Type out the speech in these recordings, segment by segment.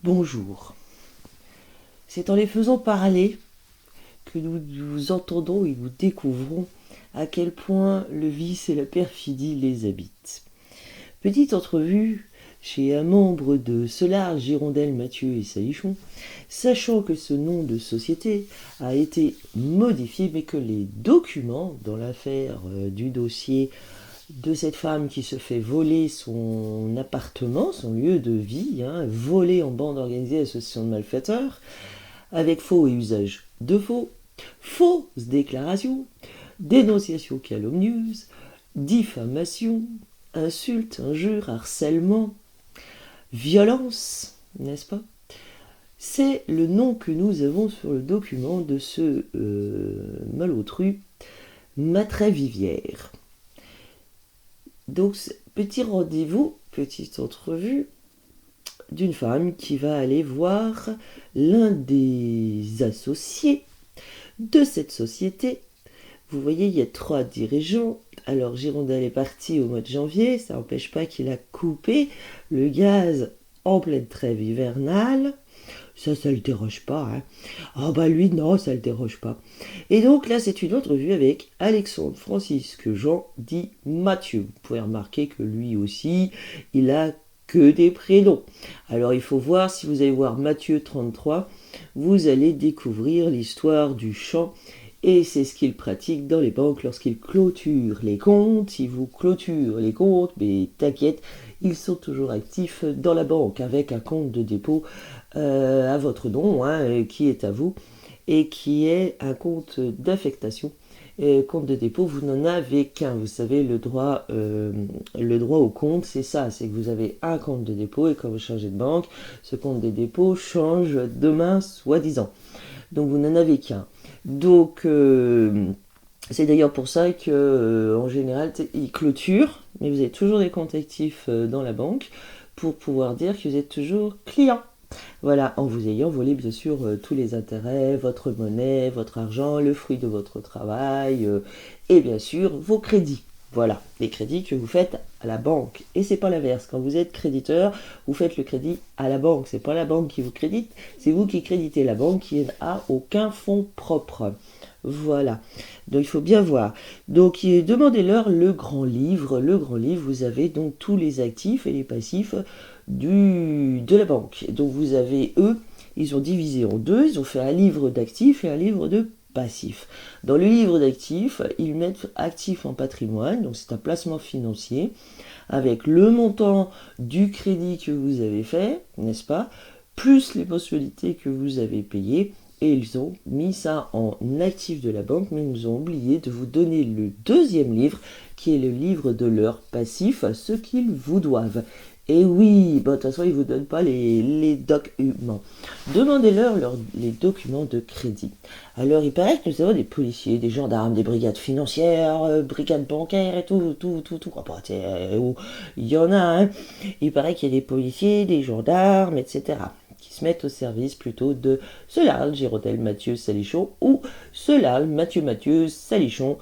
Bonjour. C'est en les faisant parler que nous entendons et nous découvrons à quel point le vice et la perfidie les habitent. Petite entrevue chez un membre de Solar, Girondel, Mathieu et Salichon, sachant que ce nom de société a été modifié, mais que les documents dans l'affaire du dossier de cette femme qui se fait voler son appartement, son lieu de vie, volé en bande organisée, association de malfaiteurs, avec faux et usage de faux, fausses déclarations, dénonciation calomnieuse, diffamation, insultes, injures, harcèlement, violence, n'est-ce pas? C'est le nom que nous avons sur le document de ce malotru Matray Vivière. Donc, petit rendez-vous, petite entrevue d'une femme qui va aller voir l'un des associés de cette société. Vous voyez, il y a 3 dirigeants. Alors, Girondel est parti au mois de janvier, ça n'empêche pas qu'il a coupé le gaz en pleine trêve hivernale. Ça le déroge pas, hein. Ah bah lui, non, ça le déroge pas. Et donc là, c'est une entrevue avec Alexandre Francisque Jean dit Mathieu. Vous pouvez remarquer que lui aussi, il a que des prénoms. Alors il faut voir, si vous allez voir Mathieu 33, vous allez découvrir l'histoire du chant. Et c'est ce qu'il pratique dans les banques lorsqu'il clôture les comptes. Il vous clôture les comptes, mais t'inquiète, ils sont toujours actifs dans la banque avec un compte de dépôt à votre nom, qui est à vous, et qui est un compte d'affectation. Compte de dépôt, vous n'en avez qu'un. Vous savez, le droit au compte, c'est ça, c'est que vous avez un compte de dépôt et quand vous changez de banque, ce compte de dépôt change demain, soi-disant. Donc vous n'en avez qu'un. Donc c'est d'ailleurs pour ça que en général, ils clôturent, mais vous avez toujours des comptes actifs dans la banque pour pouvoir dire que vous êtes toujours client. Voilà, en vous ayant volé bien sûr tous les intérêts, votre monnaie, votre argent, le fruit de votre travail et bien sûr vos crédits. Voilà, les crédits que vous faites à la banque. Et c'est pas l'inverse. Quand vous êtes créditeur, vous faites le crédit à la banque. C'est pas la banque qui vous crédite, c'est vous qui créditez la banque qui n'a aucun fonds propre. Voilà. Donc il faut bien voir. Donc demandez-leur le grand livre. Le grand livre, vous avez donc tous les actifs et les passifs de la banque. Donc vous avez eux, ils ont divisé en deux, ils ont fait un livre d'actifs et un livre de passifs. Dans le livre d'actifs, ils mettent actifs en patrimoine, donc c'est un placement financier, avec le montant du crédit que vous avez fait, n'est-ce pas, plus les mensualités que vous avez payées, et ils ont mis ça en actif de la banque, mais ils nous ont oublié de vous donner le deuxième livre, qui est le livre de leurs passifs, ce qu'ils vous doivent. Et oui, de toute façon, ils ne vous donnent pas les documents. Demandez-leur les documents de crédit. Alors, il paraît que nous avons des policiers, des gendarmes, des brigades financières, brigades bancaires et tout. Il y en a, hein. Il paraît qu'il y a des policiers, des gendarmes, etc., qui se mettent au service plutôt de Solal, Girondel, Mathieu, Salichon, ou Solal, Mathieu, Salichon,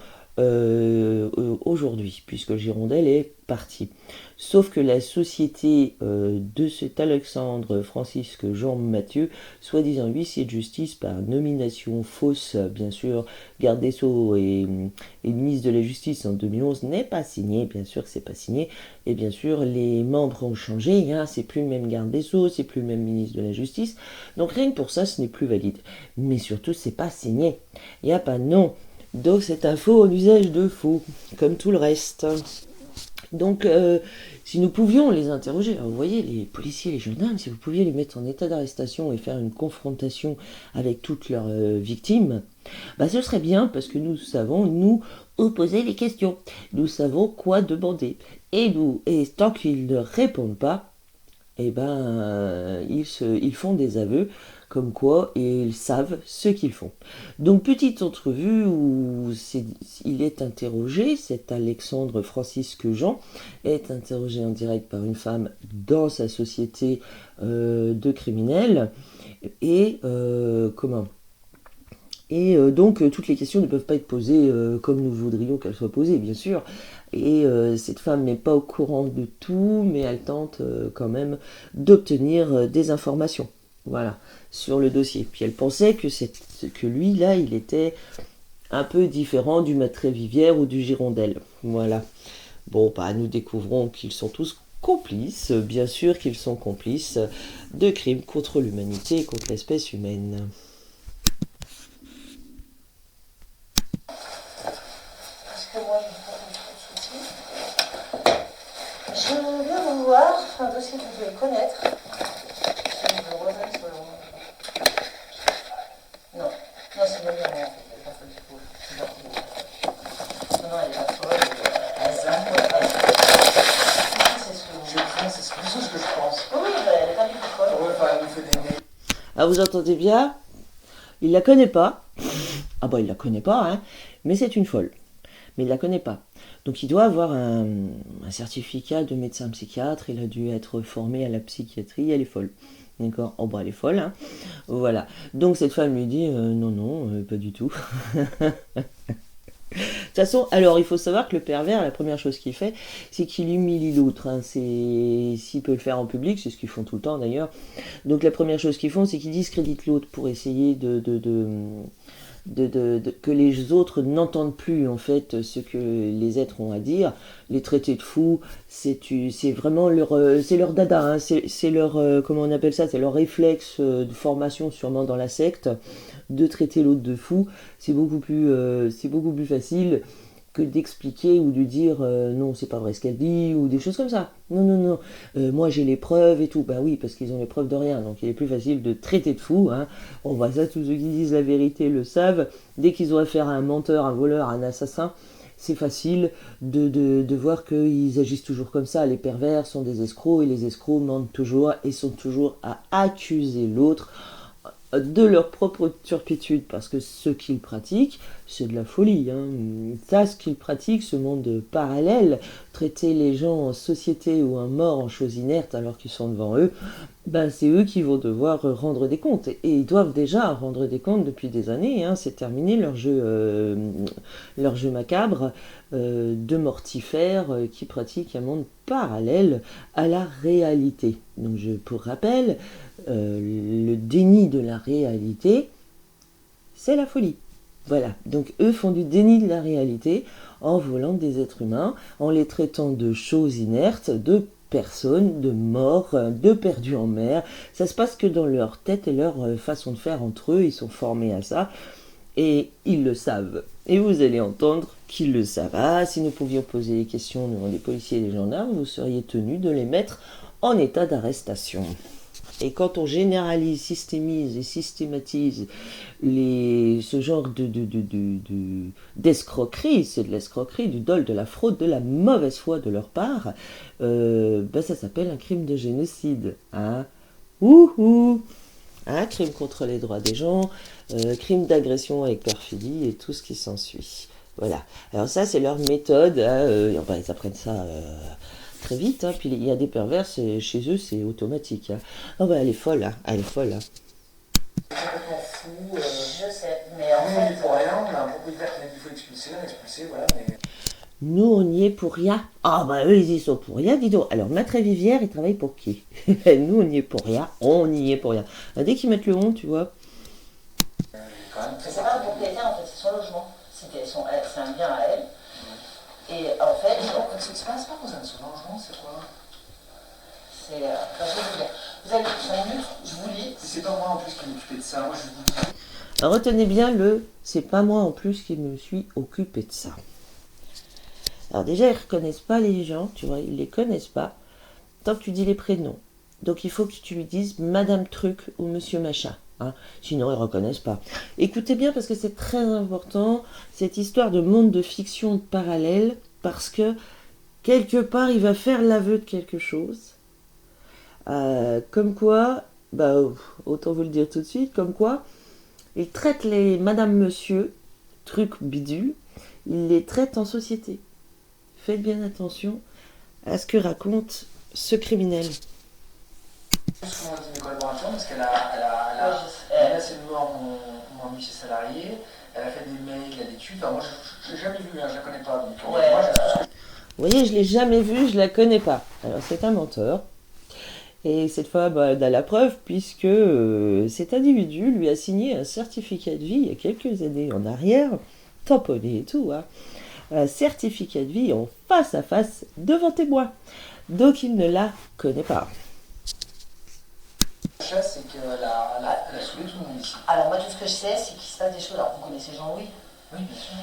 aujourd'hui, puisque Girondel est parti. Sauf que la société de cet Alexandre Francisque Jean Mathieu, soi-disant huissier de justice par nomination fausse, bien sûr, garde des Sceaux et ministre de la Justice en 2011, n'est pas signé, bien sûr que c'est pas signé, et bien sûr les membres ont changé, c'est plus le même garde des Sceaux, c'est plus le même ministre de la Justice, donc rien que pour ça ce n'est plus valide. Mais surtout c'est pas signé, il n'y a pas de nom. Donc c'est un faux en usage de faux, comme tout le reste. Donc, si nous pouvions les interroger, alors vous voyez, les policiers, les gendarmes, si vous pouviez les mettre en état d'arrestation et faire une confrontation avec toutes leurs victimes, ce serait bien parce que nous savons nous poser les questions. Nous savons quoi demander. Et tant qu'ils ne répondent pas, ils font des aveux comme quoi ils savent ce qu'ils font. Donc petite entrevue où il est interrogé, cet Alexandre Francisque Jean est interrogé en direct par une femme dans sa société de criminels et Et donc, toutes les questions ne peuvent pas être posées comme nous voudrions qu'elles soient posées, bien sûr. Et cette femme n'est pas au courant de tout, mais elle tente quand même d'obtenir des informations, voilà, sur le dossier. Puis elle pensait que lui, là, il était un peu différent du maître Vivière ou du Girondelle. Voilà. Bon, bah, nous découvrons qu'ils sont tous complices, bien sûr qu'ils sont complices de crimes contre l'humanité et contre l'espèce humaine. Parce que moi, j'ai pas trop de soucis. Je viens vous voir, c'est un dossier que vous devez connaître. Je le reviens sur le... Non, non, c'est pas bien, en fait. Elle est pas folle du tout. C'est gentil. Non, non, elle est pas folle. Elle est pas folle. C'est ce que je pense. Oui, elle est pas du tout folle. Ouais, enfin, elle nous fait des... Ah, vous entendez bien? Il la connaît pas. Ah bah il la connaît pas, hein. Mais c'est une folle. Mais il la connaît pas. Donc il doit avoir un certificat de médecin psychiatre. Il a dû être formé à la psychiatrie. Elle est folle. D'accord? Oh bah elle est folle, hein. Voilà. Donc cette femme lui dit non, non, pas du tout. De toute façon, alors il faut savoir que le pervers, la première chose qu'il fait, c'est qu'il humilie l'autre. Hein. S'il peut le faire en public, c'est ce qu'ils font tout le temps d'ailleurs. Donc la première chose qu'ils font, c'est qu'ils discréditent l'autre pour essayer que les autres n'entendent plus en fait ce que les êtres ont à dire. Les traités de fous, c'est vraiment c'est leur dada, hein. C'est leur, comment on appelle ça, c'est leur réflexe de formation sûrement dans la secte, de traiter l'autre de fou. C'est beaucoup plus facile que d'expliquer ou de dire non, c'est pas vrai ce qu'elle dit, ou des choses comme ça. Non, non, non, moi j'ai les preuves et tout. Ben oui, parce qu'ils ont les preuves de rien, donc il est plus facile de traiter de fou. Hein. On voit ça, tous ceux qui disent la vérité le savent. Dès qu'ils ont affaire à un menteur, un voleur, un assassin, c'est facile de voir qu'ils agissent toujours comme ça. Les pervers sont des escrocs, et les escrocs mentent toujours et sont toujours à accuser l'autre de leur propre turpitude, parce que ce qu'ils pratiquent, c'est de la folie. Hein. Ça, ce qu'ils pratiquent, ce monde parallèle, traiter les gens en société ou un mort en choses inertes alors qu'ils sont devant eux, ben c'est eux qui vont devoir rendre des comptes. Et ils doivent déjà rendre des comptes depuis des années. Hein. C'est terminé leur jeu macabre de mortifères qui pratiquent un monde parallèle à la réalité. Donc pour rappel, le déni de la réalité, c'est la folie. Voilà, donc eux font du déni de la réalité en volant des êtres humains, en les traitant de choses inertes, de personnes, de morts, de perdus en mer. Ça se passe que dans leur tête et leur façon de faire entre eux, ils sont formés à ça et ils le savent. Et vous allez entendre qu'ils le savent. Ah, si nous pouvions poser des questions devant des policiers et des gendarmes, vous seriez tenus de les mettre en état d'arrestation. Et quand on généralise, systémise et systématise ce genre d'escroquerie, c'est de l'escroquerie, du dol, de la fraude, de la mauvaise foi de leur part, ça s'appelle un crime de génocide. Hein. Ouhou, un crime contre les droits des gens, crime d'agression avec perfidie et tout ce qui s'ensuit. Voilà. Alors ça, c'est leur méthode. Hein, ils apprennent ça... très vite, hein. Puis il y a des pervers, chez eux c'est automatique. Hein. Oh bah elle est folle, hein. Elle est folle. Hein. Complètement fou. Je sais, mais en fait... On n'y pour rien, on a un propriétaire qui a dit qu'il faut expulser, on a expulsé, voilà, mais... Nous on y est pour rien. Ah bah eux ils y sont pour rien, dis donc. Alors Maître Vivière, il travaille pour qui? Nous on y est pour rien, on y est pour rien. Dès qu'ils mettent le on, tu vois. C'est pas un propriétaire en fait, c'est son logement. C'est un bien à elle. Et en fait, c'est pas pour ça, son logement, c'est quoi? Je vais vous dire. Vous avez 5 minutes, je vous lis. C'est pas moi en plus qui m'occupais de ça, moi je vous dis. Alors, retenez bien c'est pas moi en plus qui me suis occupé de ça. Alors déjà, ils reconnaissent pas les gens, tu vois, ils les connaissent pas, tant que tu dis les prénoms. Donc il faut que tu lui dises Madame Truc ou Monsieur Machin. Hein, sinon ils ne reconnaissent pas. Écoutez bien parce que c'est très important, cette histoire de monde de fiction parallèle, parce que quelque part il va faire l'aveu de quelque chose. Comme quoi, autant vous le dire tout de suite, comme quoi, il traite les Madame Monsieur, truc bidule, il les traite en société. Faites bien attention à ce que raconte ce criminel. Souvent dit mes collaborateurs parce qu'elle a menacé de mort mon mon ami, ses salariés. Elle a fait des mails, elle a des tweets. Alors moi, je l'ai jamais vu, hein, je la connais pas. Donc, Ouais, moi, Vous voyez, je l'ai jamais vue, je la connais pas. Alors c'est un menteur. Et cette fois, bah, elle a la preuve, puisque cet individu lui a signé un certificat de vie il y a quelques années en arrière, tamponné et tout, hein, un certificat de vie en face à face devant témoin. Donc il ne la connaît pas. c'est qu'elle a saoulé tout le monde ici. Alors moi tout ce que je sais, c'est qu'il se passe des choses. Alors vous connaissez Jean-Louis? Oui, bien sûr.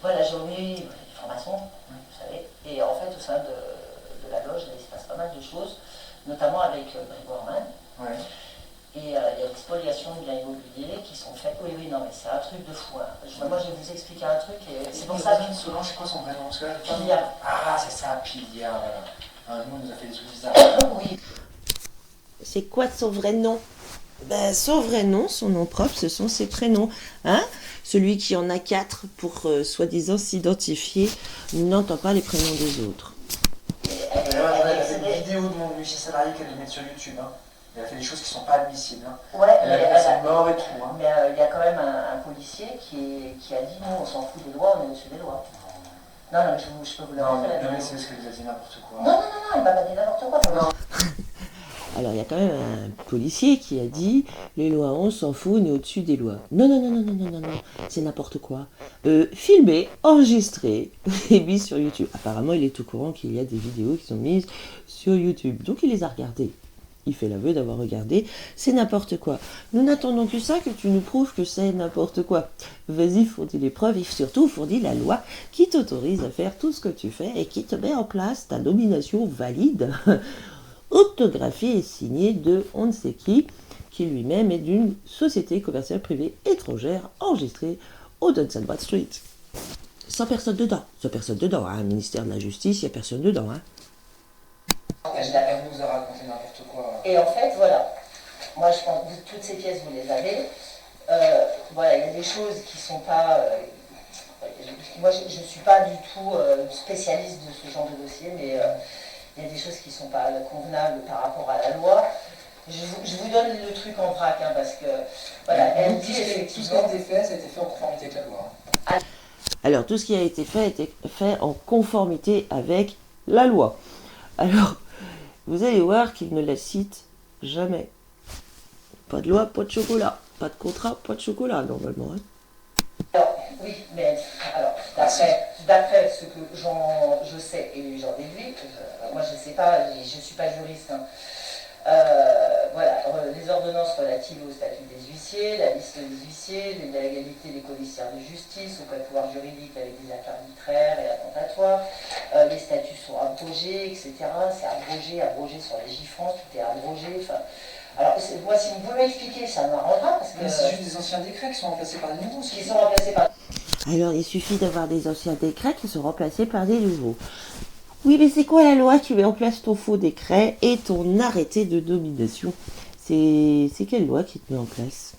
Voilà, Jean-Louis, il est franc-maçon, vous savez. Et en fait, au sein de la loge, il se passe pas mal de choses, notamment avec Grégoire Mann. Ouais. Et il y a des spoliations de biens immobiliers qui sont faites. Oui, non, mais c'est un truc de fou. Hein. Moi, je vais vous expliquer un truc. Et c'est pour ça que. Solange, c'est quoi son vrai nom? Piliard. Ah, c'est ça, Piliard, voilà. Un nom nous a fait des trucs bizarres. Oui. C'est quoi son vrai nom? Ben, son vrai nom, son nom propre, ce sont ses prénoms. Hein? Celui qui en a 4 pour soi-disant s'identifier n'entend pas les prénoms des autres. Elle a fait une vidéo de mon monsieur salarié qu'elle devait mettre sur YouTube. Hein. Elle a fait des choses qui ne sont pas admissibles. Hein. Ouais, elle a fait sa mort et tout. Hein. Mais il y a quand même un policier qui a dit non, on s'en fout des lois, on est au-dessus des lois. Non, mais je peux vous le rappeler. Non, mais c'est parce qu'elle vous a dit n'importe quoi. Non, il m'a pas dit n'importe quoi. Non. Alors, il y a quand même un policier qui a dit « Les lois, on s'en fout, on est au-dessus des lois. » Non, c'est n'importe quoi. Filmé, enregistré et mis sur YouTube. Apparemment, il est au courant qu'il y a des vidéos qui sont mises sur YouTube. Donc, il les a regardées. Il fait l'aveu d'avoir regardé. C'est n'importe quoi. Nous n'attendons que ça, que tu nous prouves que c'est n'importe quoi. Vas-y, fournis les preuves et surtout fournis la loi qui t'autorise à faire tout ce que tu fais et qui te met en place ta nomination valide autographiée et signée de on ne sait qui lui-même est d'une société commerciale privée étrangère enregistrée au Johnson Broad Street. Sans personne dedans. Hein. Ministère de la Justice, il n'y a personne dedans. Hein. Elle nous a raconté n'importe quoi. Et en fait, voilà. Moi, je pense que toutes ces pièces, vous les avez. Voilà, il y a des choses qui sont pas... moi, je ne suis pas du tout spécialiste de ce genre de dossier, mais... il y a des choses qui ne sont pas convenables par rapport à la loi. Je vous donne le truc en vrac, hein, parce que voilà, elle dit tout ce qui a été fait, ça a été fait en conformité avec la loi. Alors, tout ce qui a été fait en conformité avec la loi. Alors, vous allez voir qu'il ne la cite jamais. Pas de loi, pas de chocolat. Pas de contrat, pas de chocolat, normalement. Hein. Alors, oui, mais alors, d'après ce que je sais et j'en déduis, moi je ne sais pas, je ne suis pas juriste, hein. Voilà, les ordonnances relatives au statut des huissiers, la liste des huissiers, la légalité des commissaires de justice, au cas de pouvoir juridique avec des actes arbitraires et attentatoires, les statuts sont abrogés, etc. C'est abrogé sur les J-France, tout est abrogé, enfin... Alors, moi, si vous pouvez m'expliquer, ça m'arrangera, parce que... Mais c'est juste des anciens décrets qui sont remplacés par des nouveaux. Qui sont remplacés par... Alors, il suffit d'avoir des anciens décrets qui sont remplacés par des nouveaux. Oui, mais c'est quoi la loi qui met en place ton faux décret et ton arrêté de nomination? C'est quelle loi qui te met en place?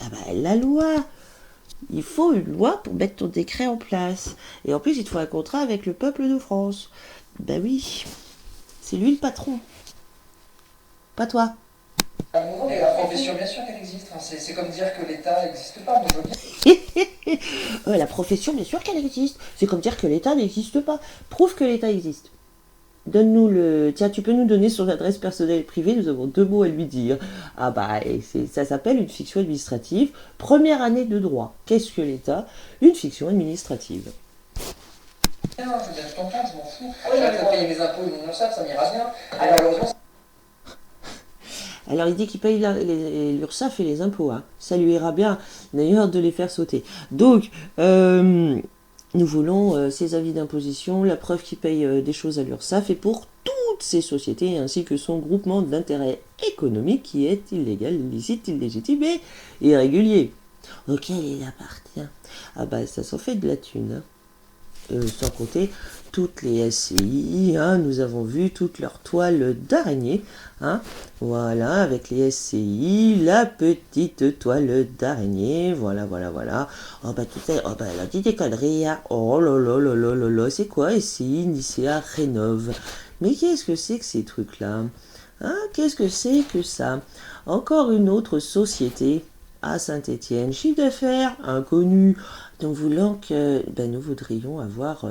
Ah bah, la loi. Il faut une loi pour mettre ton décret en place. Et en plus, il te faut un contrat avec le peuple de France. Bah oui, c'est lui le patron. Pas toi. Mais la profession, bien sûr qu'elle existe. C'est comme dire que l'État n'existe pas. Mais la profession, bien sûr qu'elle existe. C'est comme dire que l'État n'existe pas. Prouve que l'État existe. Donne-nous le... Tiens, tu peux nous donner son adresse personnelle et privée, nous avons 2 mots à lui dire. Ah bah, ça s'appelle une fiction administrative. Première année de droit. Qu'est-ce que l'État? Une fiction administrative. Non, je t'entends, je m'en fous. J'ai à payer mes impôts et mon URSSAF, ça m'ira bien. Alors il dit qu'il paye l'URSSAF et les impôts. Hein. Ça lui ira bien, d'ailleurs, de les faire sauter. Donc, nous voulons ces avis d'imposition, la preuve qu'il paye des choses à l'URSSAF et pour toutes ces sociétés, ainsi que son groupement d'intérêt économique qui est illégal, illicite, illégitime et irrégulier. Auquel il appartient. Ah bah ça s'en fait de la thune. Hein. Sans compter toutes les SCI, hein, nous avons vu toutes leurs toiles d'araignée, hein, voilà, avec les SCI, la petite toile d'araignée, voilà, oh bah tout ça, oh bah la petite connerie, hein. Oh là, c'est quoi SCI, Nicea, Rénove, mais qu'est-ce que c'est que ces trucs-là, hein, qu'est-ce que c'est que ça, encore une autre société, à Saint-Étienne. Chiffre d'affaires inconnu. Nous voulons que nous voudrions avoir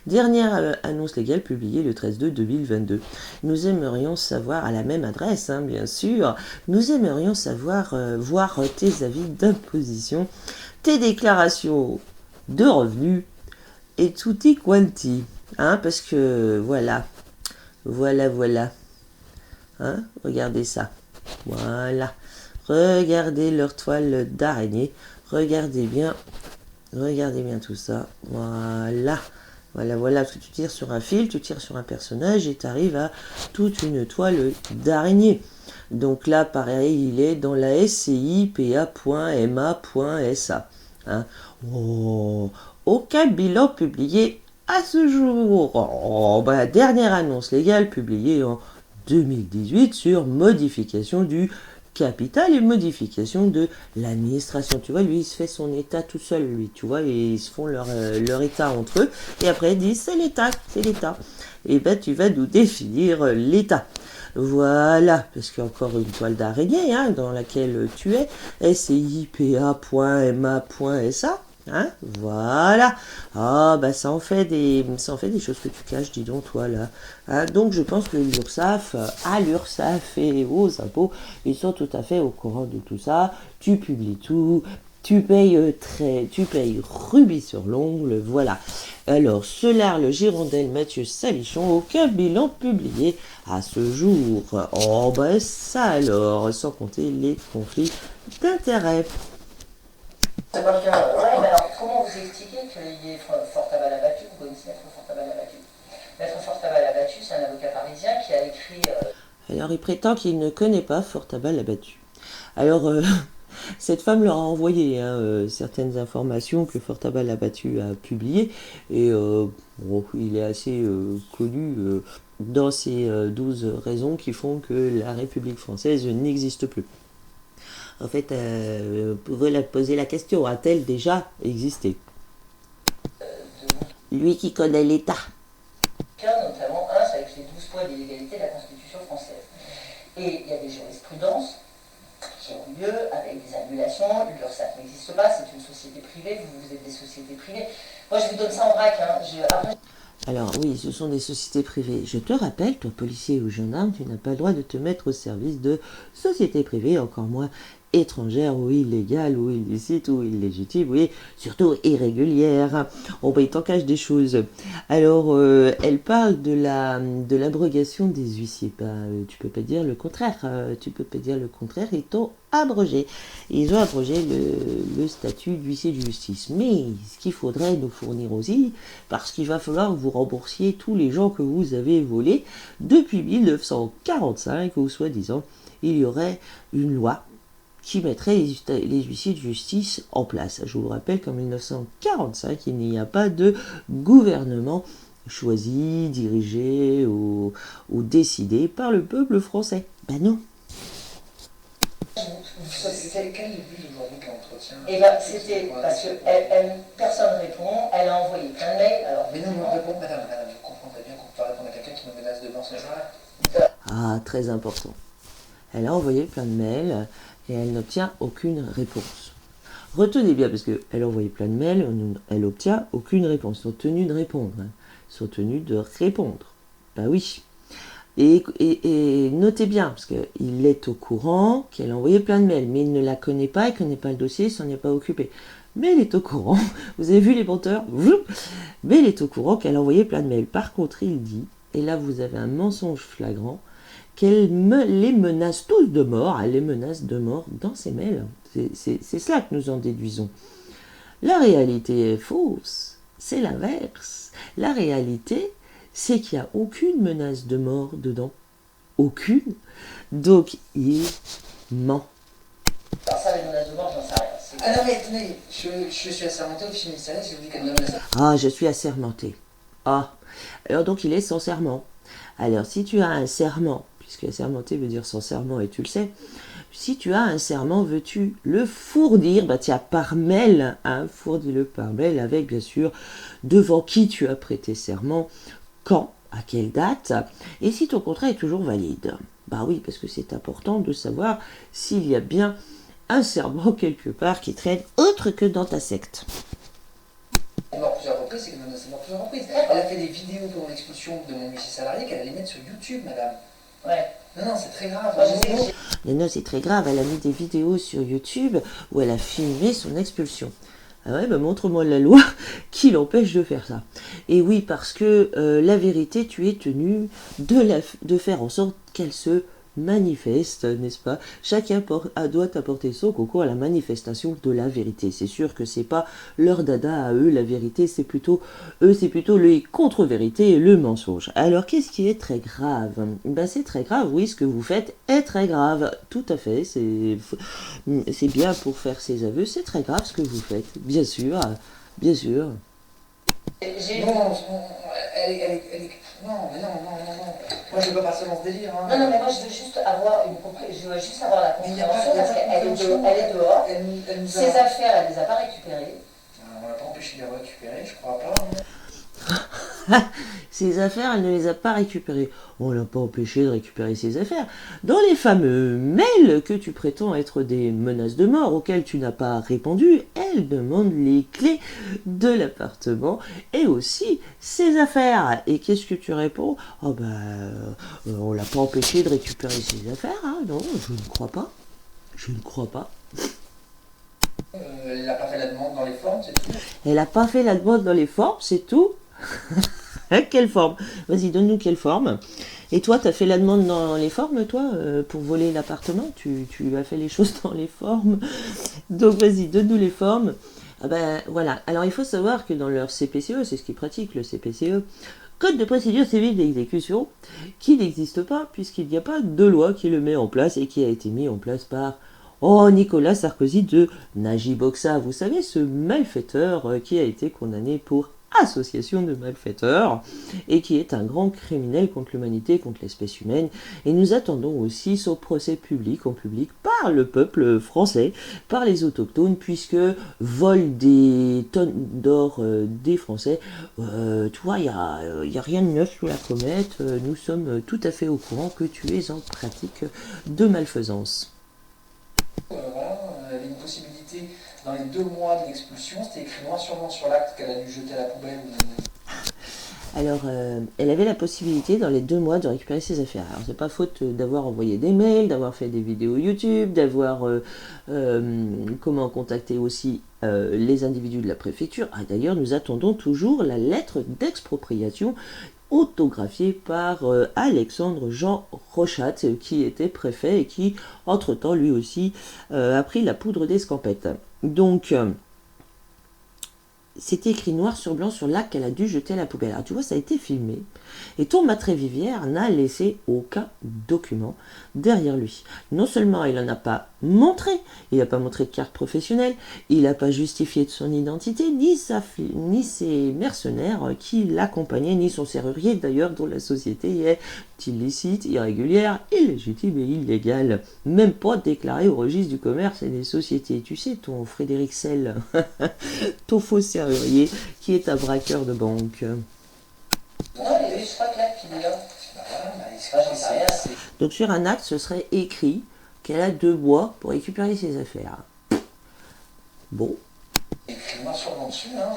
dernière annonce légale publiée le 13/2/2022. Nous aimerions savoir, à la même adresse bien sûr, nous aimerions savoir voir tes avis d'imposition, tes déclarations de revenus et tutti quanti. Parce que voilà. Regardez ça. Voilà. Regardez leur toile d'araignée. Regardez bien tout ça. Voilà. Tu tires sur un fil, tu tires sur un personnage et tu arrives à toute une toile d'araignée. Donc là, pareil, il est dans la SCIPA.MA.SA. Aucun bilan publié à ce jour. Dernière annonce légale publiée en 2018 sur modification du capital et modification de l'administration. Tu vois, lui, il se fait son état tout seul, lui, tu vois, et ils se font leur état entre eux, et après ils disent c'est l'état. Et tu vas nous définir l'état. Voilà, parce qu'il y a encore une toile d'araignée dans laquelle tu es, SCIPA.MA.SA. Voilà. Ça en fait des choses que tu caches, dis donc toi là. Donc je pense que l'URSSAF et aux impôts, ils sont tout à fait au courant de tout ça. Tu publies tout, tu payes rubis sur l'ongle, voilà. Alors, Solar, le Girondel, Mathieu Salichon, aucun bilan publié à ce jour. Ça alors, sans compter les conflits d'intérêts. C'est pas le cas. Alors, comment vous expliquez qu'il y ait Fortabat abattu? Vous connaissez Maître Fortabat abattu? Maître Fortabat abattu, c'est un avocat parisien qui a écrit... Alors, il prétend qu'il ne connaît pas Fortabat abattu. Alors, cette femme leur a envoyé certaines informations que Fortabat abattu a publiées. Et il est assez connu dans ces 12 raisons qui font que la République française n'existe plus. En fait, vous pouvez poser la question, a-t-elle déjà existé? Lui qui connaît l'État. Notamment c'est avec les 12 points d'illégalité de la Constitution française. Et il y a des jurisprudences qui ont lieu avec des annulations. L'URSSAF n'existe pas, c'est une société privée, vous êtes des sociétés privées. Moi, je vous donne ça en vrac. Alors oui, ce sont des sociétés privées. Je te rappelle, toi policier ou gendarme, tu n'as pas le droit de te mettre au service de sociétés privées, encore moins étrangères ou illégales ou illicites ou illégitimes, oui, surtout irrégulières. Il t'en cache des choses. Alors, elle parle de l'abrogation des huissiers. Tu peux pas dire le contraire. Ils t'ont abrogé. Ils ont abrogé le statut d'huissier de justice. Mais ce qu'il faudrait nous fournir aussi, parce qu'il va falloir que vous remboursiez tous les gens que vous avez volés depuis 1945, où soi-disant, il y aurait une loi qui mettrait les huissiers de justice en place. Je vous rappelle qu'en 1945, il n'y a pas de gouvernement choisi, dirigé ou décidé par le peuple français. Non. C'était quel le but aujourd'hui de l'entretien? C'était parce que personne ne répond, elle a envoyé plein de mails. Alors, mais non, madame, vous comprendrez bien qu'on peut répondre à quelqu'un qui nous menace de mort ce jour-là. Très important. Elle a envoyé plein de mails et elle n'obtient aucune réponse. Retenez bien, parce qu'elle a envoyé plein de mails, elle n'obtient aucune réponse. Ils sont tenus de répondre. Ils sont tenus de répondre. Oui. Et notez bien, parce qu'il est au courant qu'elle a envoyé plein de mails, mais il ne la connaît pas, il ne connaît pas le dossier, il s'en est pas occupé. Mais il est au courant, vous avez vu les menteurs, mais il est au courant qu'elle a envoyé plein de mails. Par contre, il dit, et là vous avez un mensonge flagrant, qu'elle les menace tous de mort, elle les menace de mort dans ses mails. C'est cela que nous en déduisons. La réalité est fausse, c'est l'inverse. La réalité, c'est qu'il n'y a aucune menace de mort dedans. Aucune. Donc, il ment. Alors ça, les menaces de mort, j'en sais rien. Non mais attendez, je suis assermenté au officier ministériel, si vous dites qu'elle me menace. Je suis assermenté. Alors donc il est sans serment. Alors si tu as un serment, puisque assermenté veut dire sans serment et tu le sais, si tu as un serment, veux-tu le fournir? Tiens, par mail, fournis-le par mail avec bien sûr devant qui tu as prêté serment, quand, à quelle date, et si ton contrat est toujours valide. Oui, parce que c'est important de savoir s'il y a bien un serment quelque part qui traîne autre que dans ta secte. Elle est morte plusieurs reprises, c'est que Nonos est morte plusieurs reprises. Elle a fait des vidéos pendant l'expulsion de mon huissier salarié qu'elle allait mettre sur YouTube, madame. Ouais. Non, c'est très grave. Moi, je sais que Non, c'est très grave, elle a mis des vidéos sur YouTube où elle a filmé son expulsion. Ah ouais, bah montre-moi la loi qui l'empêche de faire ça. Et oui, parce que la vérité, tu es tenu de faire en sorte qu'elle se manifeste, n'est-ce pas? Chacun doit apporter son concours à la manifestation de la vérité. C'est sûr que c'est pas leur dada à eux, la vérité, c'est plutôt les contre-vérités et le mensonge. Alors, qu'est-ce qui est très grave? Ben, c'est très grave, oui, ce que vous faites est très grave. Tout à fait, c'est bien pour faire ses aveux, c'est très grave ce que vous faites, bien sûr, bien sûr. j'ai... Non, non, mais non. Moi, je veux pas partir dans ce délire. Hein. Non, mais moi, je veux juste avoir la Mais il y a pas- compréhension, il y a parce pas de qu'elle compréhension. est dehors. Elle nous a... Ses affaires, elle les a pas récupérées. On l'a pas empêché de les récupérer, je crois pas. Hein. Ses affaires, elle ne les a pas récupérées. On l'a pas empêché de récupérer ses affaires. Dans les fameux mails que tu prétends être des menaces de mort auxquelles tu n'as pas répondu, elle demande les clés de l'appartement et aussi ses affaires. Et qu'est-ce que tu réponds? Oh on l'a pas empêché de récupérer ses affaires, hein? Non, je ne crois pas. Je ne crois pas. Elle n'a pas fait la demande dans les formes, c'est tout. Elle n'a pas fait la demande dans les formes, c'est tout. Quelle forme? Vas-y, donne-nous quelle forme. Et toi, tu as fait la demande dans les formes, toi, pour voler l'appartement? Tu as fait les choses dans les formes. Donc, vas-y, donne-nous les formes. Ah ben, voilà. Alors, il faut savoir que dans leur CPCE, c'est ce qu'ils pratiquent, le CPCE, Code de procédure civile d'exécution, qui n'existe pas, puisqu'il n'y a pas de loi qui le met en place et qui a été mis en place par Nicolas Sarkozy de Najiboxa. Vous savez, ce malfaiteur qui a été condamné pour association de malfaiteurs et qui est un grand criminel contre l'humanité, contre l'espèce humaine. Et nous attendons aussi son procès public en public par le peuple français, par les autochtones, puisque vol des tonnes d'or des Français, tu vois, il y a rien de neuf sous la comète. Nous sommes tout à fait au courant que tu es en pratique de malfaisance. Voilà, elle avait une possibilité dans les 2 mois de l'expulsion, c'était écrit noir sur blanc sur l'acte qu'elle a dû jeter à la poubelle. Alors, elle avait la possibilité dans les 2 mois de récupérer ses affaires. Alors, c'est pas faute d'avoir envoyé des mails, d'avoir fait des vidéos YouTube, d'avoir comment contacter aussi les individus de la préfecture. Ah, d'ailleurs, nous attendons toujours la lettre d'expropriation autographiée par Alexandre Jean Rochat, qui était préfet et qui, entre-temps, lui aussi, a pris la poudre d'escampette. Donc, c'est écrit noir sur blanc sur l'acte qu'elle a dû jeter à la poubelle. Alors, tu vois, ça a été filmé. Et ton Matrévivière n'a laissé aucun document derrière lui. Non seulement il n'en a pas montré, il n'a pas montré de carte professionnelle, il n'a pas justifié de son identité, ni ses mercenaires qui l'accompagnaient, ni son serrurier d'ailleurs, dont la société est illicite, irrégulière, illégitime et illégale. Même pas déclaré au registre du commerce et des sociétés. Tu sais, ton Frédéric Sell, ton faux serrurier, qui est un braqueur de banque. Non, je crois que là, qu'il est là. J'en sais rien. Donc sur un acte, ce serait écrit qu'elle a 2 mois pour récupérer ses affaires. Bon. Écrit noir sur blanc dessus, hein,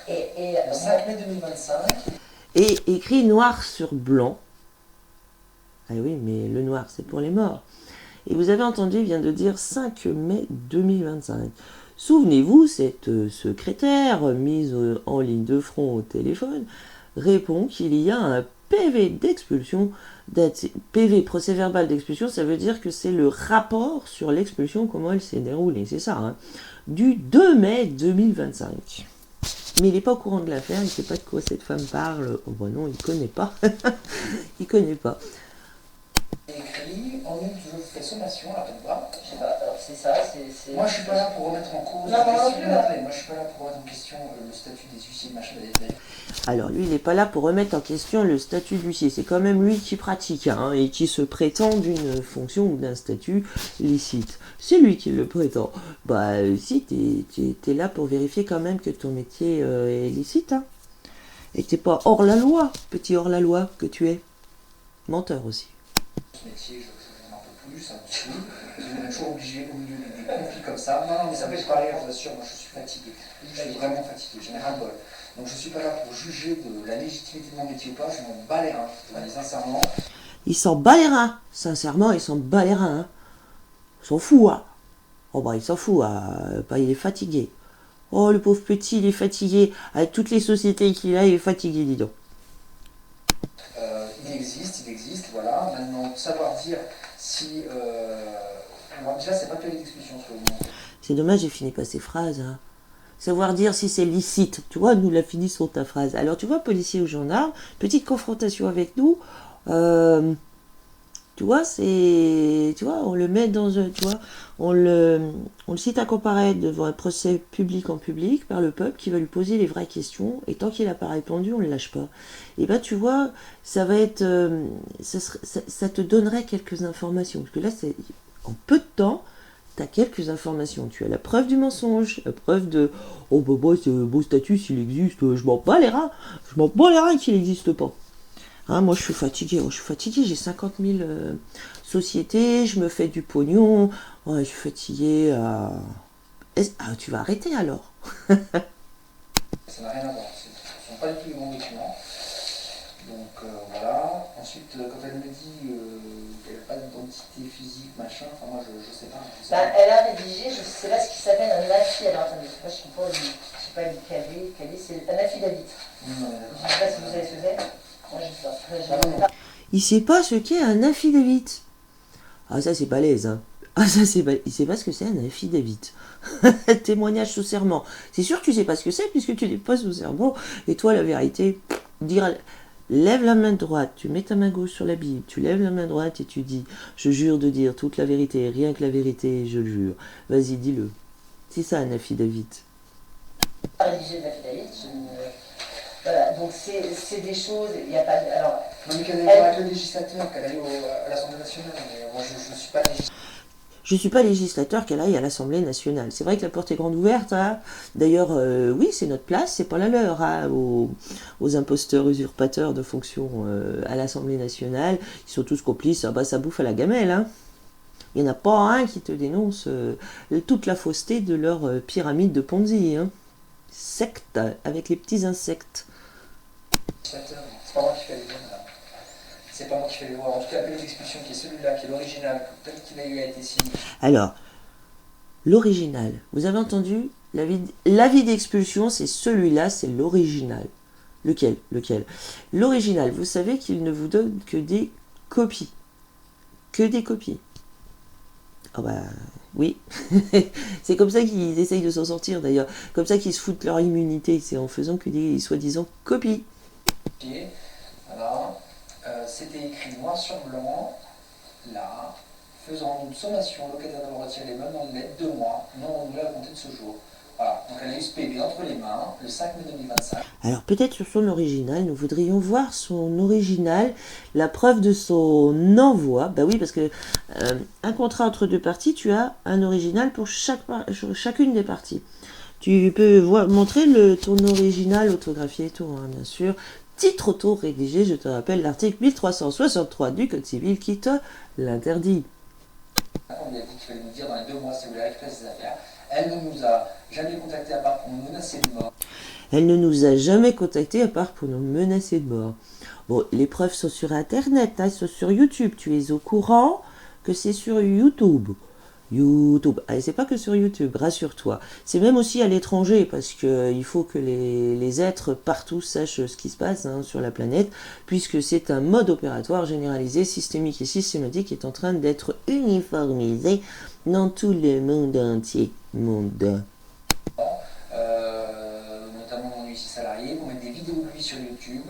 Et le 5 mai 2025. Et écrit noir sur blanc. Ah oui, mais le noir, c'est pour les morts. Et vous avez entendu, il vient de dire 5 mai 2025. Souvenez-vous, cette secrétaire mise en ligne de front au téléphone répond qu'il y a un PV d'expulsion, PV, procès verbal d'expulsion, ça veut dire que c'est le rapport sur l'expulsion, comment elle s'est déroulée, c'est ça, hein, du 2 mai 2025. Mais il n'est pas au courant de l'affaire, il ne sait pas de quoi cette femme parle. Oh ben non, il ne connaît pas. Il ne connaît pas. Écrit, en août, je fais sommation à la peine bas. je sais pas, alors c'est ça, c'est... Moi, je suis pas là pour remettre en cause Non, moi non question. plus, là. Moi, je suis pas là pour remettre en question le statut des huissiers, machin. Alors lui, il n'est pas là pour remettre en question le statut d'huissier. C'est quand même lui qui pratique, hein, et qui se prétend d'une fonction ou d'un statut licite. C'est lui qui le prétend. Bah si, t'es là pour vérifier quand même que ton métier est licite, hein. Et t'es pas hors la loi, petit hors la loi que tu es. Menteur aussi. Ce métier, je n'en peux plus, ça me saoule. On est toujours obligé au milieu des conflits comme ça. Non, mais ça me fait pas rire, je vous assure, moi je suis fatigué. Je suis vraiment fatigué, j'en ai ras le bol. Donc je suis pas là pour juger de la légitimité de mon métier ou pas, je m'en bats les reins, je vous le dis sincèrement. Il s'en bat les reins, sincèrement, il s'en bat les reins. Hein. Il s'en fout, hein. Oh bah il s'en fout, bah, il est fatigué. Oh le pauvre petit, il est fatigué. Avec toutes les sociétés qu'il a, il est fatigué, dis donc. Il existe, voilà. Maintenant, savoir dire si... Bon, déjà, c'est pas que l'expulsion sur le moment. C'est dommage, j'ai fini pas ces phrases. Hein. Savoir dire si c'est licite. Tu vois, nous la finissons ta phrase. Alors tu vois, policier ou gendarme, petite confrontation avec nous. Tu vois, c'est, tu vois, on le met dans un, tu vois, on le cite à comparaître devant un procès public en public par le peuple qui va lui poser les vraies questions et tant qu'il n'a pas répondu, on ne le lâche pas. Et ben tu vois, ça va être, ça te donnerait quelques informations parce que là c'est en peu de temps. Tu as quelques informations. Tu as la preuve du mensonge, la preuve de oh bah moi ce beau statut s'il existe, je m'en bats les reins. Je m'en bats les reins qu'il n'existe pas. Hein, moi je suis fatiguée, j'ai 50 000 sociétés, je me fais du pognon, je suis fatiguée. Ah, tu vas arrêter alors. Ça n'a rien à voir, ce ne sont pas du tout les bons documents. Donc voilà. Ensuite, quand elle me dit qu'elle n'a pas d'identité physique, machin, enfin moi je sais pas. Elle a rédigé, je ne sais pas ce qui s'appelle un affi. Alors attendez, je ne sais pas le caler, c'est un affidavit. Je ne sais pas si vous savez ce que c'est. Moi je sais pas. Il sait pas ce qu'est un affidavit. Ah ça c'est balèze, hein. Ah ça c'est balèze. Il sait pas ce que c'est un affidavit. Témoignage sous serment. C'est sûr que tu sais pas ce que c'est puisque tu n'es pas sous serment. Et toi la vérité, lève la main droite, tu mets ta main gauche sur la Bible, tu lèves la main droite et tu dis « Je jure de dire toute la vérité, rien que la vérité, je le jure. » Vas-y, dis-le. C'est ça un affidavit. Rédiger de l'affidavit, voilà, donc c'est des choses, il n'y a pas de... Alors, non mais qu'elle aille avec le législateur, qu'elle aille à l'Assemblée nationale, mais moi je ne suis pas législateur. Je ne suis pas législateur qu'elle aille à l'Assemblée nationale. C'est vrai que la porte est grande ouverte. Hein. D'ailleurs, oui, c'est notre place, c'est pas la leur. Hein, aux imposteurs, usurpateurs de fonctions à l'Assemblée nationale. Ils sont tous complices. Ah bah, ça bouffe à la gamelle. Hein. Il n'y en a pas un qui te dénonce toute la fausseté de leur pyramide de Ponzi. Hein. Secte, avec les petits insectes. C'est pas moi qui fais les lois, madame. C'est pas moi qui fais les lois. En tout cas, l'appel d'expulsion qui est celui-là, qui est l'original, tel qu'il a été signé. Alors, l'original. Vous avez entendu? L'avis d'expulsion, c'est celui-là, c'est l'original. Lequel? L'original, vous savez qu'il ne vous donne que des copies. Que des copies. Ah bah oui. C'est comme ça qu'ils essayent de s'en sortir d'ailleurs. Comme ça qu'ils se foutent leur immunité. C'est en faisant que des soi-disant copies. Voilà. C'était écrit noir sur blanc, là, faisant une sommation, locataire d'avoir retiré les meubles dans le délai de 2 mois, non renouvelé à compter de ce jour. Voilà, donc elle a eu ce PV entre les mains, le 5 mai 2025. Alors peut-être sur son original, nous voudrions voir son original, la preuve de son envoi. Bah oui, parce que un contrat entre deux parties, tu as un original pour chacune des parties. Tu peux montrer ton original autographié et tout, hein, bien sûr. Titre auto-rédigé, je te rappelle l'article 1363 du Code civil qui te l'interdit. On lui a dit qu'il fallait nous dire dans les 2 mois si vous voulez récupérer ses affaires. Elle ne nous a jamais contacté à part pour nous menacer de mort. Elle ne nous a jamais contacté à part pour nous menacer de mort. Bon, les preuves sont sur Internet, hein, sont sur YouTube. Tu es au courant que c'est sur YouTube. Allez, c'est pas que sur YouTube, rassure-toi. C'est même aussi à l'étranger parce que il faut que les êtres partout sachent ce qui se passe hein, sur la planète, puisque c'est un mode opératoire généralisé, systémique et systématique qui est en train d'être uniformisé dans tout le monde entier. Notamment mon huissier salarié, pour mettre des vidéos de lui sur YouTube.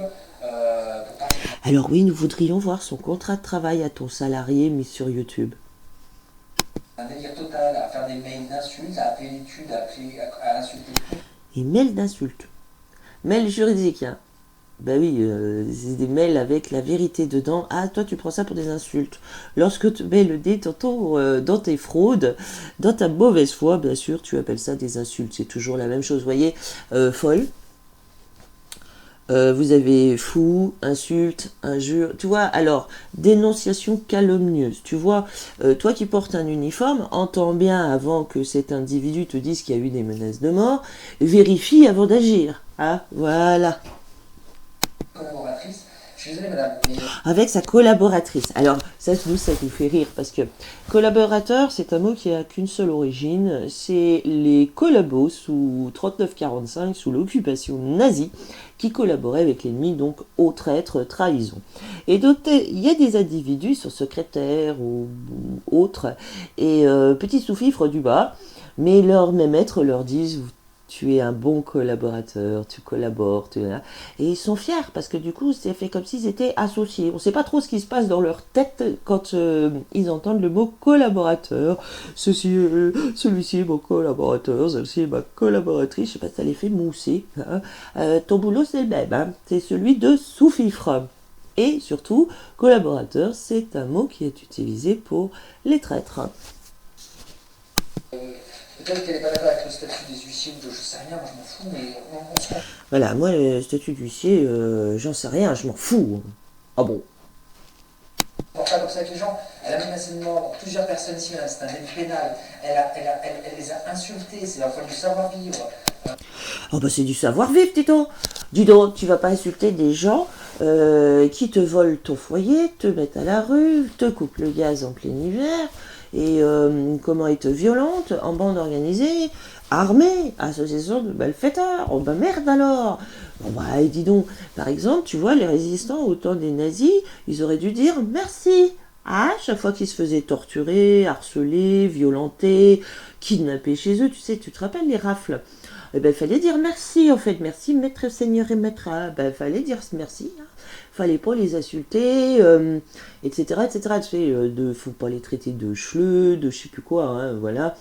Alors oui, nous voudrions voir son contrat de travail à ton salarié mis sur YouTube. Un délire total à faire des mails d'insultes, à appeler l'étude, à insulter. Et mails d'insultes. Mails juridiques, hein. Bah oui, c'est des mails avec la vérité dedans. Ah, toi, tu prends ça pour des insultes. Lorsque tu mets le nez dans tes fraudes, dans ta mauvaise foi, bien sûr, tu appelles ça des insultes. C'est toujours la même chose, vous voyez. Folle. Vous avez fou, insulte, injure, tu vois, alors, dénonciation calomnieuse, tu vois, toi qui portes un uniforme, entends bien avant que cet individu te dise qu'il y a eu des menaces de mort, vérifie avant d'agir, hein, voilà. Collaboratrice. Je suis désolé, madame, mais Avec sa collaboratrice. Alors, ça nous fait rire parce que collaborateur, c'est un mot qui a qu'une seule origine. C'est les collabos sous 39-45, sous l'occupation nazie, qui collaboraient avec l'ennemi, donc au traître, trahison. Et donc, il y a des individus, ils sont secrétaires ou autres, et petits sous-fifres du bas, mais leurs mêmes maîtres leur disent tu es un bon collaborateur, tu collabores, et ils sont fiers parce que du coup c'est fait comme s'ils étaient associés. On ne sait pas trop ce qui se passe dans leur tête quand ils entendent le mot collaborateur. Celui-ci est mon collaborateur, celle-ci est ma collaboratrice. Je sais pas si ça les fait mousser. Hein. Ton boulot c'est le même, hein. C'est celui de sous-fifre. Et surtout, collaborateur, c'est un mot qui est utilisé pour les traîtres. peut-être qu'elle n'est pas d'accord avec le statut des huissiers ou de je sais rien, moi je m'en fous, mais on se Voilà, moi le statut d'huissier, j'en sais rien, je m'en fous. Ah bon? comporte pas comme ça avec les gens. Elle a menacé de mort plusieurs personnes ici, madame, c'est un délit pénal. Elle les a insultés, c'est la foi du savoir-vivre. Oh bah c'est du savoir-vivre, dis-donc. Dis donc, tu vas pas insulter des gens qui te volent ton foyer, te mettent à la rue, te coupent le gaz en plein hiver, et comment ils te violentent en bande organisée, armée, association de malfaiteurs. Oh bah merde alors. Bon bah et dis donc, par exemple, tu vois, les résistants au temps des nazis, ils auraient dû dire merci. À chaque fois qu'ils se faisaient torturer, harceler, violenter, kidnapper chez eux, tu sais, tu te rappelles les rafles? Eh ben, il fallait dire merci, en fait. Merci, maître, seigneur et maître. Ben, il fallait dire merci. Hein. Fallait pas les insulter, etc., etc. Tu sais, faut pas les traiter de chleux, de je sais plus quoi, hein, voilà.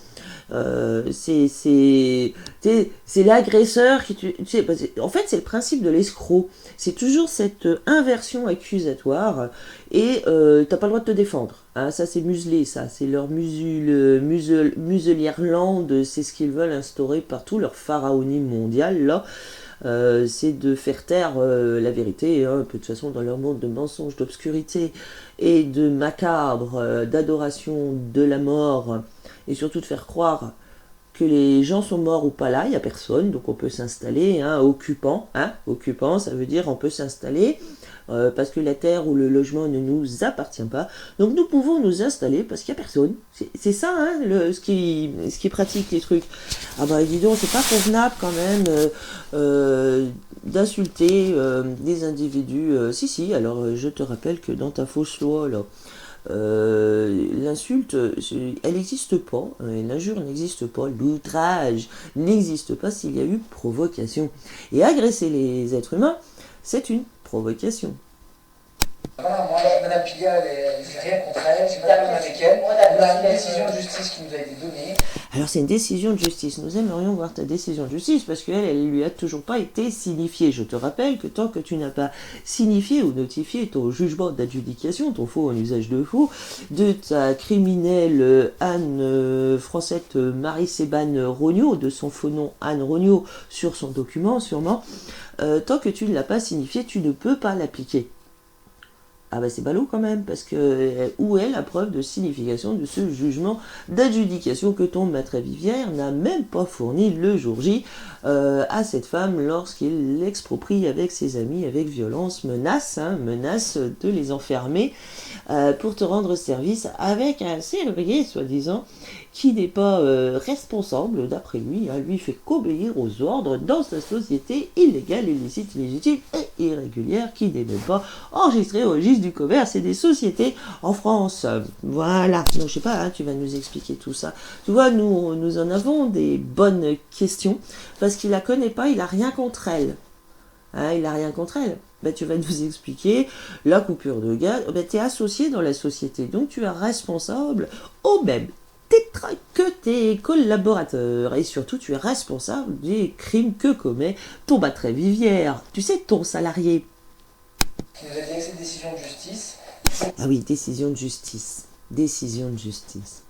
C'est l'agresseur qui tu sais, en fait, c'est le principe de l'escroc. C'est toujours cette inversion accusatoire et t'as pas le droit de te défendre. Hein, ça, c'est muselé, ça. C'est leur muselière-lande, c'est ce qu'ils veulent instaurer partout, leur pharaonie mondiale, là. C'est de faire taire la vérité, hein, de toute façon dans leur monde de mensonges, d'obscurité et de macabre, d'adoration de la mort, et surtout de faire croire que les gens sont morts ou pas là, il n'y a personne, donc on peut s'installer, hein, occupant, ça veut dire on peut s'installer, parce que la terre ou le logement ne nous appartient pas, donc nous pouvons nous installer parce qu'il n'y a personne, c'est ça hein, ce qui pratique les trucs. Ah bah dis donc, c'est pas convenable quand même d'insulter des individus, si, alors je te rappelle que dans ta fausse loi là, l'insulte, elle n'existe pas, l'injure n'existe pas, l'outrage n'existe pas s'il y a eu provocation. Et agresser les êtres humains, c'est une provocation. Voilà, moi, madame Pigalle, j'ai rien contre elle, j'ai pas de problème avec elle. On a une décision de justice qui nous a été donnée. Alors c'est une décision de justice, nous aimerions voir ta décision de justice parce qu'elle, elle lui a toujours pas été signifiée. Je te rappelle que tant que tu n'as pas signifié ou notifié ton jugement d'adjudication, ton faux en usage de faux, de ta criminelle Anne Francette Marie-Sébane Rognaud, de son faux nom Anne Rognaud sur son document sûrement, tant que tu ne l'as pas signifié, tu ne peux pas l'appliquer. Ah bah c'est ballot quand même, parce que où est la preuve de signification de ce jugement d'adjudication que ton maître Vivière n'a même pas fourni le jour J à cette femme lorsqu'il l'exproprie avec ses amis, avec violence, menace de les enfermer pour te rendre service avec un serrurier soi-disant qui n'est pas responsable d'après lui, hein, lui fait qu'obéir aux ordres dans sa société illégale, illicite, illégitime et irrégulière qui n'est même pas enregistrée au registre du commerce et des sociétés en France. Voilà, donc je sais pas, hein, tu vas nous expliquer tout ça. Tu vois, nous en avons des bonnes questions parce qu'il la connaît pas, il a rien contre elle. Hein, il a rien contre elle. Ben, tu vas nous expliquer la coupure de gaz. Ben, tu es associé dans la société, donc tu es responsable au même titre que tes collaborateurs. Et surtout, tu es responsable des crimes que commet ton maître Vivière. Tu sais, ton salarié. Qui nous a dit avec cette décision de justice. Ah oui, décision de justice. Décision de justice.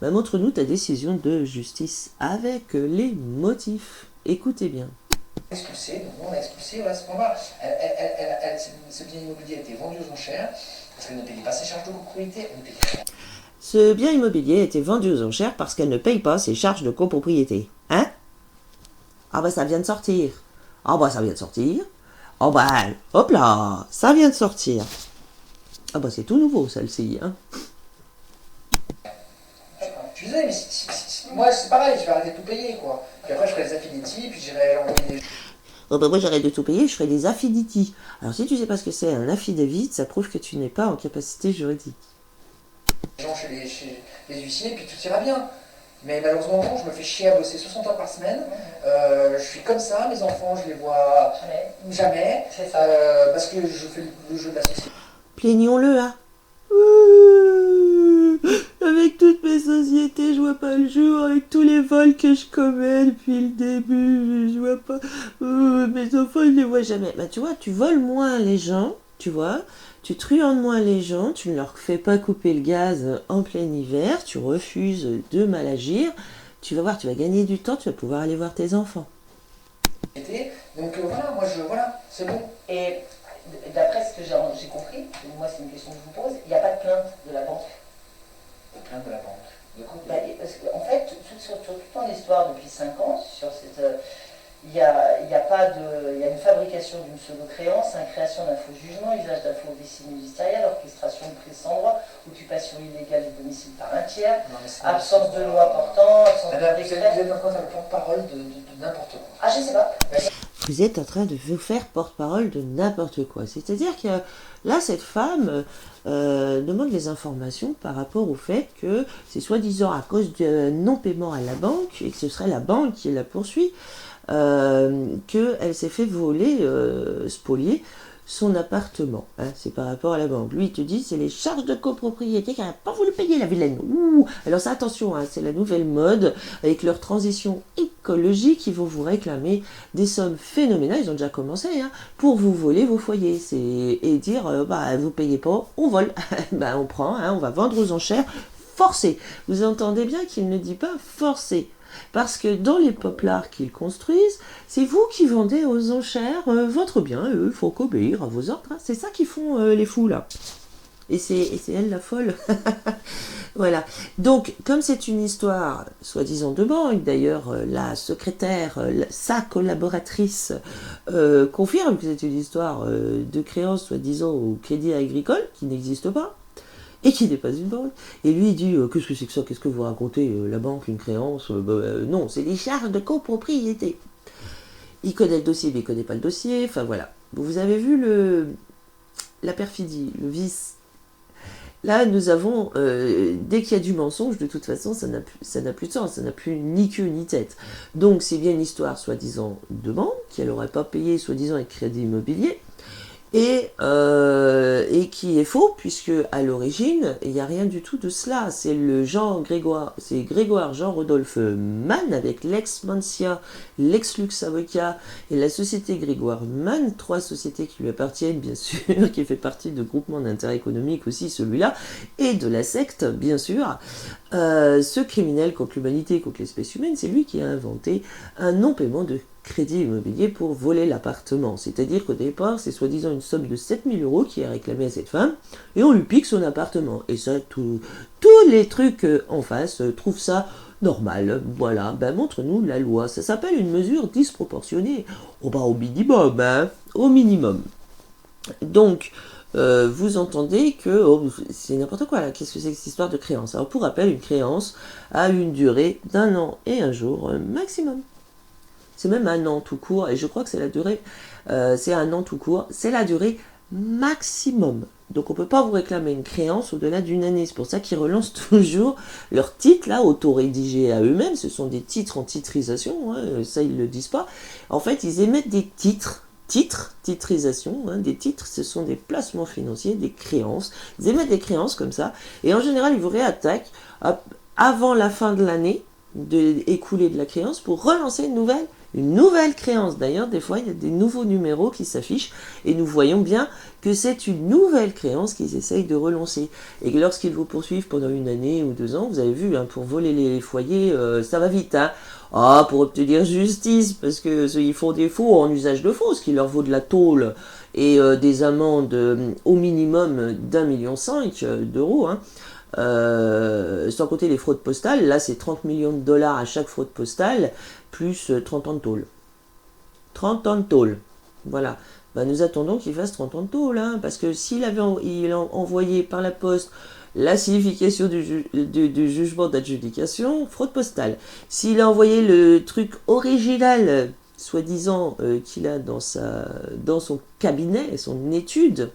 Ben, montre-nous ta décision de justice avec les motifs. Écoutez bien. Expulsé, donc nous on a expulsé, voilà, ce moment-là. Ce bien immobilier a été vendu aux enchères parce qu'elle ne payait pas ses charges de copropriété, elle ne payait rien. Ce bien immobilier a été vendu aux enchères parce qu'elle ne paye pas ses charges de copropriété. Hein? Ah bah ça vient de sortir. Ah bah ça vient de sortir. Oh bah hop là, ça vient de sortir. Ah bah c'est tout nouveau celle-ci. Hein? Je suis désolé, mais moi c'est pareil, je vais arrêter de tout payer quoi. Puis après je ferai les affinities, puis j'irai envoyer des Oh bah moi j'arrête de tout payer, je ferai des affidity. Alors si tu sais pas ce que c'est un affidavit, ça prouve que tu n'es pas en capacité juridique. gens chez les huissiers, puis tout ira bien. Mais malheureusement, non, je me fais chier à bosser 60 heures par semaine. Je suis comme ça, mes enfants, je les vois jamais. Parce que je fais le jeu de la société. Plaignons-le, hein. Avec toutes mes sociétés, je vois pas le jour. Avec tous les vols que je commets depuis le début, je vois pas. Mes enfants, je les vois jamais. Bah, tu vois, tu voles moins les gens, tu vois. Tu truandes moins les gens, tu ne leur fais pas couper le gaz en plein hiver, tu refuses de mal agir. Tu vas voir, tu vas gagner du temps, tu vas pouvoir aller voir tes enfants. Donc voilà, voilà, c'est bon. Et d'après ce que j'ai compris, moi c'est une question que je vous pose, il n'y a pas de plainte de la banque. De plainte de la banque. De quoi? Parce qu'en fait, sur toute ton histoire depuis 5 ans, sur cette, il y a une fabrication d'une pseudo-créance, une création d'un faux jugement, usage d'un faux récit ministériel, orchestration de prise sans droit, occupation illégale du domicile par un tiers, absence de loi portant, absence de décret. Vous êtes en train de porte-parole de n'importe quoi. Ah, je sais pas. Vous êtes en train de vous faire porte-parole de n'importe quoi. C'est-à-dire que là, cette femme demande des informations par rapport au fait que c'est soi-disant à cause de non-paiement à la banque, et que ce serait la banque qui la poursuit, qu'elle s'est fait voler, spolier son appartement. Hein, c'est par rapport à la banque. Lui, il te dit, c'est les charges de copropriété qu'elle n'a pas voulu payer, la vilaine. Ouh. Alors ça, attention, hein, c'est la nouvelle mode. Avec leur transition écologique, ils vont vous réclamer des sommes phénoménales. Ils ont déjà commencé, hein, pour vous voler vos foyers. Et dire, bah, vous payez pas, on vole. Bah, on prend, hein, on va vendre aux enchères. Forcé. Vous entendez bien qu'il ne dit pas forcé. Parce que dans les poplards qu'ils construisent, c'est vous qui vendez aux enchères votre bien, et eux, il faut qu'obéir à vos ordres. Hein. C'est ça qu'ils font les fous là. Et c'est elle la folle. Voilà. Donc, comme c'est une histoire, soi-disant de banque, d'ailleurs, la secrétaire, sa collaboratrice, confirme que c'est une histoire de créance, soi-disant, au Crédit Agricole, qui n'existe pas. Et qui n'est pas une banque. Et lui, il dit, qu'est-ce que c'est que ça? Qu'est-ce que vous racontez? La banque, une créance? Non, c'est des charges de copropriété. Il connaît le dossier, mais il ne connaît pas le dossier. Enfin, voilà. Vous avez vu la perfidie, le vice. Là, nous avons, dès qu'il y a du mensonge, de toute façon, ça n'a plus de sens, ça n'a plus ni queue ni tête. Donc, c'est bien une histoire, soi-disant, de banque, qu'elle n'aurait pas payé, soi-disant, avec crédit immobilier. Et qui est faux, puisque à l'origine, il n'y a rien du tout de cela. C'est Grégoire Jean-Rodolphe Mann, avec l'ex-Mancia, l'ex-Lux Avocat et la société Grégoire Mann, 3 sociétés qui lui appartiennent, bien sûr, qui fait partie de groupements d'intérêt économique aussi, celui-là, et de la secte, bien sûr. Ce criminel contre l'humanité, contre l'espèce humaine, c'est lui qui a inventé un non-paiement de crédit immobilier pour voler l'appartement. C'est-à-dire qu'au départ, c'est soi-disant une somme de 7 000 € qui est réclamée à cette femme, et on lui pique son appartement. Et ça, tous les trucs en face trouvent ça normal. Voilà, ben montre-nous la loi. Ça s'appelle une mesure disproportionnée. Oh bah au minimum, hein, au minimum. Donc, vous entendez que c'est n'importe quoi là. Qu'est-ce que c'est que cette histoire de créance? Alors pour rappel, une créance a une durée d'1 an et 1 jour maximum. C'est même 1 an tout court, et je crois que c'est la durée, c'est 1 an tout court, c'est la durée maximum. Donc on ne peut pas vous réclamer une créance au-delà d'une année. C'est pour ça qu'ils relancent toujours leurs titres, là, auto-rédigés à eux-mêmes. Ce sont des titres en titrisation, hein, ça ils ne le disent pas. En fait, ils émettent des titrisation, hein, des titres, ce sont des placements financiers, des créances. Ils émettent des créances comme ça, et en général, ils vous réattaquent avant la fin de l'année, écoulée de la créance, pour relancer une nouvelle Une nouvelle créance. D'ailleurs, des fois, il y a des nouveaux numéros qui s'affichent et nous voyons bien que c'est une nouvelle créance qu'ils essayent de relancer. Et que lorsqu'ils vous poursuivent pendant 1 année ou 2 ans, vous avez vu, hein, pour voler les foyers, ça va vite. Hein. Ah, pour obtenir justice, parce que ils font des faux en usage de faux, ce qui leur vaut de la tôle et des amendes au minimum d'1,5 million d'euros. Hein. Sans compter les fraudes postales, là c'est 30 millions de dollars à chaque fraude postale, plus 30 ans de tôle. 30 ans de tôle. Voilà. Ben, nous attendons qu'il fasse 30 ans de tôle, hein, parce que s'il avait envoyé par la poste la signification du jugement d'adjudication, fraude postale. S'il a envoyé le truc original, soi-disant, qu'il a dans son cabinet, son étude,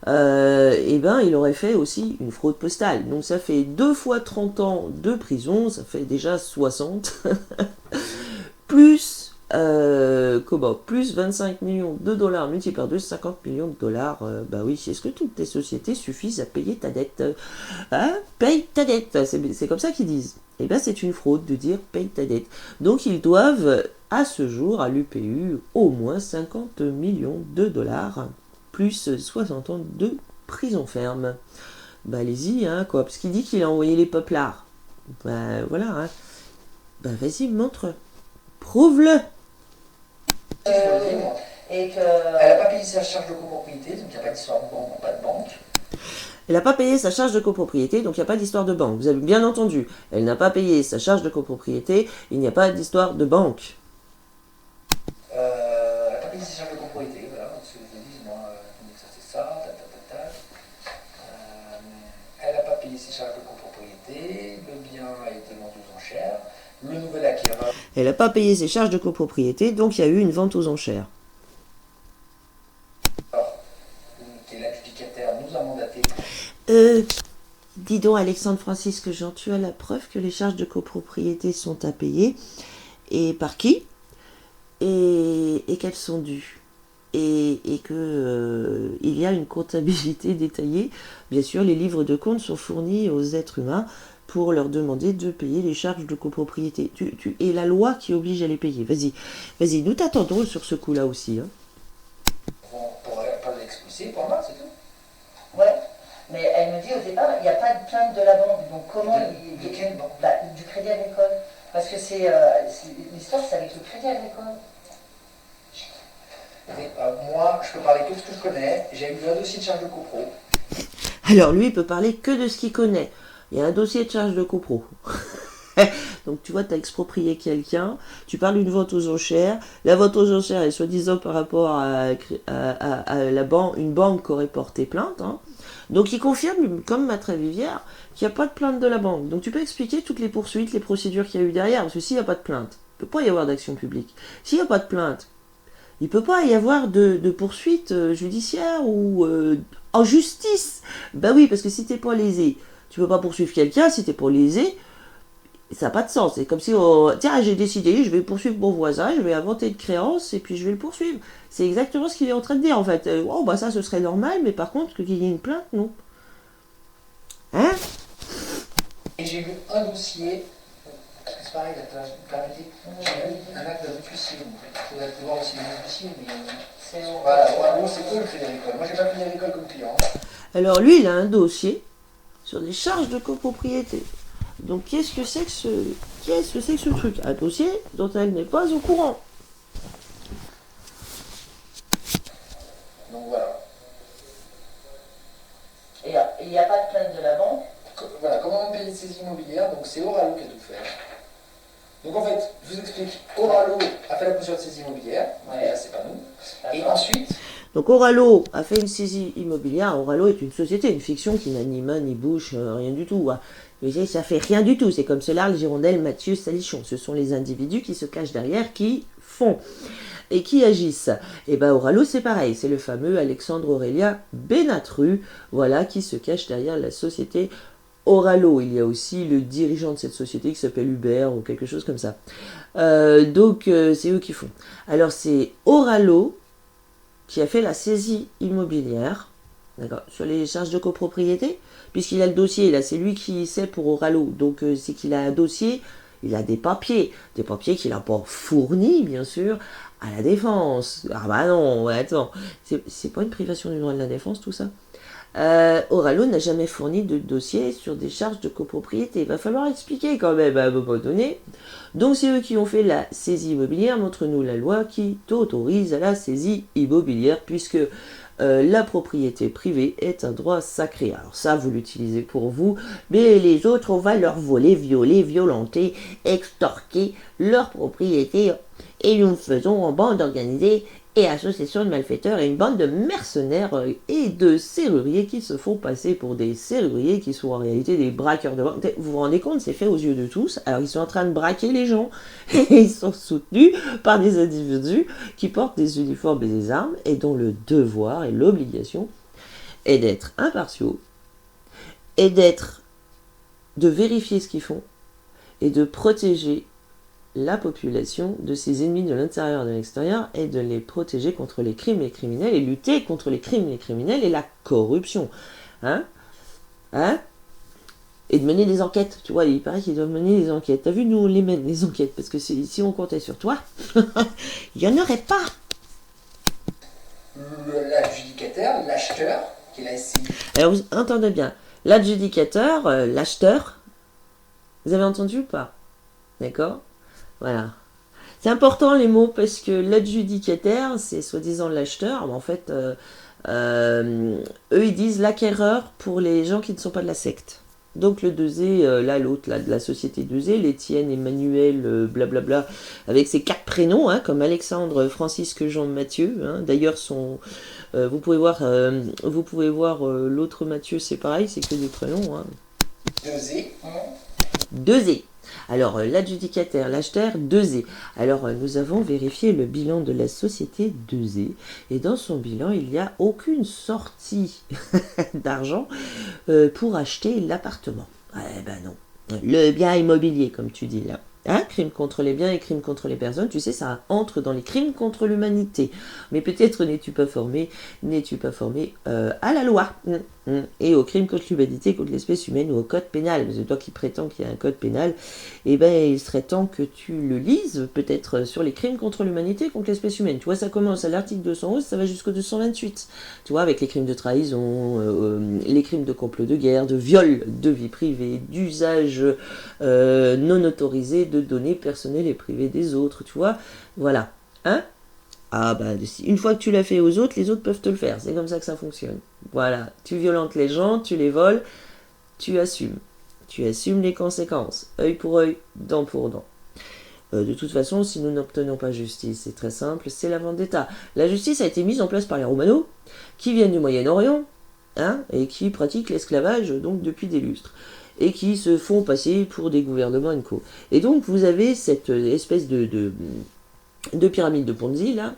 et ben il aurait fait aussi une fraude postale. Donc ça fait 2 fois 30 ans de prison, ça fait déjà 60, plus plus 25 millions de dollars multiplié par 2, 50 millions de dollars. Bah oui, est-ce que toutes les sociétés suffisent à payer ta dette? Hein? Paye ta dette, c'est comme ça qu'ils disent. Et bien c'est une fraude de dire paye ta dette. Donc ils doivent à ce jour à l'UPU au moins 50 millions de dollars plus 60 ans de prison ferme. Bah allez-y, hein, quoi, parce qu'il dit qu'il a envoyé les peuplards. Bah voilà, hein. Bah vas-y, montre. Prouve-le. Et que... Elle n'a pas payé sa charge de copropriété, donc il n'y a pas d'histoire de banque, pas de banque. Elle n'a pas payé sa charge de copropriété, donc il n'y a pas d'histoire de banque. Vous avez bien entendu. Elle n'a pas payé sa charge de copropriété, il n'y a pas d'histoire de banque. Elle n'a pas payé sa charge de copropriété, voilà. Donc je dis, moi, ça c'est ça, elle n'a pas payé ses charges de copropriété, le bien a été vendu aux enchères, le nouvel acquéreur... Elle n'a pas payé ses charges de copropriété, donc il y a eu une vente aux enchères. Qui est l'adjudicataire nous a mandaté. Dis donc Alexandre Francisque Jean, tu as la preuve que les charges de copropriété sont à payer. Et par qui? Et qu'elles sont dues. Et que il y a une comptabilité détaillée. Bien sûr, les livres de compte sont fournis aux êtres humains pour leur demander de payer les charges de copropriété. Et la loi qui oblige à les payer. Vas-y, nous t'attendons sur ce coup-là aussi. Hein. Pour pas l'expulser, pour moi, c'est tout. Ouais, mais elle me dit au départ, il n'y a pas de plainte de la banque, donc comment... De quelle banque? Du Crédit Agricole. Parce que l'histoire, c'est avec le Crédit Agricole. Moi, je peux parler que de ce que je connais. J'ai eu un dossier de charge de copro. Alors lui, il peut parler que de ce qu'il connaît. Il y a un dossier de charge de copro. Donc tu vois, tu as exproprié quelqu'un, tu parles d'une vente aux enchères. La vente aux enchères est soi-disant par rapport à une banque qui aurait porté plainte. Hein. Donc il confirme, comme Maître Rivière, qu'il n'y a pas de plainte de la banque. Donc tu peux expliquer toutes les poursuites, les procédures qu'il y a eu derrière. Parce que s'il n'y a pas de plainte, il ne peut pas y avoir d'action publique. S'il n'y a pas de plainte, il ne peut pas y avoir de poursuite judiciaire ou en justice. Ben oui, parce que si tu n'es pas lésé, tu ne peux pas poursuivre quelqu'un. Si tu n'es pas lésé, ça n'a pas de sens. C'est comme si, tiens, j'ai décidé, je vais poursuivre mon voisin, je vais inventer une créance et puis je vais le poursuivre. C'est exactement ce qu'il est en train de dire en fait. Oh, bah ça, ce serait normal, mais par contre, qu'il y ait une plainte, non. Hein? Et j'ai lu un dossier, c'est pareil, j'ai lu un acte de fusil. Il faudrait voir aussi le dossier, mais voilà, en gros, c'est eux le Crédit Agricole. Moi, j'ai pas le Crédit Agricole comme client. Alors lui, il a un dossier sur des charges de copropriété. Donc qu'est-ce que c'est que ce truc? Un dossier dont elle n'est pas au courant. Donc voilà. Et il n'y a pas de plainte de la banque. Voilà, comment on paye de saisie immobilière? Donc c'est Oralo qui a tout fait. Donc en fait, je vous explique, Oralo a fait la procédure de saisie immobilière, mais là c'est pas nous. Et ensuite... Donc Oralo a fait une saisie immobilière. Oralo est une société, une fiction qui n'a ni main ni bouche, rien du tout. Hein. Ça fait rien du tout. C'est comme Solar, Girondel, Mathieu, Salichon. Ce sont les individus qui se cachent derrière, qui font et qui agissent. Et ben Oralo c'est pareil. C'est le fameux Alexandre Aurélien Benatru, voilà, qui se cache derrière la société Oralo. Il y a aussi le dirigeant de cette société qui s'appelle Hubert ou quelque chose comme ça. Donc c'est eux qui font. Alors c'est Oralo qui a fait la saisie immobilière, d'accord, sur les charges de copropriété, puisqu'il a le dossier, là, c'est lui qui sait pour Oralo, donc c'est qu'il a un dossier, il a des papiers qu'il n'a pas fournis, bien sûr, à la défense. Ah bah non, attends, c'est pas une privation du droit de la défense, tout ça? Oralo n'a jamais fourni de dossier sur des charges de copropriété. Il va falloir expliquer quand même à un moment donné. Donc c'est eux qui ont fait la saisie immobilière. Montre-nous la loi qui t'autorise à la saisie immobilière, puisque la propriété privée est un droit sacré. Alors ça, vous l'utilisez pour vous, mais les autres, on va leur voler, violer, violenter, extorquer leur propriété. Et nous le faisons en bande organisée et association de malfaiteurs et une bande de mercenaires et de serruriers qui se font passer pour des serruriers qui sont en réalité des braqueurs de banque. Vous vous rendez compte, c'est fait aux yeux de tous. Alors ils sont en train de braquer les gens et ils sont soutenus par des individus qui portent des uniformes et des armes et dont le devoir et l'obligation est d'être impartiaux et de vérifier ce qu'ils font et de protéger la population de ses ennemis de l'intérieur et de l'extérieur et de les protéger contre les crimes et les criminels et lutter contre les crimes et les criminels et la corruption. Hein? Et de mener des enquêtes. Tu vois, il paraît qu'ils doivent mener des enquêtes. T'as vu, nous on les mène, les enquêtes, parce que si on comptait sur toi, il n'y en aurait pas. L'adjudicataire, l'acheteur, qui est la SCI. Alors, vous entendez bien. L'adjudicateur, l'acheteur, vous avez entendu ou pas? D'accord? Voilà. C'est important les mots parce que l'adjudicataire, c'est soi-disant l'acheteur, mais en fait, eux ils disent l'acquéreur pour les gens qui ne sont pas de la secte. Donc le 2E, là l'autre, là, de la société 2E, l'Étienne, Emmanuel, blablabla, avec ses 4 prénoms, hein, comme Alexandre, Francisque, Jean, Mathieu. Hein. D'ailleurs, vous pouvez voir l'autre Mathieu, c'est pareil, c'est que des prénoms. Hein. 2E. 2E. Alors, l'adjudicataire, l'acheteur, 2E. Alors, nous avons vérifié le bilan de la société 2E. Et dans son bilan, il n'y a aucune sortie d'argent pour acheter l'appartement. Eh ben non. Le bien immobilier, comme tu dis là. Hein, crime contre les biens et crime contre les personnes, tu sais, ça entre dans les crimes contre l'humanité. Mais peut-être n'es-tu pas formé à la loi et aux crimes contre l'humanité, contre l'espèce humaine ou au code pénal. Mais c'est toi qui prétends qu'il y a un code pénal, eh ben il serait temps que tu le lises, peut-être sur les crimes contre l'humanité, contre l'espèce humaine. Tu vois, ça commence à l'article 211, ça va jusqu'au 228. Tu vois, avec les crimes de trahison, les crimes de complot de guerre, de viol de vie privée, d'usage non autorisé de données personnelles et privées des autres, tu vois, voilà, hein? Ah bah, une fois que tu l'as fait aux autres, les autres peuvent te le faire, c'est comme ça que ça fonctionne. Voilà, tu violentes les gens, tu les voles, tu assumes les conséquences, œil pour œil, dent pour dent. De toute façon, si nous n'obtenons pas justice, c'est très simple, c'est la vendetta. La justice a été mise en place par les Romanos, qui viennent du Moyen-Orient, hein, et qui pratiquent l'esclavage donc depuis des lustres. Et qui se font passer pour des gouvernements co. Et donc vous avez cette espèce de pyramide de Ponzi là,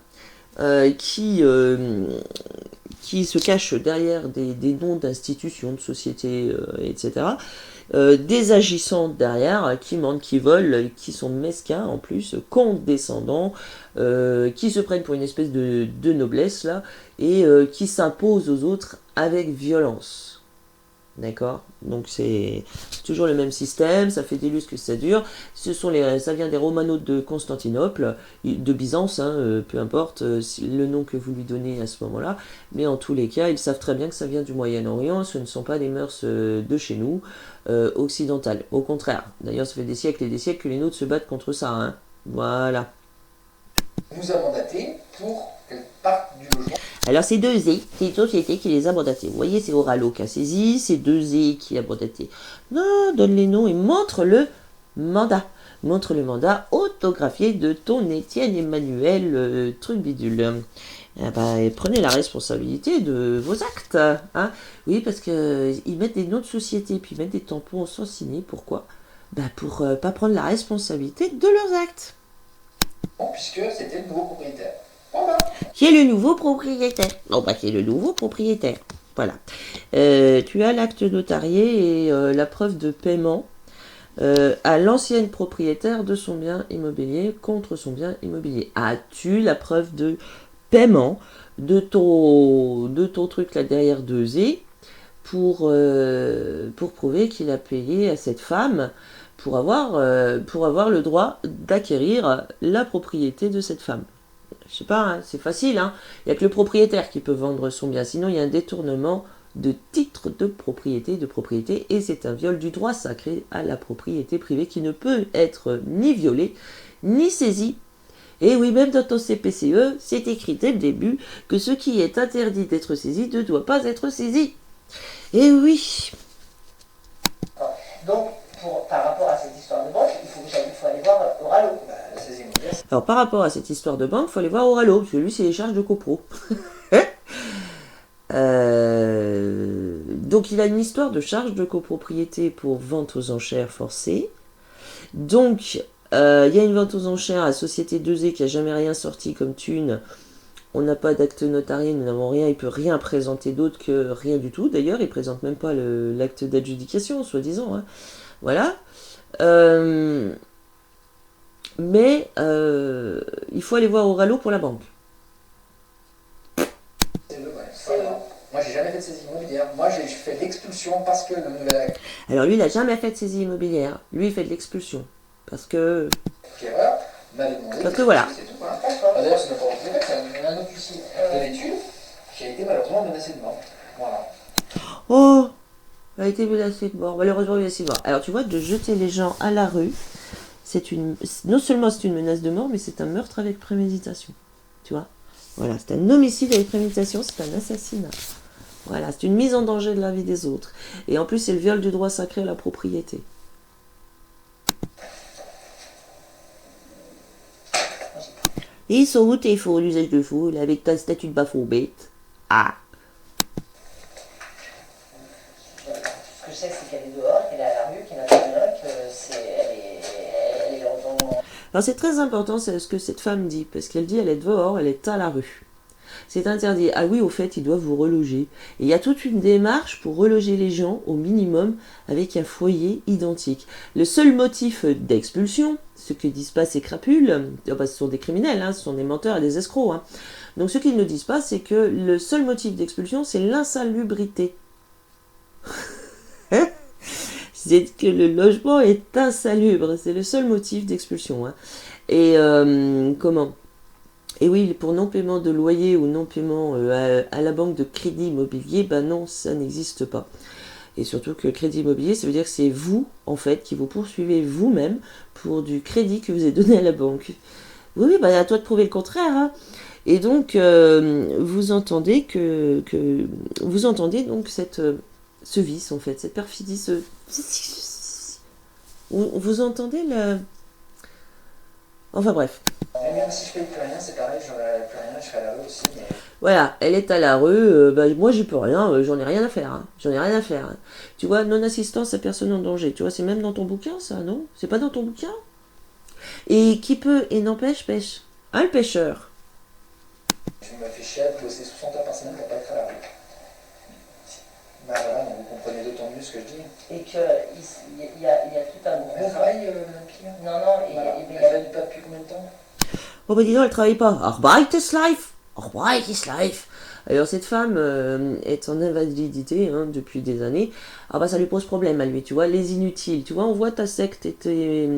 qui se cache derrière des noms d'institutions, de sociétés, etc. Des agissants derrière qui mentent, qui volent, qui sont mesquins en plus, condescendants, qui se prennent pour une espèce de noblesse là, et qui s'imposent aux autres avec violence. D'accord? Donc c'est toujours le même système, ça fait des lustres que ça dure. Ça vient des Romanos de Constantinople, de Byzance, hein, peu importe le nom que vous lui donnez à ce moment-là. Mais en tous les cas, ils savent très bien que ça vient du Moyen-Orient, ce ne sont pas des mœurs de chez nous, occidentales. Au contraire, d'ailleurs ça fait des siècles et des siècles que les nôtres se battent contre ça. Hein. Voilà. Nous a mandaté pour qu'elle parte du logement. Alors c'est 2E, c'est une société qui les a mandatés. Vous voyez, c'est Oralo qui a saisi, c'est 2E qui a mandaté. Non, donne les noms et montre le mandat. Montre le mandat autographié de ton Étienne Emmanuel truc bidule. Ah bah, prenez la responsabilité de vos actes. Hein. Oui, parce qu'ils mettent des noms de société, puis ils mettent des tampons sans signer. Pourquoi? Bah, pour pas prendre la responsabilité de leurs actes. Puisque c'était le nouveau propriétaire. Qui est le nouveau propriétaire. Non, bah, qui est le nouveau propriétaire. Voilà. Tu as l'acte notarié et la preuve de paiement à l'ancienne propriétaire de son bien immobilier contre son bien immobilier. As-tu la preuve de paiement de ton truc là derrière 2E pour prouver qu'il a payé à cette femme pour avoir le droit d'acquérir la propriété de cette femme. Je sais pas, hein, c'est facile, hein. Il n'y a que le propriétaire qui peut vendre son bien, sinon il y a un détournement de titre de propriété, et c'est un viol du droit sacré à la propriété privée qui ne peut être ni violé, ni saisi. Et oui, même dans ton CPCE, c'est écrit dès le début que ce qui est interdit d'être saisi ne doit pas être saisi. Et oui. Donc, par rapport à cette histoire de banque, il faut aller voir Oralo. Alors, par rapport à cette histoire de banque, il faut aller voir Oralo, parce que lui, c'est les charges de copro. Donc, il a une histoire de charges de copropriété pour vente aux enchères forcée. Donc, il y a une vente aux enchères à Société 2E qui n'a jamais rien sorti comme thune. On n'a pas d'acte notarié, nous n'avons rien, il ne peut rien présenter d'autre que rien du tout. D'ailleurs, il ne présente même pas l'acte d'adjudication, soi-disant. Hein. Voilà. Mais il faut aller voir Oralo pour la banque. Moi, j'ai jamais fait de saisie immobilière. Moi, j'ai fait de l'expulsion parce que le nouvel acte. Alors lui, il n'a jamais fait de saisie immobilière. Lui, il fait de l'expulsion. Parce que... Voilà, m'avait demandé. Parce que voilà. C'est tout. Voilà. D'ailleurs, c'est pas retrouvé, c'est un officier de l'étude qui a été malheureusement menacé de mort. Voilà. Oh, elle a été menacée de mort. Malheureusement, menacée de mort. Alors tu vois, de jeter les gens à la rue, non seulement c'est une menace de mort, mais c'est un meurtre avec préméditation. Tu vois? Voilà, c'est un homicide avec préméditation, c'est un assassinat. Voilà, c'est une mise en danger de la vie des autres. Et en plus, c'est le viol du droit sacré à la propriété. Et ils sont où tes faux, l'usage de faux, là, avec ta statue de Baphomet? Ah. Ce que je sais, c'est qu'elle est dehors, qu'elle est à la rue, qu'elle n'a pas de notes, elle est en... Alors c'est très important, c'est ce que cette femme dit, parce qu'elle dit elle est dehors, elle est à la rue. C'est interdit. Ah oui, au fait, ils doivent vous reloger. Et il y a toute une démarche pour reloger les gens au minimum avec un foyer identique. Le seul motif d'expulsion, ce que disent pas ces crapules, ce sont des criminels, hein, ce sont des menteurs et des escrocs. Hein. Donc ce qu'ils ne disent pas, c'est que le seul motif d'expulsion, c'est l'insalubrité. C'est que le logement est insalubre, c'est le seul motif d'expulsion. Hein. Et comment ? Et oui, pour non-paiement de loyer ou non-paiement à la banque de crédit immobilier, ben non, ça n'existe pas. Et surtout que le crédit immobilier, ça veut dire que c'est vous, en fait, qui vous poursuivez vous-même pour du crédit que vous avez donné à la banque. Oui, ben à toi de prouver le contraire. Hein. Et donc, vous entendez vous entendez donc ce vice, en fait, cette perfidie, vous entendez le... Enfin bref. Mais même si je paye plus rien, c'est pareil, j'aurais plus rien, je serai à la rue aussi. Mais... Voilà, elle est à la rue, moi j'y peux rien, j'en ai rien à faire. Hein. J'en ai rien à faire. Hein. Tu vois, non-assistance à personne en danger, tu vois, c'est même dans ton bouquin ça, non? C'est pas dans ton bouquin? Et qui peut et n'empêche pêche. Hein, le pêcheur? Je me fais chier à bosser 60 heures par semaine pour pas être à la rue. Bah voilà, donc vous comprenez d'autant mieux ce que je dis. Et qu'il y a tout un groupe... Elle travaille, Madame Pierre? Non, non, voilà. et Elle travaille pas depuis combien de temps? Oh bah dis donc, elle travaille pas. Arbeit ist life. Arbeit ist life. Alors cette femme est en invalidité hein, depuis des années. Ah bah ça lui pose problème à lui, tu vois, les inutiles. Tu vois, on voit ta secte et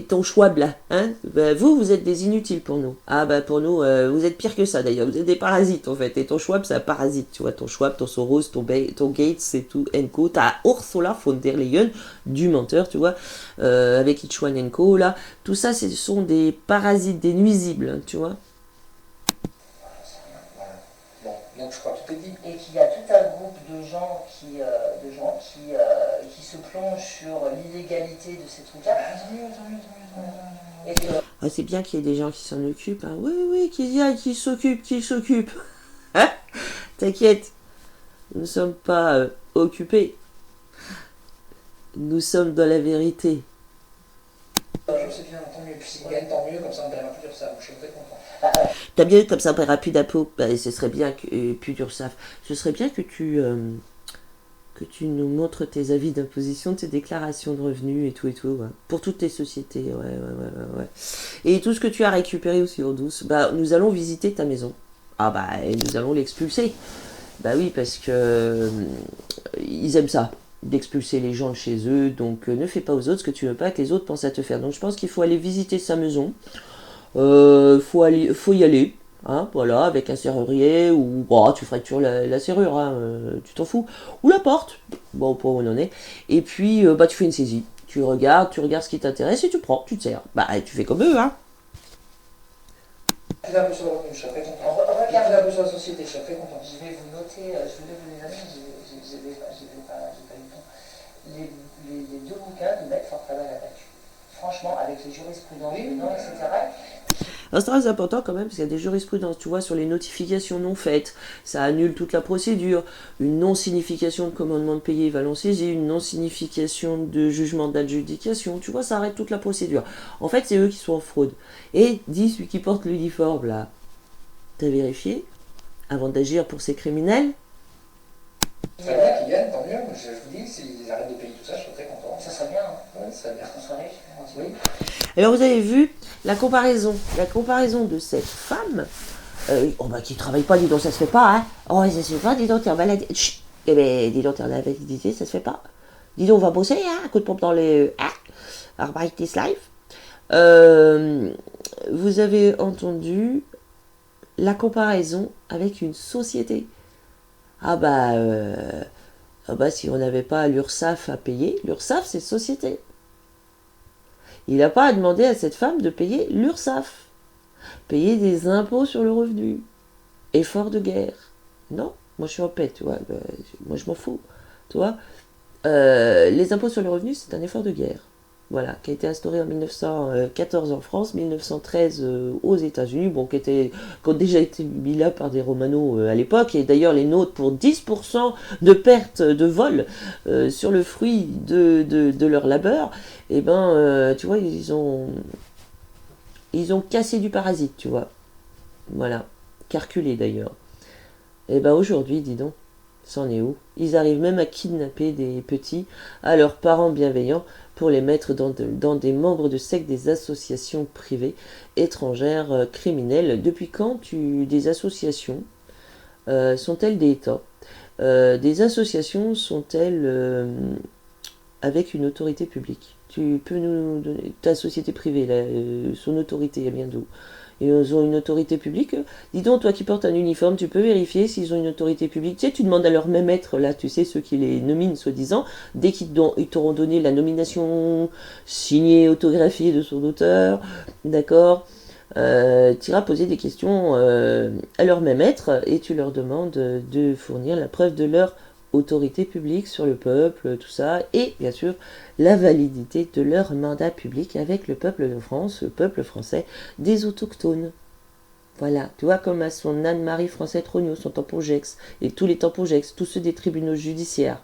ton Schwab là. Hein bah, vous êtes des inutiles pour nous. Ah bah pour nous, vous êtes pire que ça d'ailleurs. Vous êtes des parasites en fait. Et ton Schwab c'est un parasite, tu vois. Ton Schwab, ton Soros, ton Gates, c'est tout. Co. T'as Ursula von der Leyen, du menteur, tu vois, avec Itchwan Co. là. Tout ça, ce sont des parasites, des nuisibles, hein, tu vois. Donc je crois que tout est dit. Et qu'il y a tout un groupe de gens qui se plongent sur l'illégalité de ces trucs-là. Ah, c'est bien qu'il y ait des gens qui s'en occupent. Hein. Oui, qu'il y a qui s'occupent. Hein? T'inquiète, nous ne sommes pas occupés. Nous sommes dans la vérité. Je sais bien, tant mieux. Puis s'ils gagnent, tant mieux, comme ça on ne paiera plus d'URSSAF. Je suis très content. T'as bien, comme ça on paiera plus d'impôts. Bah, ce serait bien que plus d'URSSAF. Ce serait bien que tu nous montres tes avis d'imposition, tes déclarations de revenus et tout, hein, pour toutes tes sociétés. Ouais. Et tout ce que tu as récupéré aussi en douce, bah, nous allons visiter ta maison. Ah bah, et nous allons l'expulser. Bah oui, parce que ils aiment ça. d'expulser les gens de chez eux. Donc ne fais pas aux autres ce que tu veux pas que les autres pensent à te faire. Donc je pense qu'il faut aller visiter sa maison. Faut y aller. Hein, voilà, avec un serrurier ou tu fractures la serrure, hein, tu t'en fous. Ou la porte, bon, pour où on en est. Et puis, tu fais une saisie. Tu regardes ce qui t'intéresse et tu prends, tu te sers. Bah, tu fais comme eux, hein. Je suis un peu sur le revenu, je serais très content. Je suis un peu sur la société, je serais très content. Je vais vous noter, je vais vous les amener, j'ai pas eu le temps. Les deux bouquins de Maître Fortana là-dessus. Franchement, avec les jurisprudences, etc. Alors, c'est très important quand même, parce qu'il y a des jurisprudences, tu vois, sur les notifications non faites, ça annule toute la procédure. Une non-signification de commandement de payer va l'en saisie, une non-signification de jugement d'adjudication, tu vois, ça arrête toute la procédure. En fait, c'est eux qui sont en fraude. Et dis, celui qui porte l'uniforme, là, t'as vérifié avant d'agir pour ces criminels? Ça serait bien qu'ils viennent, tant mieux. Je vous dis, s'ils arrêtent de payer tout ça, je serais très content. Ça serait bien, hein. Oui, ça serait bien. Ça serait riche, Oui. Alors, vous avez vu la comparaison de cette femme qui travaille pas, dis donc, ça se fait pas, hein. Oh, ça se fait pas, dis donc, t'es en maladie. Chut. Eh ben, dis donc, t'es en invalidité, ça se fait pas. Dis donc, on va bosser, hein, un coup de pompe dans les... Arbeit is life. Vous avez entendu la comparaison avec une société. Si on n'avait pas l'URSSAF à payer, l'URSSAF, c'est société. Il n'a pas à demander à cette femme de payer l'URSSAF. Payer des impôts sur le revenu. Effort de guerre. Non, moi je suis en paix, tu vois. Moi je m'en fous, tu vois. Les impôts sur le revenu, c'est un effort de guerre. Voilà, qui a été instauré en 1914 en France, 1913 aux États-Unis, qui a déjà été mis là par des Romano à l'époque, et d'ailleurs les nôtres pour 10% de perte de vol sur le fruit de leur labeur, tu vois, ils ont cassé du parasite, tu vois. Voilà, calculé d'ailleurs. Et aujourd'hui, dis donc, c'en est où? Ils arrivent même à kidnapper des petits à leurs parents bienveillants pour les mettre dans des membres de sectes des associations privées étrangères criminelles. Depuis quand des associations sont-elles des États? Des associations sont-elles avec une autorité publique? Tu peux nous donner ta société privée, là, son autorité, elle vient d'où? Ils ont une autorité publique. Dis donc, toi qui portes un uniforme, tu peux vérifier s'ils ont une autorité publique. Tu sais, tu demandes à leur même maître, là, tu sais, ceux qui les nominent, soi-disant, dès qu'ils t'auront donné la nomination signée, autographiée de son auteur, d'accord, tu iras poser des questions à leur même maître et tu leur demandes de fournir la preuve de leur autorité publique sur le peuple, tout ça, et bien sûr la validité de leur mandat public avec le peuple de France, le peuple français, des autochtones. Voilà, tu vois, comme à son Anne-Marie Français-Trognon, son tampon-gex, et tous les tampons-gex, tous ceux des tribunaux judiciaires,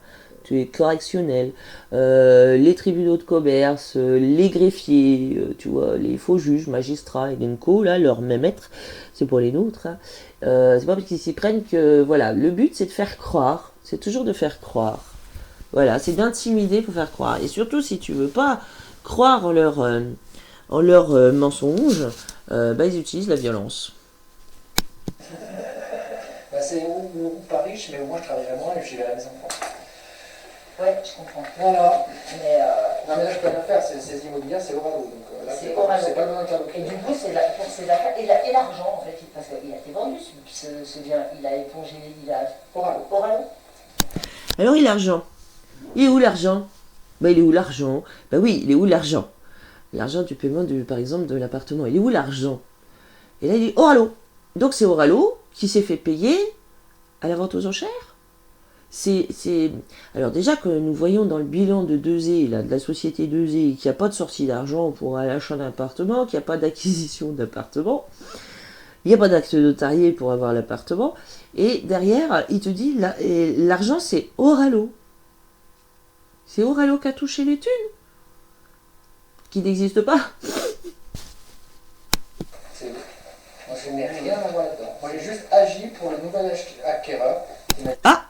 les correctionnels, les tribunaux de commerce, les greffiers, tu vois, les faux juges, magistrats, et Genco, là, leur même maître, c'est pour les nôtres, hein. C'est pas parce qu'ils s'y prennent que, voilà, le but c'est de faire croire, c'est toujours de faire croire. Voilà, c'est d'intimider pour faire croire. Et surtout, si tu veux pas croire en leur mensonge, ils utilisent la violence. C'est pas riche, mais au moins je travaillerai moins et je verrai mes enfants. Ouais, je comprends. Voilà. Mais non, mais là, je peux rien faire, ces immobilières, c'est Oralo. Donc là, c'est Oralo. C'est pas le bon Et interlocuteur. du coup, pour ces affaires, et l'argent, en fait, parce qu'il a été vendu, ce bien, il a épongé, il a... Oralo. Alors, il a l'argent. Il est où l'argent? Il est où l'argent? Oui, il est où l'argent? L'argent du paiement, par exemple, de l'appartement. Il est où l'argent? Et là, il dit Oralo. Donc, c'est Oralo qui s'est fait payer à la vente aux enchères. Alors déjà que nous voyons dans le bilan de 2E, là, de la société 2E, qu'il n'y a pas de sortie d'argent pour l'achat d'un appartement, qu'il n'y a pas d'acquisition d'appartement, il n'y a pas d'acte notarié pour avoir l'appartement, et derrière, il te dit, l'argent c'est Oralo. C'est Oralo qui a touché les thunes, qui n'existe pas. Moi je n'ai rien à voir là-dedans. Moi j'ai juste agi pour le nouvel acquéreur. Ah!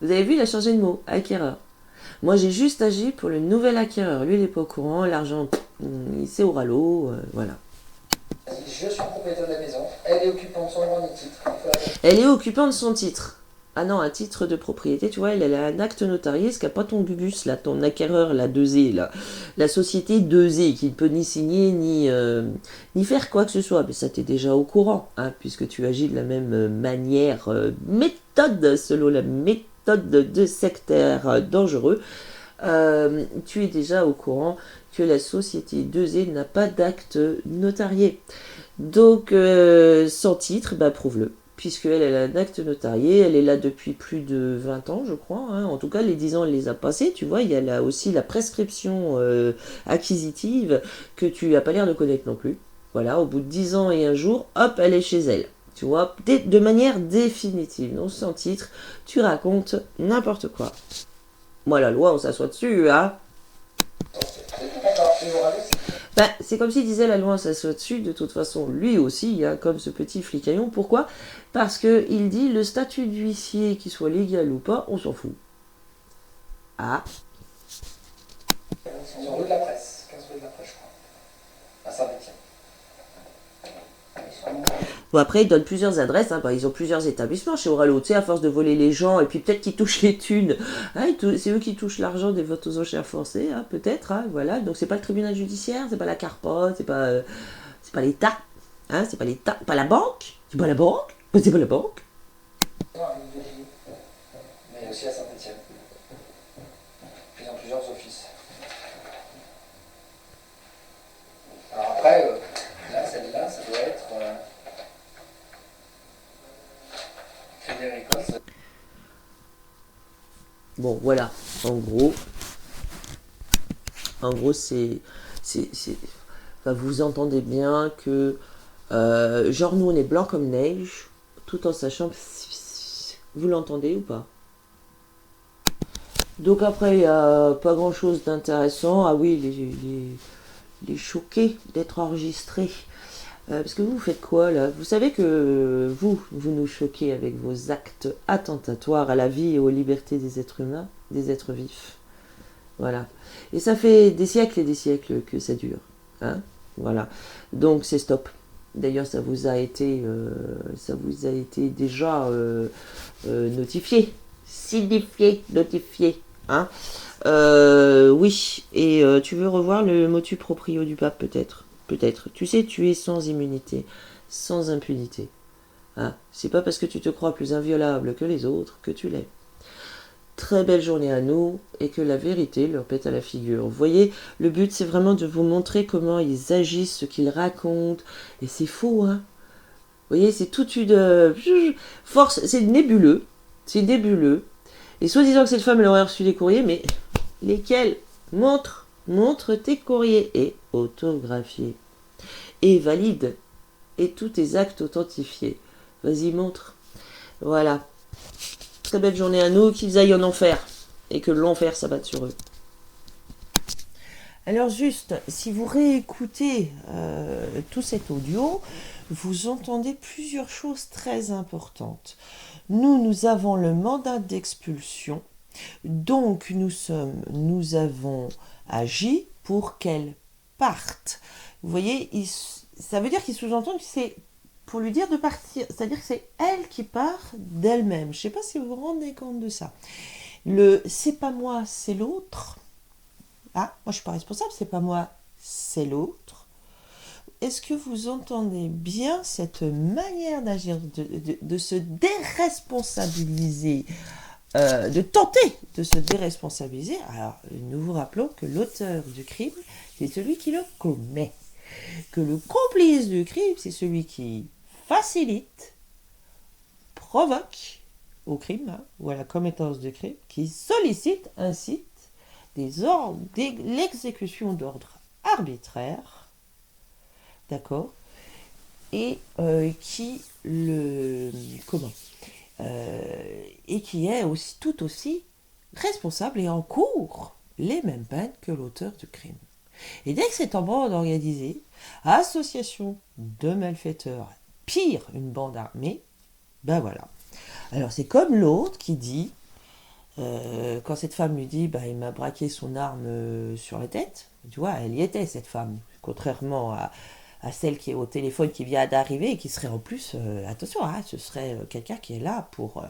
Vous avez vu, il a changé de mot, acquéreur. Moi, j'ai juste agi pour le nouvel acquéreur. Lui, il n'est pas au courant, l'argent, c'est Oralo, voilà. Je suis propriétaire de la maison, elle est occupante de son droit de titre. Elle est occupante de son titre. Ah non, un titre de propriété, tu vois, elle a un acte notarié, ce qu'a pas ton Gugus, là, ton acquéreur, la 2E, là. La société 2E, qui ne peut ni signer, ni faire quoi que ce soit. Mais ça, t'es déjà au courant, hein, puisque tu agis de la même manière, méthode, selon la méthode de sectaire dangereux. Tu es déjà au courant que la société 2E n'a pas d'acte notarié. Donc, sans titre, bah, prouve-le. Puisqu'elle elle a un acte notarié, elle est là depuis plus de 20 ans, je crois. Hein. En tout cas, les 10 ans, elle les a passés. Tu vois, il y a là aussi la prescription acquisitive que tu n'as pas l'air de connaître non plus. Voilà, au bout de 10 ans et un jour, hop, elle est chez elle. Tu vois, de manière définitive, non sans titre, tu racontes n'importe quoi. Moi, la loi, on s'assoit dessus, hein. D'accord, et vous râlez, Ben, c'est comme s'il disait la loi s'assoit dessus, de toute façon, lui aussi, hein, comme ce petit flicaillon. Pourquoi? Parce qu'il dit le statut d'huissier, qu'il soit légal ou pas, on s'en fout. Ah, c'est rue de la Presse, 15 rue de la Presse, je crois, à Saint-Étienne. bon, après, ils donnent plusieurs adresses, hein, ben, ils ont plusieurs établissements chez Oralo, tu sais, à force de voler les gens, et puis peut-être qu'ils touchent les thunes. Hein, c'est eux qui touchent l'argent des votes aux enchères forcées, hein, peut-être, hein, voilà. Donc c'est pas le tribunal judiciaire, c'est pas la CARPOD, c'est pas l'État, hein, c'est pas l'État, pas la banque, c'est pas la banque, c'est pas la banque. Mais aussi à Saint-Étienne. Puis dans plusieurs offices. Alors après, là, celle-là, ça doit être Frédéricos. Bon, voilà, en gros, c'est, enfin, vous entendez bien que, genre, nous, on est blanc comme neige, tout en sachant, vous l'entendez ou pas? Donc après, il n'y a pas grand-chose d'intéressant. Ah oui, les choqués d'être enregistrés. Parce que vous faites quoi là? Vous savez que vous nous choquez avec vos actes attentatoires à la vie et aux libertés des êtres humains, des êtres vifs. Voilà. Et ça fait des siècles et des siècles que ça dure. Hein, voilà. Donc c'est stop. D'ailleurs, ça vous a été déjà notifié, signifié, notifié. Hein, oui. Et tu veux revoir le motu proprio du pape, peut-être. Peut-être. Tu sais, tu es sans immunité, sans impunité. Hein, c'est pas parce que tu te crois plus inviolable que les autres que tu l'es. Très belle journée à nous et que la vérité leur pète à la figure. Vous voyez, le but c'est vraiment de vous montrer comment ils agissent, ce qu'ils racontent. Et c'est faux, hein. Vous voyez, c'est toute une force, c'est nébuleux. C'est nébuleux. Et soi-disant que cette femme elle aurait reçu des courriers, mais lesquels? Montre tes courriers et autographiés. Et valide. Et tous tes actes authentifiés. Vas-y, montre. Voilà. Très belle journée à nous, qu'ils aillent en enfer. Et que l'enfer s'abatte sur eux. Alors juste, si vous réécoutez tout cet audio, vous entendez plusieurs choses très importantes. Nous avons le mandat d'expulsion, donc nous avons agi pour qu'elle parte. Vous voyez, ça veut dire qu'il sous-entend que c'est pour lui dire de partir, c'est-à-dire que c'est elle qui part d'elle-même. Je ne sais pas si vous vous rendez compte de ça. Le c'est pas moi, c'est l'autre. Ah, moi je suis pas responsable, c'est pas moi, c'est l'autre. Est-ce que vous entendez bien cette manière d'agir, de se déresponsabiliser, de tenter de se déresponsabiliser? Alors, nous vous rappelons que l'auteur du crime, c'est celui qui le commet. Que le complice du crime, c'est celui qui facilite, provoque au crime, hein, ou à la commettance du crime, qui sollicite, incite l'exécution d'ordres arbitraires, d'accord, et qui le comment et qui est aussi tout aussi responsable et encourt les mêmes peines que l'auteur du crime. Et dès que c'est en bande organisée, association de malfaiteurs, pire une bande armée, ben voilà. Alors c'est comme l'autre qui dit, quand cette femme lui dit, il m'a braqué son arme sur la tête, tu vois, elle y était cette femme, contrairement à celle qui est au téléphone qui vient d'arriver et qui serait en plus, attention, hein, ce serait quelqu'un qui est là pour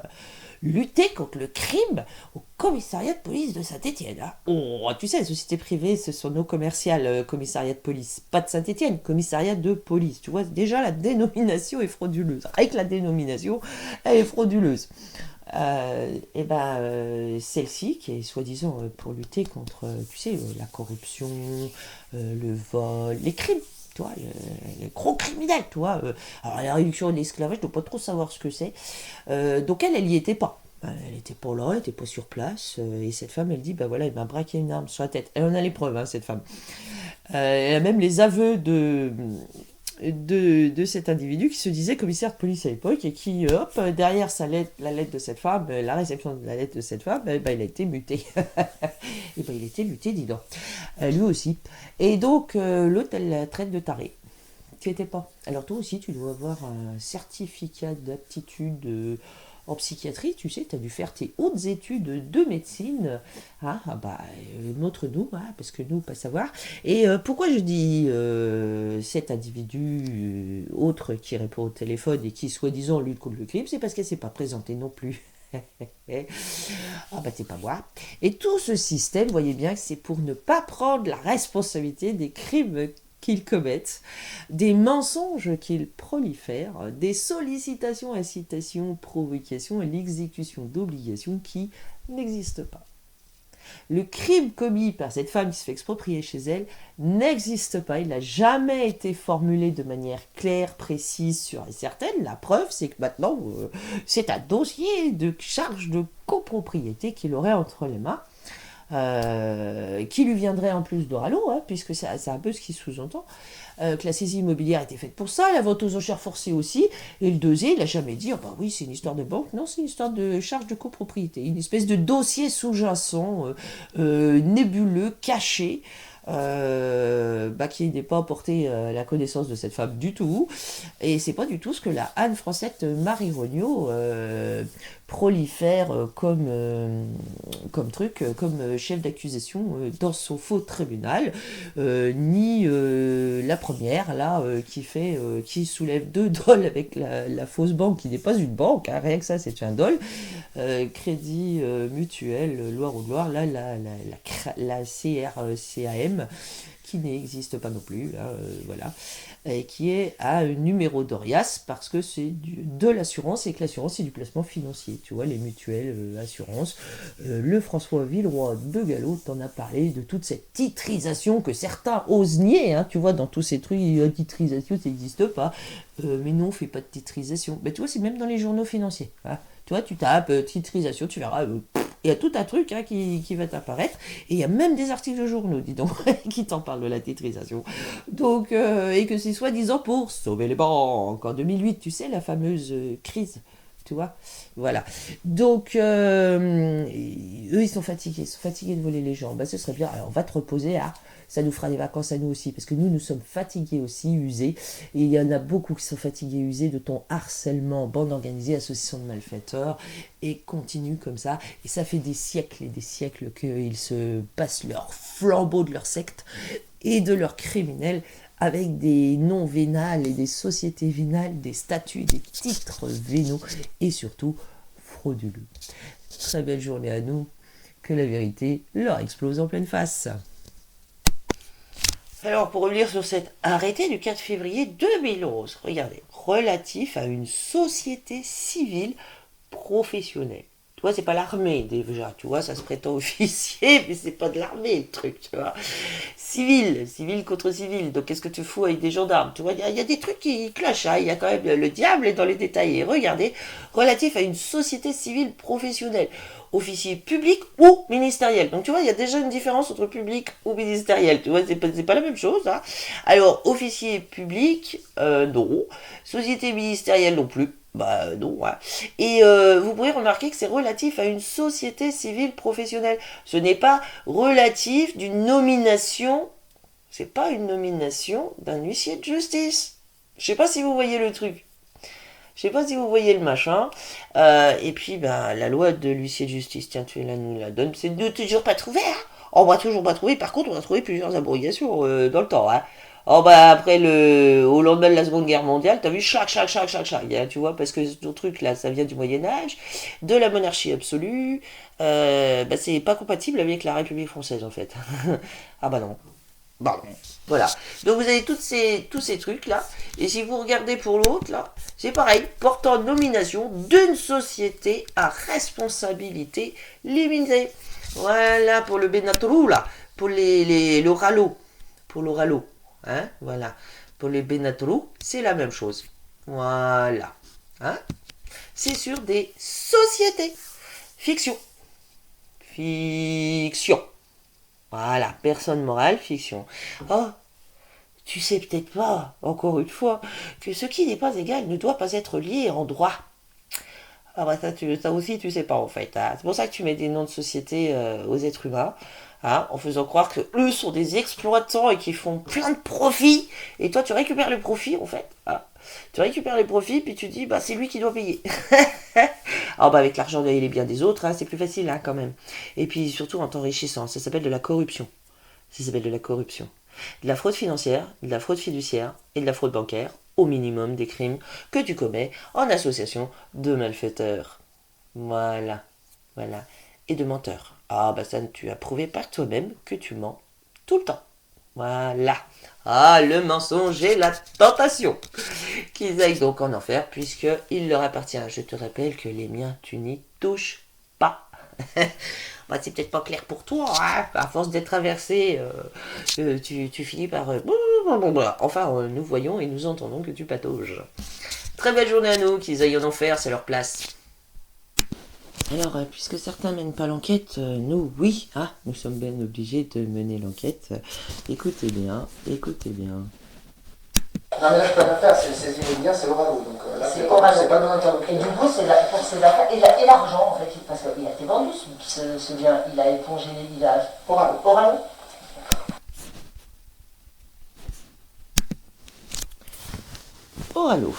lutter contre le crime au commissariat de police de Saint-Étienne. Hein. Oh, tu sais, les sociétés privées, ce sont nos commerciales commissariat de police. Pas de Saint-Étienne, commissariat de police. Tu vois, déjà la dénomination est frauduleuse. Avec la dénomination, elle est frauduleuse. Celle-ci, qui est soi-disant pour lutter contre, tu sais, la corruption, le vol, les crimes. Toi, les gros criminels, toi. Alors la réduction de l'esclavage, je ne dois pas trop savoir ce que c'est. Donc elle y était pas. Elle n'était pas là, elle n'était pas sur place. Et cette femme, elle dit, bah voilà, il m'a braqué une arme sur la tête. Elle en a les preuves, hein, cette femme. Elle a même les aveux de cet individu qui se disait commissaire de police à l'époque et qui, derrière la lettre de cette femme, la réception de la lettre de cette femme, il a été muté. Et il a été muté, dis donc. Lui aussi. Et donc, l'autre, elle la traite de taré. Tu étais pas. Alors toi aussi, tu dois avoir un certificat d'aptitude en psychiatrie, tu sais, tu as dû faire tes hautes études de médecine. Hein, montre-nous, hein, parce que nous, pas savoir. Et pourquoi je dis cet individu autre qui répond au téléphone et qui, soi-disant, lutte contre le crime, c'est parce qu'elle ne s'est pas présentée non plus. T'es pas moi. Et tout ce système, voyez bien que c'est pour ne pas prendre la responsabilité des crimes qu'ils commettent, des mensonges qu'ils prolifèrent, des sollicitations, incitations, provocations et l'exécution d'obligations qui n'existent pas. Le crime commis par cette femme qui se fait exproprier chez elle n'existe pas, il n'a jamais été formulé de manière claire, précise, sûre et certaine. La preuve, c'est que maintenant, c'est un dossier de charge de copropriété qu'il aurait entre les mains. Qui lui viendrait en plus d'Oralo, hein, puisque c'est un peu ce qui sous-entend, que la saisie immobilière a été faite pour ça, la vente aux enchères forcée aussi, et le deuxième, il n'a jamais dit, oui, c'est une histoire de banque, non, c'est une histoire de charge de copropriété, une espèce de dossier sous-jacent, nébuleux, caché, qui n'est pas porté à la connaissance de cette femme du tout, et c'est pas du tout ce que la Anne-Francette Marie-Rognaud prolifère comme chef d'accusation dans son faux tribunal, ni la première là qui soulève 2 dollars avec la fausse banque qui n'est pas une banque, hein, rien que ça c'est un dollar, Crédit Mutuel Loire-ou-Loire, là la CRCAM qui n'existe pas non plus, hein, voilà, et qui est à un numéro d'Orias parce que c'est de l'assurance et que l'assurance c'est du placement financier, tu vois, les mutuelles, assurances. Le François Villeroy de Gallo t'en a parlé de toute cette titrisation que certains osent nier, hein, tu vois, dans tous ces trucs, titrisation ça n'existe pas, mais non, on fait pas de titrisation. Mais tu vois, c'est même dans les journaux financiers, hein. Tu vois, tu tapes titrisation, tu verras, il y a tout un truc, hein, qui va t'apparaître, et il y a même des articles de journaux, dis donc, qui t'en parlent de la titrisation. Donc, et que c'est soi-disant pour sauver les banques. En 2008, tu sais, la fameuse crise, tu vois, voilà. Donc, eux, ils sont fatigués de voler les gens. Ce serait bien, alors on va te reposer, ça nous fera des vacances à nous aussi, parce que nous sommes fatigués aussi, usés, et il y en a beaucoup qui sont fatigués, usés de ton harcèlement, bande organisée, association de malfaiteurs, et continue comme ça, et ça fait des siècles et des siècles qu'ils se passent leur flambeau de leur secte et de leurs criminels avec des noms vénals et des sociétés vénales, des statuts, des titres vénaux, et surtout frauduleux. Très belle journée à nous, que la vérité leur explose en pleine face. Alors, pour revenir sur cet arrêté du 4 février 2011, regardez, relatif à une société civile professionnelle. Tu vois, c'est pas l'armée déjà, tu vois, ça se prétend officier, mais c'est pas de l'armée le truc, tu vois. Civil contre civil, donc qu'est-ce que tu fous avec des gendarmes? Tu vois, il y a des trucs qui clashent, hein. Il y a quand même le diable est dans les détails. Et regardez, relatif à une société civile professionnelle, officier public ou ministériel. Donc tu vois, il y a déjà une différence entre public ou ministériel, tu vois, c'est pas la même chose, hein. Alors, officier public, non. Société ministérielle non plus. Non, hein. Et vous pourrez remarquer que c'est relatif à une société civile professionnelle. Ce n'est pas relatif d'une nomination, c'est pas une nomination d'un huissier de justice. Je sais pas si vous voyez le truc. Je sais pas si vous voyez le machin. Et puis, la loi de l'huissier de justice, tiens, tu nous la donnes, c'est de toujours pas trouver, hein. On va toujours pas trouver, par contre, on va trouver plusieurs abrogations dans le temps, hein. Oh bah après au lendemain de la Seconde Guerre mondiale, t'as vu chaque, tu vois, parce que ton truc là, ça vient du Moyen Âge, de la monarchie absolue, bah c'est pas compatible avec la République française en fait. Ah bah non. Bon, voilà. Donc vous avez tous ces trucs là, et si vous regardez pour l'autre là, c'est pareil, portant nomination d'une société à responsabilité limitée. Voilà pour le Benatrou là, pour l'Oralo, pour l'Oralo. Hein, voilà. Pour les Benatrou, c'est la même chose. Voilà. Hein, c'est sur des sociétés. Fiction. Fiction. Voilà. Personne morale, fiction. Oh, tu sais peut-être pas, encore une fois, que ce qui n'est pas égal ne doit pas être lié en droit. Ah bah ça aussi tu sais pas en fait. Hein. C'est pour ça que tu mets des noms de société aux êtres humains, hein, en faisant croire que eux sont des exploitants et qui font plein de profits. Et toi tu récupères les profits en fait. Hein. Tu récupères les profits puis tu dis bah c'est lui qui doit payer. Ah bah avec l'argent et les biens des autres, hein, c'est plus facile hein, quand même. Et puis surtout en t'enrichissant, ça s'appelle de la corruption. Ça s'appelle de la corruption. De la fraude financière, de la fraude fiduciaire et de la fraude bancaire, au minimum des crimes que tu commets en association de malfaiteurs. Voilà, voilà. Et de menteurs. Ah bah ça, tu as prouvé par toi-même que tu mens tout le temps. Voilà. Ah, le mensonge et la tentation. Qu'ils aillent donc en enfer puisqu'il leur appartient. Je te rappelle que les miens, tu n'y touches pas. Bah, c'est peut-être pas clair pour toi, hein. À force d'être traversé, tu finis par... Enfin, nous voyons et nous entendons que tu patauges. Très belle journée à nous, qu'ils aillent en enfer, c'est leur place. Alors, puisque certains mènent pas l'enquête, nous, oui, nous sommes bien obligés de mener l'enquête. Écoutez bien, écoutez bien. Non mais là je peux rien faire, c'est immédiat, c'est Oralo, donc là c'est Oralo. C'est pas mon interlocuteur. Et du coup, c'est pour ses affaires et l'argent en fait, parce qu'il a été vendu ce bien, il a épongé, il a. Oralo. Oralo. Oralo.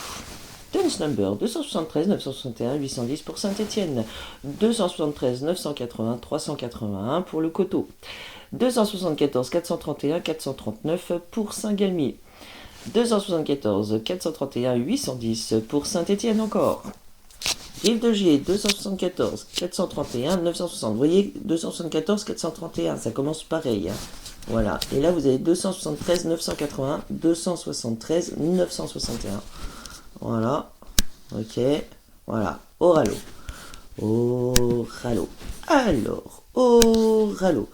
Tennis number 273 961 810 pour Saint-Étienne, 273 980 381 pour le Coteau, 274 431 439 pour Saint-Galmier, 274 431 810 pour Saint-Étienne encore. Rive de Gier, 274 431 960. Vous voyez, 274 431, ça commence pareil. Hein. Voilà. Et là, vous avez 273 981, 273 961. Voilà. Ok. Voilà. Oralo. Oralo. Alors, Oralo.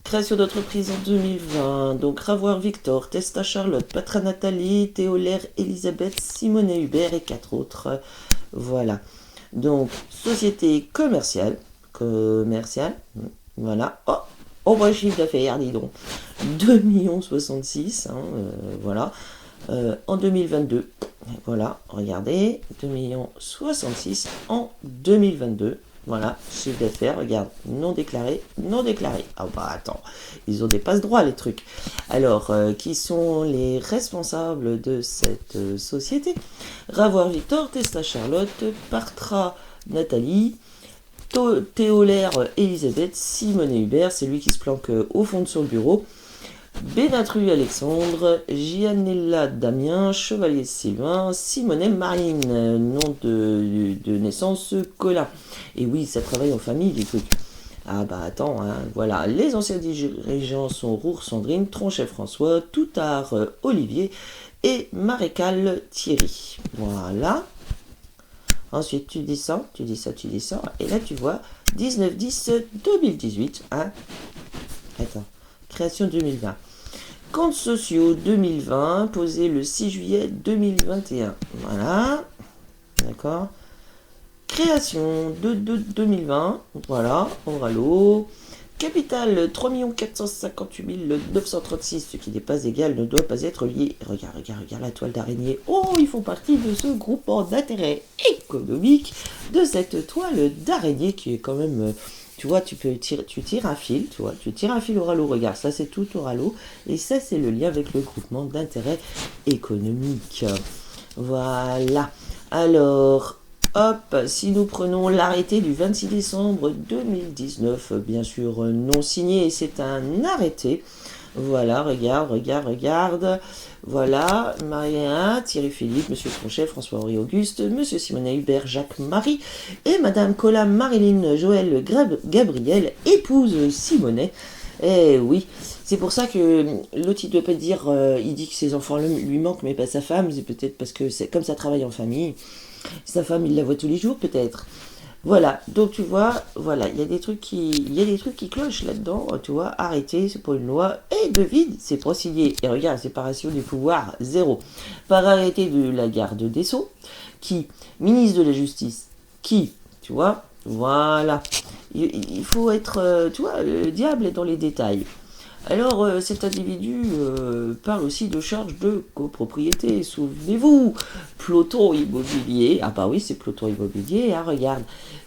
Création d'entreprise en 2020. Donc, Ravoir Victor, Testa Charlotte, Patra Nathalie, Théolaire Elisabeth, Simonet Hubert et 4 autres. Voilà. Donc, société commerciale. Voilà. Oh, bah, chiffre d'affaires, dis donc. 2 66 000, voilà. En 2022. Voilà, regardez. 2 66 000 en 2022. Voilà, chiffre d'affaires, regarde, non déclaré. Ah bah attends, ils ont des passe-droits les trucs. Alors, qui sont les responsables de cette société? Ravoir Victor, Testa Charlotte, Partra Nathalie, Théolaire Elisabeth, Simonet Hubert, c'est lui qui se planque au fond de son bureau, Bénatru Alexandre, Gianella Damien, Chevalier Sylvain, Simonet Marine, nom de naissance Colin. Et oui, ça travaille en famille, les trucs. Ah bah attends, hein, voilà. Les anciens dirigeants sont Roure Sandrine, Tronchet François, Toutard Olivier et Marécal Thierry. Voilà. Ensuite, tu descends. Et là, tu vois 19-10-2018. Hein. Attends. Création 2020. Comptes sociaux 2020, posé le 6 juillet 2021. Voilà. D'accord. Création de 2020. Voilà. Oralo. Capital 3 458 936, ce qui n'est pas égal ne doit pas être lié. Regarde la toile d'araignée. Oh, ils font partie de ce groupement d'intérêt économique de cette toile d'araignée qui est quand même... Tu vois, tu tires un fil, Oralo, regarde, ça c'est tout Oralo, et ça c'est le lien avec le groupement d'intérêt économique. Voilà. Alors, hop, si nous prenons l'arrêté du 26 décembre 2019, bien sûr non signé, c'est un arrêté Voilà, regarde, regarde, regarde. Voilà, Marie-Anne, Thierry Philippe, Monsieur Tronchet, François-Henri Auguste, Monsieur Simonet Hubert, Jacques-Marie et Madame Collat Marilyn Joël Gabriel, épouse Simonet. Eh oui, c'est pour ça que l'autre il doit pas dire, il dit que ses enfants lui manquent mais pas sa femme, c'est peut-être parce que c'est comme ça travaille en famille. Sa femme il la voit tous les jours peut-être. Voilà, donc tu vois, voilà, il y a des trucs qui clochent là-dedans, tu vois, arrêtez, c'est pas une loi, et de vide, c'est procédé. Et regarde, séparation des pouvoirs, zéro. Par arrêté de la garde des Sceaux, qui, ministre de la Justice, qui, tu vois, voilà. Il faut être, tu vois, le diable est dans les détails. Alors, cet individu parle aussi de charges de copropriété. Souvenez-vous, peloton immobilier. Ah bah oui, c'est peloton immobilier. Ah, regarde,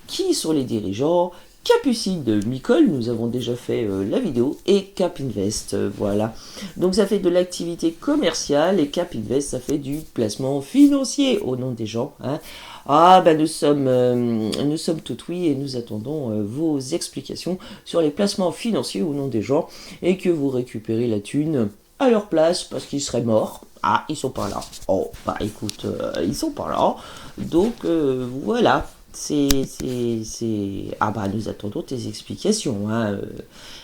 qui sont les dirigeants? Capucine de Micole, nous avons déjà fait la vidéo, et Cap Invest, voilà. Donc ça fait de l'activité commerciale, et Cap Invest, ça fait du placement financier au nom des gens. Hein. Ah ben nous sommes tout oui et nous attendons vos explications sur les placements financiers au nom des gens et que vous récupérez la thune à leur place parce qu'ils seraient morts. Ah, ils sont pas là. Oh, bah écoute, ils sont pas là. Donc voilà. Ah bah nous attendons tes explications. Hein.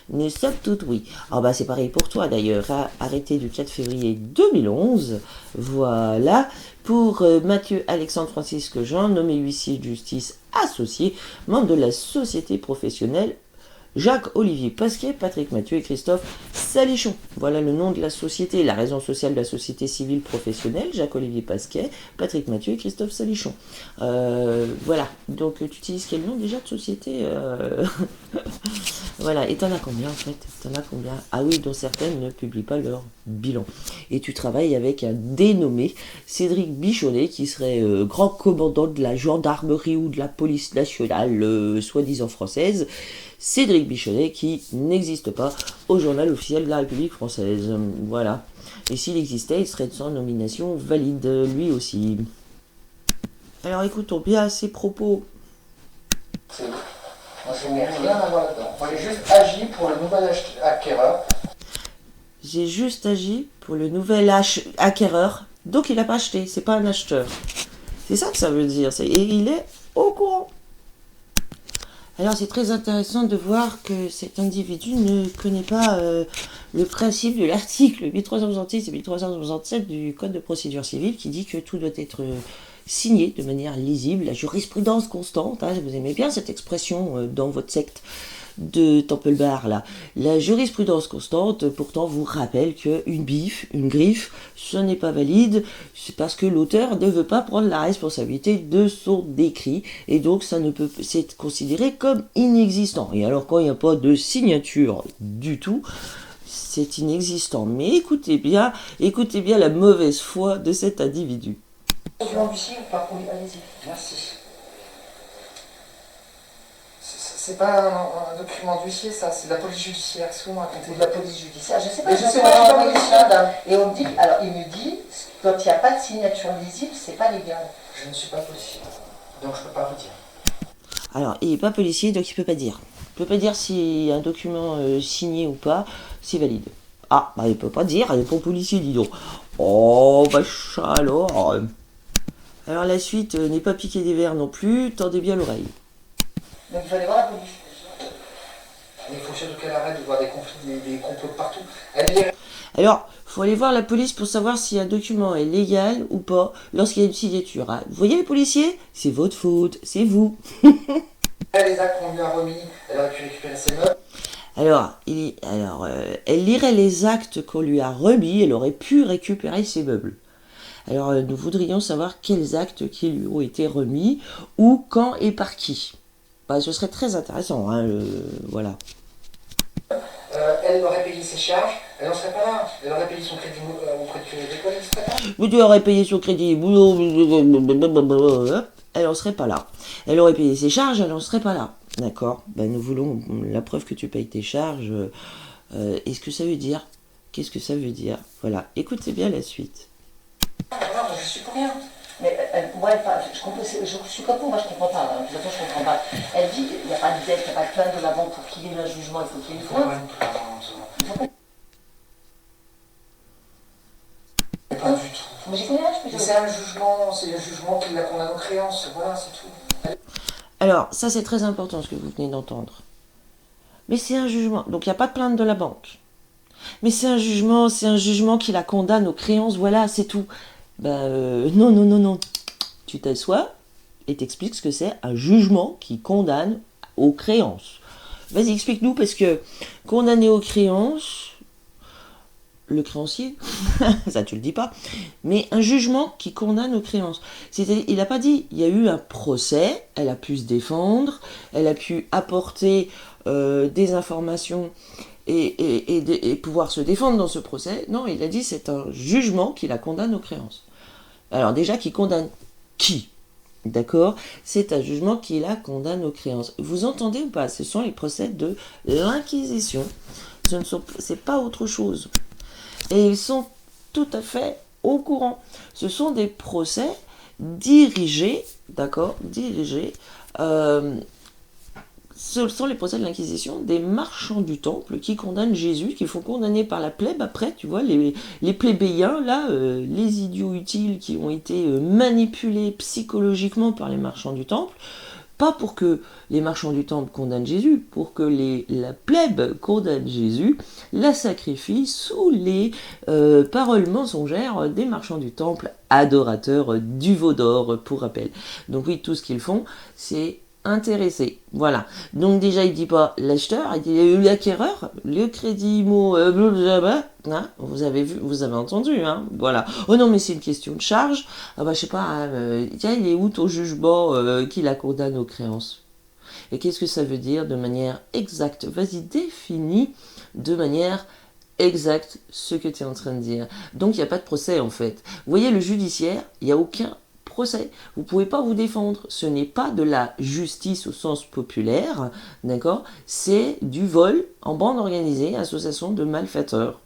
Nous sommes tout oui. Ah bah c'est pareil pour toi d'ailleurs. Hein. Arrêté du 4 février 2011. Voilà. Pour Mathieu Alexandre Francisque Jean, nommé huissier de justice associé, membre de la société professionnelle Jacques-Olivier Pasquet, Patrick Mathieu et Christophe Salichon. Voilà le nom de la société, la raison sociale de la société civile professionnelle, Jacques-Olivier Pasquet, Patrick Mathieu et Christophe Salichon. Voilà, donc tu utilises quel nom déjà de société Voilà, et t'en as combien en fait? T'en as combien? Ah oui, dont certaines ne publient pas leur bilan. Et tu travailles avec un dénommé Cédric Bichonnet, qui serait grand commandant de la gendarmerie ou de la police nationale, soi-disant française. Cédric Bichonnet qui n'existe pas au journal officiel de la République française. Voilà. Et s'il existait, il serait de sans nomination valide, lui aussi. Alors écoutons bien ces propos. Moi, je n'ai rien à voir là-dedans. Moi, j'ai juste agi pour le nouvel acquéreur. J'ai juste agi pour le nouvel acquéreur. Donc il n'a pas acheté, c'est pas un acheteur. C'est ça que ça veut dire. Et il est au courant. Alors c'est très intéressant de voir que cet individu ne connaît pas le principe de l'article 1366 et 1367 du Code de procédure civile qui dit que tout doit être signé de manière lisible, la jurisprudence constante, hein, vous aimez bien cette expression dans votre secte de Temple Bar là. La jurisprudence constante pourtant vous rappelle qu'une bif, une griffe, ce n'est pas valide, c'est parce que l'auteur ne veut pas prendre la responsabilité de son décrit et donc ça ne peut c'est considéré comme inexistant. Et alors quand il n'y a pas de signature du tout, c'est inexistant. Mais écoutez bien la mauvaise foi de cet individu. Document d'huissier ou pas? Oui, allez-y. Merci. C'est pas un document d'huissier, ça, c'est de la police judiciaire. Est-ce que vous me racontez? C'est de la police judiciaire. Je sais pas. Mais je sais pas, je suis pas policier. Et on me dit, alors il me dit, quand il n'y a pas de signature lisible, c'est pas légal. Je ne suis pas policier, donc je peux pas vous dire. Alors, il n'est pas policier, donc il peut pas dire. Il peut pas dire si un document signé ou pas, c'est valide. Ah, bah il peut pas dire, il n'est pas policier, dis donc. Oh, bah alors. Alors la suite n'est pas piqué des verres non plus, tendez bien l'oreille. Donc il faut aller voir la police. Mais il faut surtout qu'elle arrête de voir des conflits, des complots de partout. Alors, faut aller voir la police pour savoir si un document est légal ou pas lorsqu'il y a une signature. Hein. Vous voyez les policiers? C'est votre faute, c'est vous. Les actes qu'on lui a remis, elle aurait pu récupérer ses meubles. Alors, elle lirait les actes qu'on lui a remis, elle aurait pu récupérer ses meubles. Alors, nous voudrions savoir quels actes qui lui ont été remis, ou quand et par qui. Bah, ce serait très intéressant, hein, voilà. Elle aurait payé ses charges, elle n'en serait pas là. Elle aurait payé son crédit auprès du Crédit Agricole, elle ne serait pas là. Vous aurait payé son crédit, elle n'en serait pas là. Elle aurait payé ses charges, elle n'en serait pas là. D'accord, ben, nous voulons la preuve que tu payes tes charges. Est-ce que ça veut dire? Qu'est-ce que ça veut dire? Voilà, écoutez bien la suite. Non, je suis pour rien. Mais je suis comme vous, moi je comprends pas. Hein. De toute façon, je comprends pas. Elle dit il n'y a pas de dette, il n'y a pas de plainte de la banque pour qu'il y ait un jugement, il faut qu'il y ait une preuve. pas du tout. Mais j'y connais rien, je peux Mais dire. c'est un jugement qui la condamne aux créances, voilà, c'est tout. Alors, ça c'est très important ce que vous venez d'entendre. Mais c'est un jugement, donc il n'y a pas de plainte de la banque. Mais c'est un jugement qui la condamne aux créances, voilà, c'est tout. Non, non, non, non. Tu t'assois et t'expliques ce que c'est un jugement qui condamne aux créances. Vas-y, explique-nous, parce que condamner aux créances, le créancier, ça tu le dis pas, mais un jugement qui condamne aux créances. Il n'a pas dit, il y a eu un procès, elle a pu se défendre, elle a pu apporter des informations et pouvoir se défendre dans ce procès. Non, il a dit c'est un jugement qui la condamne aux créances. Alors déjà, qui condamne qui ? D'accord ? C'est un jugement qui la condamne aux créances. Vous entendez ou pas ? Ce sont les procès de l'Inquisition. C'est pas autre chose. Et ils sont tout à fait au courant. Ce sont des procès dirigés, d'accord ? Dirigés. Ce sont les procès de l'Inquisition des marchands du temple qui condamnent Jésus, qui font condamner par la plèbe après, tu vois, les plébéiens, là, les idiots utiles qui ont été manipulés psychologiquement par les marchands du temple, pas pour que les marchands du temple condamnent Jésus, pour que la plèbe condamne Jésus, la sacrifie sous les paroles mensongères des marchands du temple, adorateurs du veau d'or, pour rappel. Donc oui, tout ce qu'ils font, c'est intéressé. Voilà. Donc déjà, il dit pas l'acheteur, il dit l'acquéreur, le crédit immo, hein, vous avez vu, vous avez entendu, hein, voilà. Oh non, mais c'est une question de charge. Ah bah je sais pas, hein, tiens, il est où ton jugement qui la condamne aux créances? Et qu'est-ce que ça veut dire de manière exacte? Vas-y, définis de manière exacte ce que tu es en train de dire. Donc il n'y a pas de procès en fait. Vous voyez, le judiciaire, il n'y a aucun procès. Vous ne pouvez pas vous défendre. Ce n'est pas de la justice au sens populaire, d'accord? C'est du vol en bande organisée, association de malfaiteurs.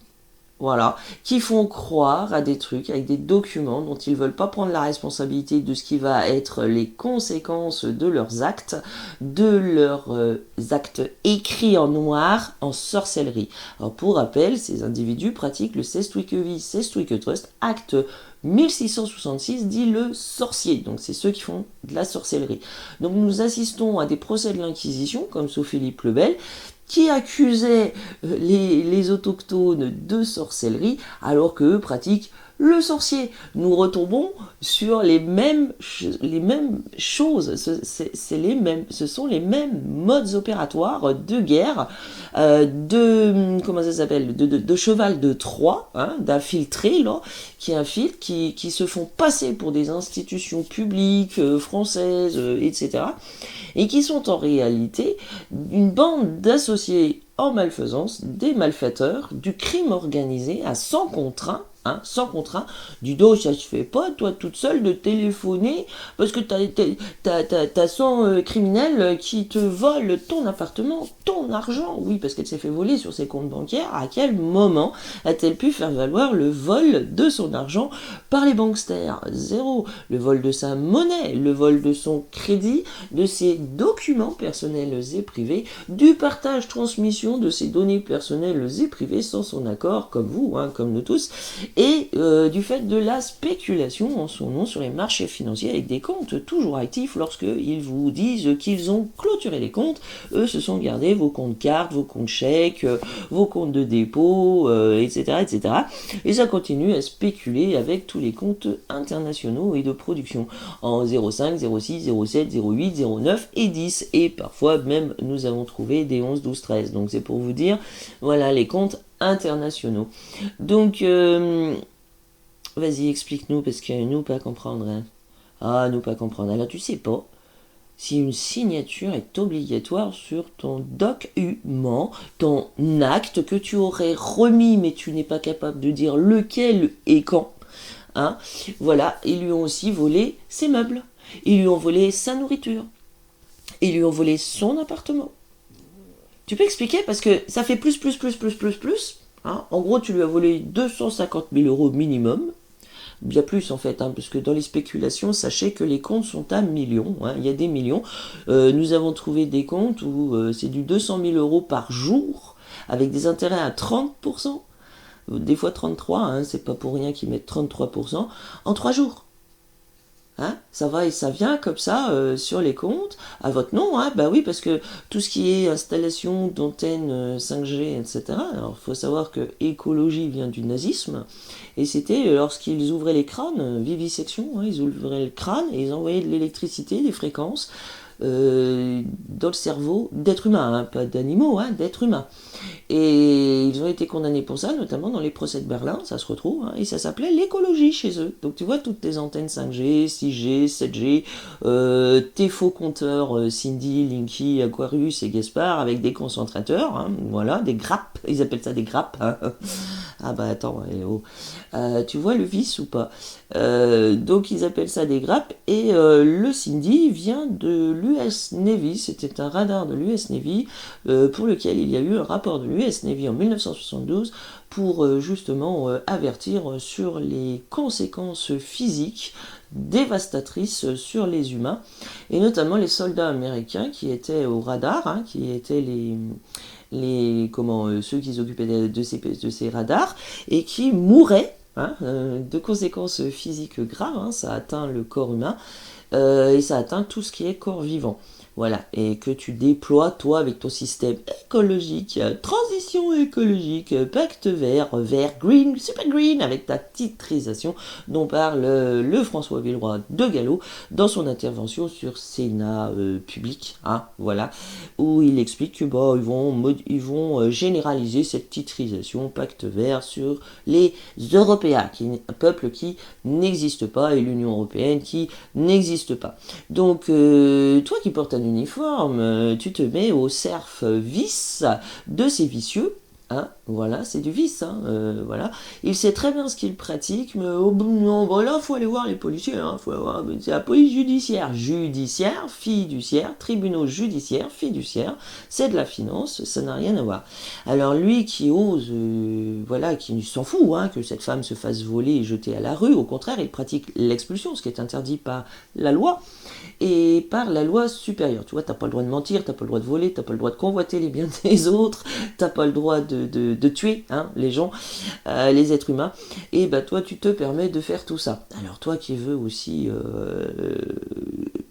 Voilà, qui font croire à des trucs avec des documents dont ils ne veulent pas prendre la responsabilité de ce qui va être les conséquences de leurs actes écrits en noir en sorcellerie. Alors pour rappel, ces individus pratiquent le Sestwickevi Trust, acte 1666 dit le sorcier, donc c'est ceux qui font de la sorcellerie. Donc nous assistons à des procès de l'Inquisition, comme Saint-Philippe le Bel, qui accusait les autochtones de sorcellerie, alors qu'eux pratiquent le sorcier. Nous retombons sur les mêmes choses, ce sont les mêmes modes opératoires de guerre, de cheval de Troie, hein, d'infiltrés là, qui se font passer pour des institutions publiques françaises, etc., et qui sont en réalité une bande d'associés en malfaisance, des malfaiteurs, du crime organisé à 100 contre 1, sans contrat, du dos, ça se fait pas, toi toute seule, de téléphoner, parce que t'as 100 criminels qui te volent ton appartement, ton argent. Oui, parce qu'elle s'est fait voler sur ses comptes bancaires. À quel moment a-t-elle pu faire valoir le vol de son argent par les banksters? Zéro. Le vol de sa monnaie, le vol de son crédit, de ses documents personnels et privés, du partage, transmission de ses données personnelles et privées sans son accord, comme vous, hein, comme nous tous, et du fait de la spéculation en son nom sur les marchés financiers avec des comptes toujours actifs lorsqu'ils vous disent qu'ils ont clôturé les comptes. Eux se sont gardés vos comptes cartes, vos comptes chèques, vos comptes de dépôt, etc., etc. Et ça continue à spéculer avec tous les comptes internationaux et de production en 0,5, 0,6, 0,7, 0,8, 0,9 et 10. Et parfois même nous avons trouvé des 11, 12, 13. Donc c'est pour vous dire, voilà les comptes internationaux. Donc, vas-y, explique-nous, parce que nous pas comprendre. Hein. Ah, nous pas comprendre. Alors, tu sais pas si une signature est obligatoire sur ton document, ton acte que tu aurais remis, mais tu n'es pas capable de dire lequel et quand. Hein. Voilà, ils lui ont aussi volé ses meubles. Ils lui ont volé sa nourriture. Ils lui ont volé son appartement. Tu peux expliquer, parce que ça fait plus. Hein. En gros, tu lui as volé 250 000 euros minimum. Bien plus en fait, hein, parce que dans les spéculations, sachez que les comptes sont à millions. Hein, il y a des millions. Nous avons trouvé des comptes où c'est du 200 000 euros par jour, avec des intérêts à 30%. des fois 33, hein, c'est pas pour rien qu'ils mettent 33%, en 3 jours. Hein, ça va et ça vient comme ça sur les comptes à votre nom, hein, bah oui, parce que tout ce qui est installation d'antennes 5G, etc. Alors il faut savoir que écologie vient du nazisme, et c'était lorsqu'ils ouvraient les crânes, vivisection, hein, ils ouvraient le crâne et ils envoyaient de l'électricité, des fréquences dans le cerveau d'êtres humains, hein, pas d'animaux, hein, d'êtres humains. Et ils ont été condamnés pour ça, notamment dans les procès de Berlin, ça se retrouve, hein, et ça s'appelait l'écologie chez eux. Donc tu vois toutes tes antennes 5G, 6G, 7G, tes faux compteurs Cindy, Linky, Aquarius et Gaspard avec des concentrateurs, hein, voilà, des grappes, ils appellent ça des grappes. Hein. Ah bah attends, oh. Tu vois le vice ou pas? Donc ils appellent ça des grappes, et le Cindy vient de l'US Navy, c'était un radar de l'US Navy pour lequel il y a eu un rapport de l'US Navy en 1972 pour justement avertir sur les conséquences physiques dévastatrices sur les humains, et notamment les soldats américains qui étaient au radar, hein, qui étaient ceux qui s'occupaient de ces radars, et qui mouraient, hein, de conséquences physiques graves, hein, ça atteint le corps humain, et ça atteint tout ce qui est corps vivant. Voilà, et que tu déploies, toi, avec ton système écologique, transition écologique, pacte vert, vert, green, super green, avec ta titrisation dont parle le François Villeroy de Gallo dans son intervention sur Sénat public, hein, voilà, où il explique que ils vont généraliser cette titrisation, pacte vert, sur les Européens, un peuple qui n'existe pas, et l'Union Européenne qui n'existe pas. Donc, toi qui portes un uniforme, tu te mets au service de ces vicieux, hein, voilà, c'est du vice, hein, voilà. Il sait très bien ce qu'il pratique, mais voilà, faut aller voir les policiers, hein, c'est la police judiciaire, fiduciaire, tribunaux judiciaires, fiduciaire, c'est de la finance, ça n'a rien à voir. Alors lui qui ose, voilà, qui s'en fout, hein, que cette femme se fasse voler et jeter à la rue, au contraire, il pratique l'expulsion, ce qui est interdit par la loi, et par la loi supérieure. Tu vois, t'as pas le droit de mentir, t'as pas le droit de voler, t'as pas le droit de convoiter les biens des autres, t'as pas le droit de tuer, hein, les gens, les êtres humains, et bah toi tu te permets de faire tout ça. Alors toi qui veux aussi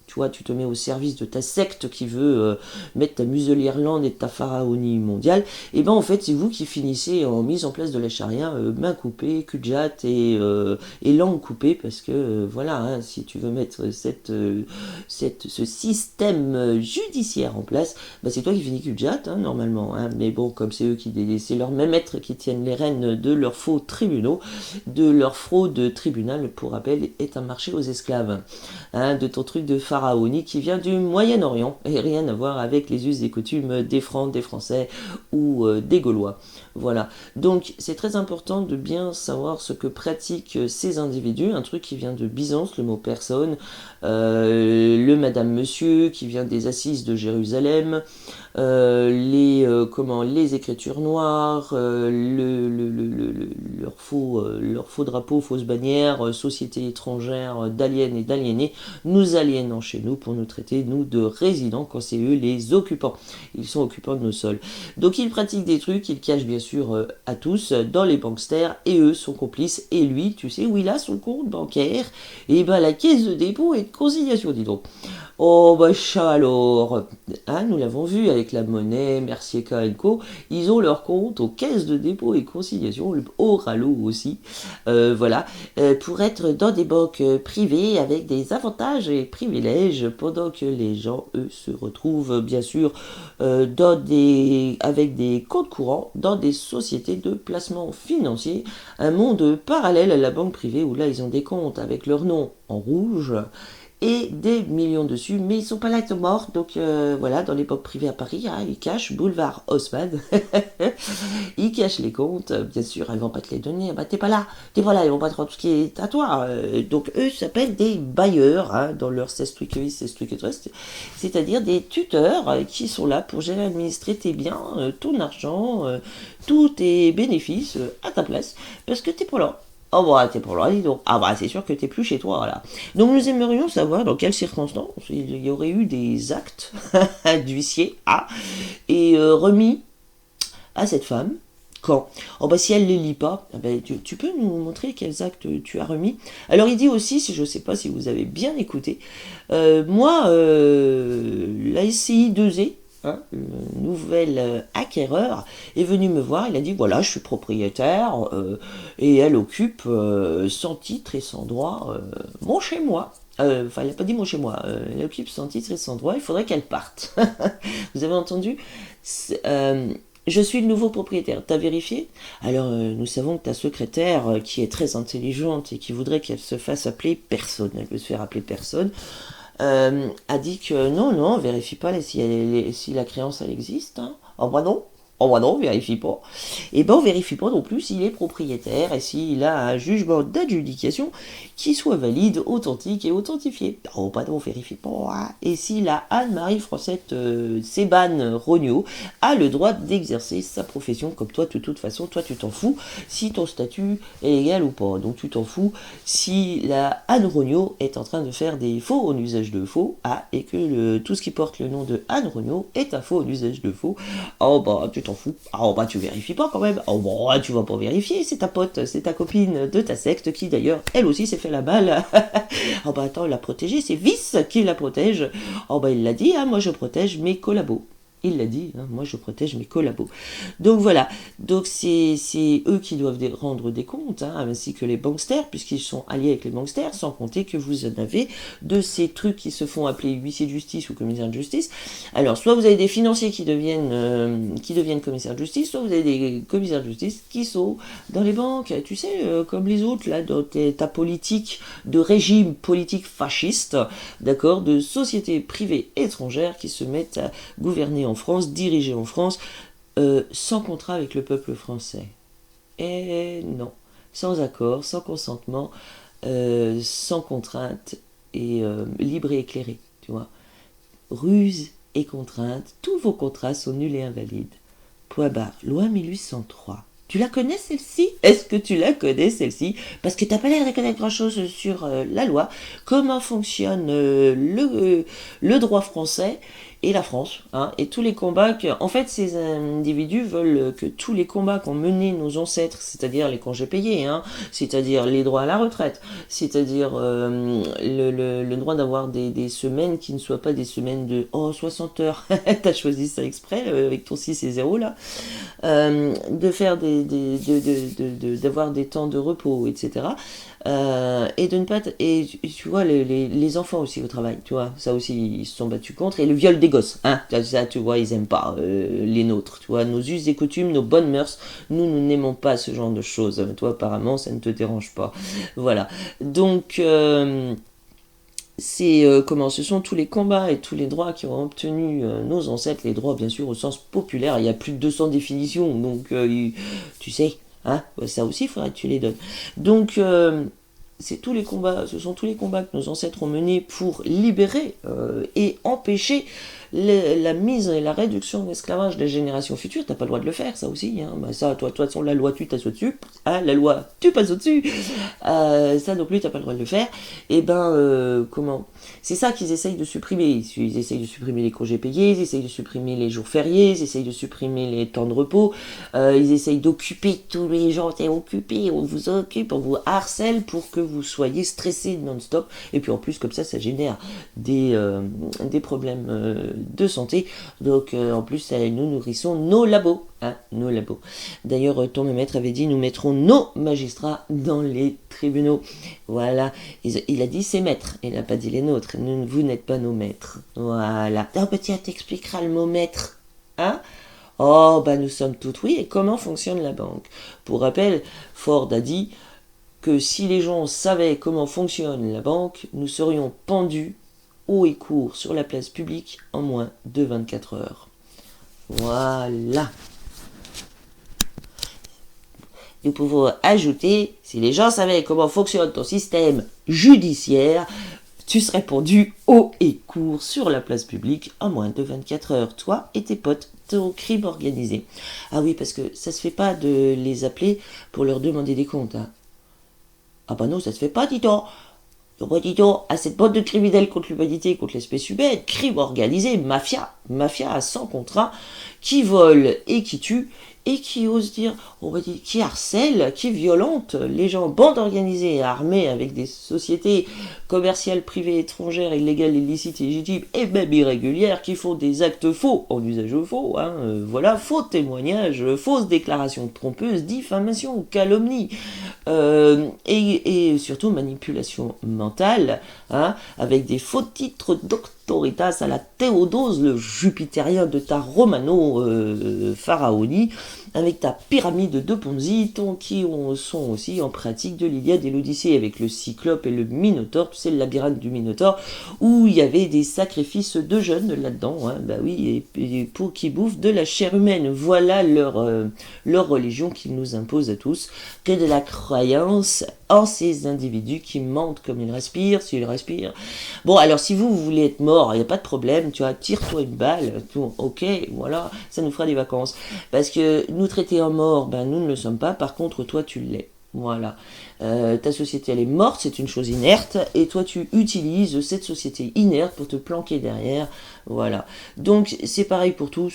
tu vois, tu te mets au service de ta secte qui veut mettre ta muselière-lande et ta pharaonie mondiale, et ben en fait c'est vous qui finissez en mise en place de la charia, main coupée, cul-de-jatte et langue coupée, parce que voilà, hein, si tu veux mettre ce système judiciaire en place, bah c'est toi qui finis cul-de-jatte, hein, normalement, hein, mais bon, comme c'est leurs mêmes maîtres qui tiennent les rênes de leurs faux tribunaux, de leur fraude tribunal, pour rappel, est un marché aux esclaves, hein, de ton truc de pharaonie qui vient du Moyen-Orient, et rien à voir avec les us et coutumes des Francs, des Français ou des Gaulois. Voilà, donc c'est très important de bien savoir ce que pratiquent ces individus, un truc qui vient de Byzance, le mot personne, le madame monsieur qui vient des assises de Jérusalem, les écritures noires, leur faux drapeau, fausse bannière, société étrangère d'aliens et d'aliénés, nous aliénant chez nous pour nous traiter, nous, de résidents, quand c'est eux les occupants. Ils sont occupants de nos sols. Donc ils pratiquent des trucs qu'ils cachent bien sûr à tous dans les banksters, et eux sont complices, et lui, tu sais où il a son compte bancaire? Et ben la caisse de dépôt et de conciliation, dis donc. Oh bah ça alors, hein, nous l'avons vu avec la Monnaie, Mercier Co, ils ont leur compte aux caisses de dépôt et conciliation, au RALO aussi, voilà, pour être dans des banques privées avec des avantages et privilèges, pendant que les gens, eux, se retrouvent bien sûr avec des comptes courants dans des sociétés de placement financier, un monde parallèle à la banque privée, où là ils ont des comptes avec leur nom en rouge et des millions dessus, mais ils sont pas là, ils sont morts, donc voilà, dans les banques privées à Paris, hein, ils cachent, boulevard Haussmann, ils cachent les comptes, bien sûr, elles vont pas te les donner, bah t'es pas là, ils vont pas te rendre tout ce qui est à toi, donc eux s'appellent des bailleurs, hein, dans leur 16 trucs 16 trucs trust, c'est-à-dire des tuteurs qui sont là pour gérer, administrer tes biens, ton argent, tous tes bénéfices à ta place, parce que t'es pas là. Oh bah t'es pour là, dis donc. Ah bah c'est sûr que t'es plus chez toi là. Donc nous aimerions savoir dans quelles circonstances il y aurait eu des actes d'huissier et remis à cette femme Quand? Oh bah si elle ne les lit pas, tu peux nous montrer quels actes tu as remis. Alors il dit aussi, si je ne sais pas si vous avez bien écouté, moi, la SCI 2E, hein, le nouvel acquéreur, est venu me voir, il a dit voilà, je suis propriétaire, et elle occupe sans titre et sans droit mon chez moi. Enfin, il n'a pas dit mon chez moi, elle occupe sans titre et sans droit, il faudrait qu'elle parte. Vous avez entendu? Je suis le nouveau propriétaire. T'as vérifié? Alors, nous savons que ta secrétaire, qui est très intelligente et qui voudrait qu'elle se fasse appeler personne, elle veut se faire appeler personne, a dit que non, vérifie pas si la créance elle existe. Hein. Oh bah non, vérifie pas. Et ben on vérifie pas non plus s'il est propriétaire et s'il a un jugement d'adjudication qui soit valide, authentique et authentifié. Oh bah non, vérifie pas. Hein. Et si la Anne-Marie Francette Séban Rognaud a le droit d'exercer sa profession comme toi, de toute façon, toi tu t'en fous si ton statut est légal ou pas. Donc tu t'en fous si la Anne Rognaud est en train de faire des faux en usage de faux, et que tout ce qui porte le nom de Anne Rognaud est un faux en usage de faux. Oh bah tu t'en fous. Oh bah tu vérifies pas quand même. Oh bah tu vas pas vérifier, c'est ta pote, c'est ta copine de ta secte qui d'ailleurs elle aussi s'est fait la balle. Oh bah attends, la protéger, c'est Vice qui la protège. Oh bah il l'a dit, hein, moi je protège mes collabos. Il l'a dit, hein, moi je protège mes collabos. Donc voilà, donc c'est eux qui doivent rendre des comptes, hein, ainsi que les banksters, puisqu'ils sont alliés avec les banksters, sans compter que vous en avez de ces trucs qui se font appeler huissiers de justice ou commissaires de justice. Alors soit vous avez des financiers qui deviennent commissaires de justice, soit vous avez des commissaires de justice qui sont dans les banques, tu sais, comme les autres, là, dans ta politique de régime politique fasciste, d'accord, de sociétés privées étrangères qui se mettent à gouverner en France, dirigé en France, sans contrat avec le peuple français. Et non, sans accord, sans consentement, sans contrainte, et libre et éclairé, tu vois. Ruse et contrainte, tous vos contrats sont nuls et invalides. Point barre, loi 1803. Tu la connais celle-ci? Est-ce que tu la connais celle-ci? Parce que t'as pas l'air de connaître grand-chose sur la loi, comment fonctionne le droit français et la France, hein, et tous les combats en fait, ces individus veulent que tous les combats qu'ont menés nos ancêtres, c'est-à-dire les congés payés, hein, c'est-à-dire les droits à la retraite, c'est-à-dire le droit d'avoir des semaines qui ne soient pas des semaines de 60 heures, t'as choisi ça exprès avec ton 6 et 0 là, de faire d'avoir des temps de repos, etc. Et de ne pas et tu vois les enfants aussi au travail, tu vois, ça aussi ils se sont battus contre, et le viol des gosses, hein, ça tu vois, ils aiment pas les nôtres, tu vois, nos us et coutumes, nos bonnes mœurs, nous n'aimons pas ce genre de choses. Toi apparemment ça ne te dérange pas, voilà. Donc ce sont tous les combats et tous les droits qui ont obtenu nos ancêtres, les droits bien sûr au sens populaire, il y a plus de 200 définitions, donc tu sais, hein, ça aussi il faudrait que tu les donnes. Donc ce sont tous les combats que nos ancêtres ont menés pour libérer et empêcher la mise et la réduction de l'esclavage des générations futures. T'as pas le droit de le faire, ça aussi, hein. Ça, toi de toute façon, la loi, tu passes au-dessus, hein, la loi, tu passes au-dessus, ça non plus, t'as pas le droit de le faire. Et comment? C'est ça qu'ils essayent de supprimer. Ils essayent de supprimer les congés payés, ils essayent de supprimer les jours fériés, ils essayent de supprimer les temps de repos, ils essayent d'occuper tous les gens, t'es occupé, on vous occupe, on vous harcèle pour que vous soyez stressés non-stop, et puis en plus comme ça génère des problèmes de santé, donc en plus nous nourrissons nos labos, hein, nos labos. D'ailleurs ton maître avait dit nous mettrons nos magistrats dans les tribunaux, voilà, il a dit ses maîtres, il n'a pas dit les nôtres, vous n'êtes pas nos maîtres, voilà. Tiens, t'expliqueras le mot maître, hein. Oh, nous sommes toutes oui, et comment fonctionne la banque? Pour rappel, Ford a dit que si les gens savaient comment fonctionne la banque, nous serions pendus haut et court sur la place publique en moins de 24 heures. Voilà. Nous pouvons ajouter, si les gens savaient comment fonctionne ton système judiciaire, tu serais pendu haut et court sur la place publique en moins de 24 heures, toi et tes potes, ton crime organisé. Ah oui, parce que ça se fait pas de les appeler pour leur demander des comptes. Hein. Ah non, ça se fait pas, dis-donc. À cette bande de criminels contre l'humanité, contre l'espèce humaine, crime organisé, mafia, mafia sans contrat, qui vole et qui tue, et qui ose dire, on va dire, qui harcèle, qui violente les gens, bande organisée et armée avec des sociétés commerciales, privées, étrangères, illégales, illicites, illégitimes et même irrégulières, qui font des actes faux, en usage faux, voilà, faux témoignages, fausses déclarations trompeuses, diffamation, calomnie, et surtout manipulation mentale, avec des faux titres doctoritas à la Théodose, le jupitérien de ta Romano Pharaoni, avec ta pyramide de Ponzi, qui sont aussi en pratique de l'Iliade et l'Odyssée, avec le Cyclope et le Minotaure, tu sais, le labyrinthe du Minotaure, où il y avait des sacrifices de jeunes là-dedans, bah oui, et pour qu'ils bouffent de la chair humaine. Voilà leur religion qu'ils nous imposent à tous, que de la croyance en ces individus qui mentent comme ils respirent, s'ils respirent. Bon, alors si vous voulez être mort, il n'y a pas de problème, tu vois, tire-toi une balle, tout, ok, voilà, ça nous fera des vacances. Parce que nous traiter en mort, nous ne le sommes pas, par contre toi tu l'es. Voilà. Ta société elle est morte, c'est une chose inerte, et toi tu utilises cette société inerte pour te planquer derrière. Voilà. Donc c'est pareil pour tous.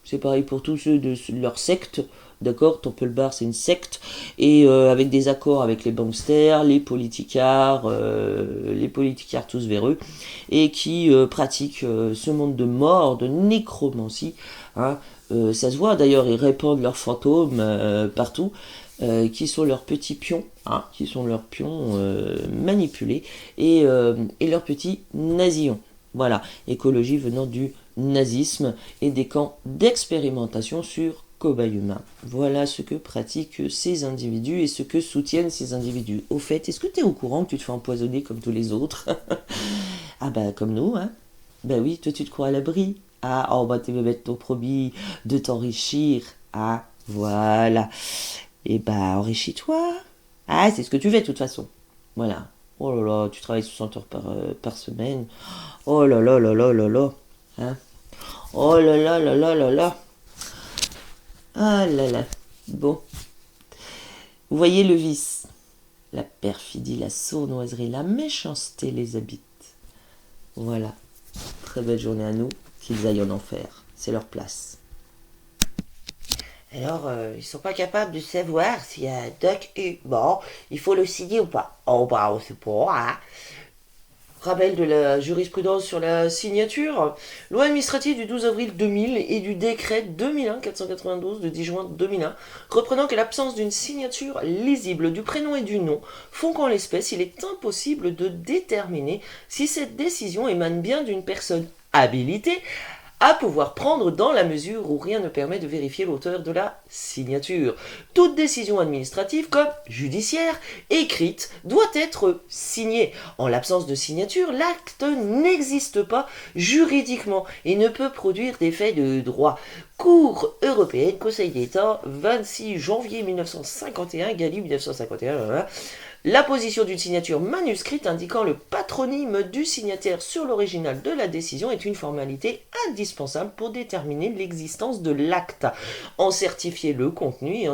C'est pareil pour tous ceux de leur secte. D'accord, Temple Bar c'est une secte, et avec des accords avec les banksters, les politicards tous véreux, et qui pratiquent ce monde de mort, de nécromancie. Ça se voit d'ailleurs, ils répandent leurs fantômes partout, qui sont leurs petits pions, manipulés, et leurs petits nasillons. Voilà, écologie venant du nazisme et des camps d'expérimentation sur cobayes humains. Voilà ce que pratiquent ces individus et ce que soutiennent ces individus. Au fait, est-ce que tu es au courant que tu te fais empoisonner comme tous les autres? Ah comme nous, oui, toi tu te crois à l'abri. Tu veux mettre ton promis de t'enrichir. Voilà. Et enrichis-toi. C'est ce que tu fais de toute façon. Voilà. Oh là là, tu travailles 60 heures par semaine. Oh là là là là là là. Oh là là là là là là. Ah là là. Bon. Vous voyez le vice. La perfidie, la sournoiserie, la méchanceté les habite. Voilà. Très belle journée à nous. Qu'ils aillent en enfer. C'est leur place. Alors, ils sont pas capables de savoir s'il y a un doc et il faut le signer ou pas. On sait pas, Rappel de la jurisprudence sur la signature. Loi administrative du 12 avril 2000 et du décret 2001-492 de 10 juin 2001, reprenant que l'absence d'une signature lisible du prénom et du nom font qu'en l'espèce, il est impossible de déterminer si cette décision émane bien d'une personne habilitée à pouvoir prendre dans la mesure où rien ne permet de vérifier l'auteur de la signature. Toute décision administrative comme judiciaire écrite doit être signée. En l'absence de signature, l'acte n'existe pas juridiquement et ne peut produire d'effet de droit. Cour européenne, Conseil d'État, 26 janvier 1951, Gali 1951, l'apposition d'une signature manuscrite indiquant le patronyme du signataire sur l'original de la décision est une formalité indispensable pour déterminer l'existence de l'acte, en certifier le contenu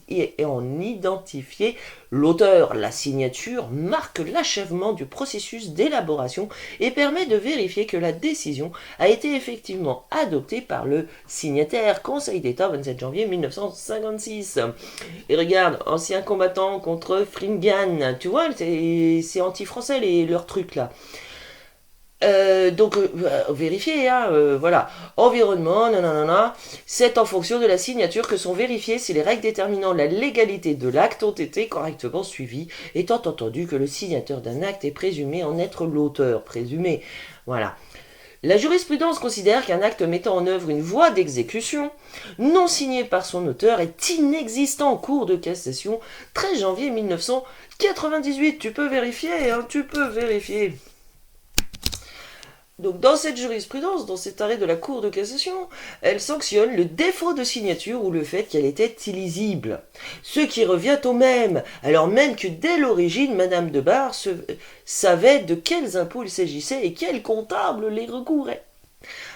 et en identifier l'auteur. La signature marque l'achèvement du processus d'élaboration et permet de vérifier que la décision a été effectivement adoptée par le signataire. Conseil d'État, 27 janvier 1956. Et regarde, ancien combattant contre Fringan, tu vois, c'est anti-français leurs trucs là. Vérifier, voilà. Environnement, nanana, c'est en fonction de la signature que sont vérifiées si les règles déterminant la légalité de l'acte ont été correctement suivies, étant entendu que le signateur d'un acte est présumé en être l'auteur, présumé. Voilà. La jurisprudence considère qu'un acte mettant en œuvre une voie d'exécution non signé par son auteur est inexistant en cours de cassation, 13 janvier 1998. Tu peux vérifier, tu peux vérifier. Donc dans cette jurisprudence, dans cet arrêt de la Cour de cassation, elle sanctionne le défaut de signature ou le fait qu'elle était illisible. Ce qui revient au même, alors même que dès l'origine, Madame de Bar savait de quels impôts il s'agissait et quel comptable les recourait.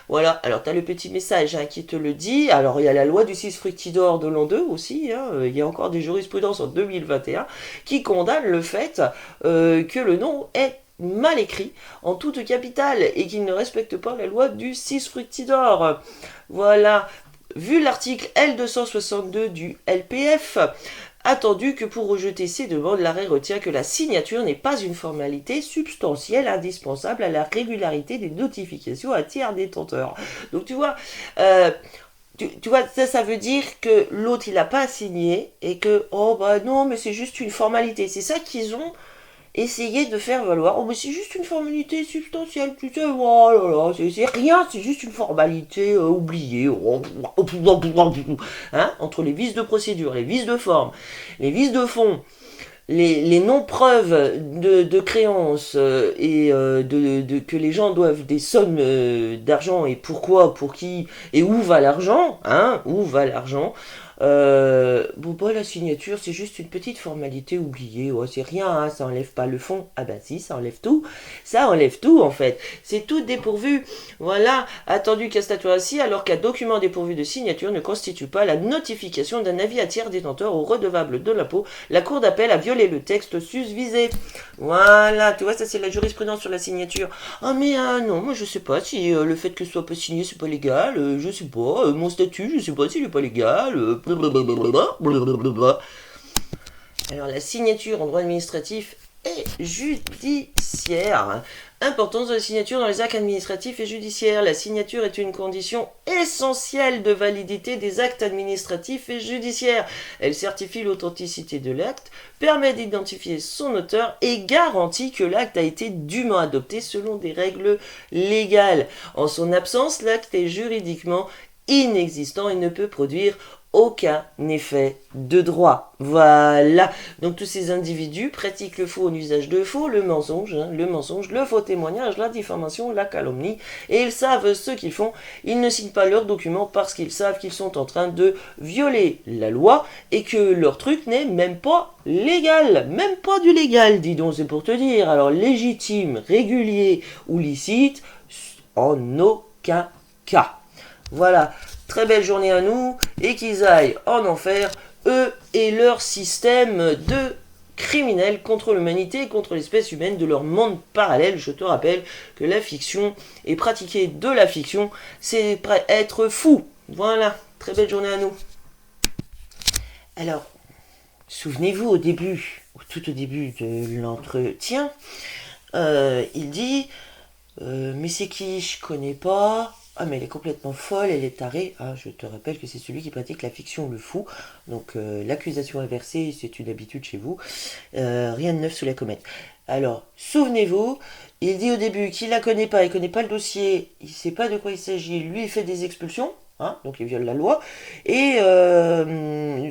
Voilà, alors tu as le petit message qui te le dit. Alors il y a la loi du 6 fructidor de l'an 2 aussi, il y a encore des jurisprudences en 2021 qui condamnent le fait que le nom est mal écrit, en toute capitale, et qu'il ne respecte pas la loi du 6 fructidor. Voilà. Vu l'article L262 du LPF, attendu que pour rejeter ces demandes, l'arrêt retient que la signature n'est pas une formalité substantielle indispensable à la régularité des notifications à tiers détenteur. Donc tu vois, tu vois, ça veut dire que l'autre il n'a pas signé et que, oh bah non, mais c'est juste une formalité. C'est ça qu'ils ont essayé de faire valoir. Oh mais c'est juste une formalité substantielle, tu sais, oh là là, c'est rien, c'est juste une formalité oubliée. Hein, entre les vices de procédure, les vices de forme, les vices de fond, les non-preuves de créances que les gens doivent des sommes d'argent et pourquoi, pour qui et où va l'argent, hein, où va l'argent. Bon bah la signature c'est juste une petite formalité oubliée, oh, c'est rien, hein, ça enlève pas le fond. Ah bah si, ça enlève tout en fait, c'est tout dépourvu. Voilà, attendu qu'un statut ainsi alors qu'un document dépourvu de signature ne constitue pas la notification d'un avis à tiers détenteur ou redevable de l'impôt, la cour d'appel a violé le texte susvisé. Voilà, tu vois, ça c'est la jurisprudence sur la signature. Ah mais non, moi je sais pas si le fait que ce soit pas signé c'est pas légal, je sais pas, mon statut je sais pas s'il est pas légal, alors la signature en droit administratif et judiciaire. Importance de la signature dans les actes administratifs et judiciaires. La signature est une condition essentielle de validité des actes administratifs et judiciaires. Elle certifie l'authenticité de l'acte, permet d'identifier son auteur et garantit que l'acte a été dûment adopté selon des règles légales. En son absence, l'acte est juridiquement inexistant et ne peut produire aucun effet de droit. Voilà. Donc tous ces individus pratiquent le faux en usage de faux, le mensonge, le faux témoignage, la diffamation, la calomnie, et ils savent ce qu'ils font. Ils ne signent pas leurs documents parce qu'ils savent qu'ils sont en train de violer la loi et que leur truc n'est même pas légal, même pas du légal, dis donc, c'est pour te dire. Alors légitime, régulier ou licite, en aucun cas. Voilà. Très belle journée à nous, et qu'ils aillent en enfer, eux et leur système de criminels contre l'humanité et contre l'espèce humaine de leur monde parallèle. Je te rappelle que la fiction et pratiquer de la fiction, c'est être fou. Voilà, très belle journée à nous. Alors, souvenez-vous tout au début de l'entretien, il dit mais c'est qui, je connais pas. Ah mais elle est complètement folle, elle est tarée. Ah, je te rappelle que c'est celui qui pratique la fiction, le fou. Donc l'accusation inversée, c'est une habitude chez vous. Rien de neuf sous la comète. Alors, souvenez-vous, il dit au début qu'il la connaît pas, il connaît pas le dossier, il sait pas de quoi il s'agit. Lui, il fait des expulsions. Hein, donc il viole la loi, et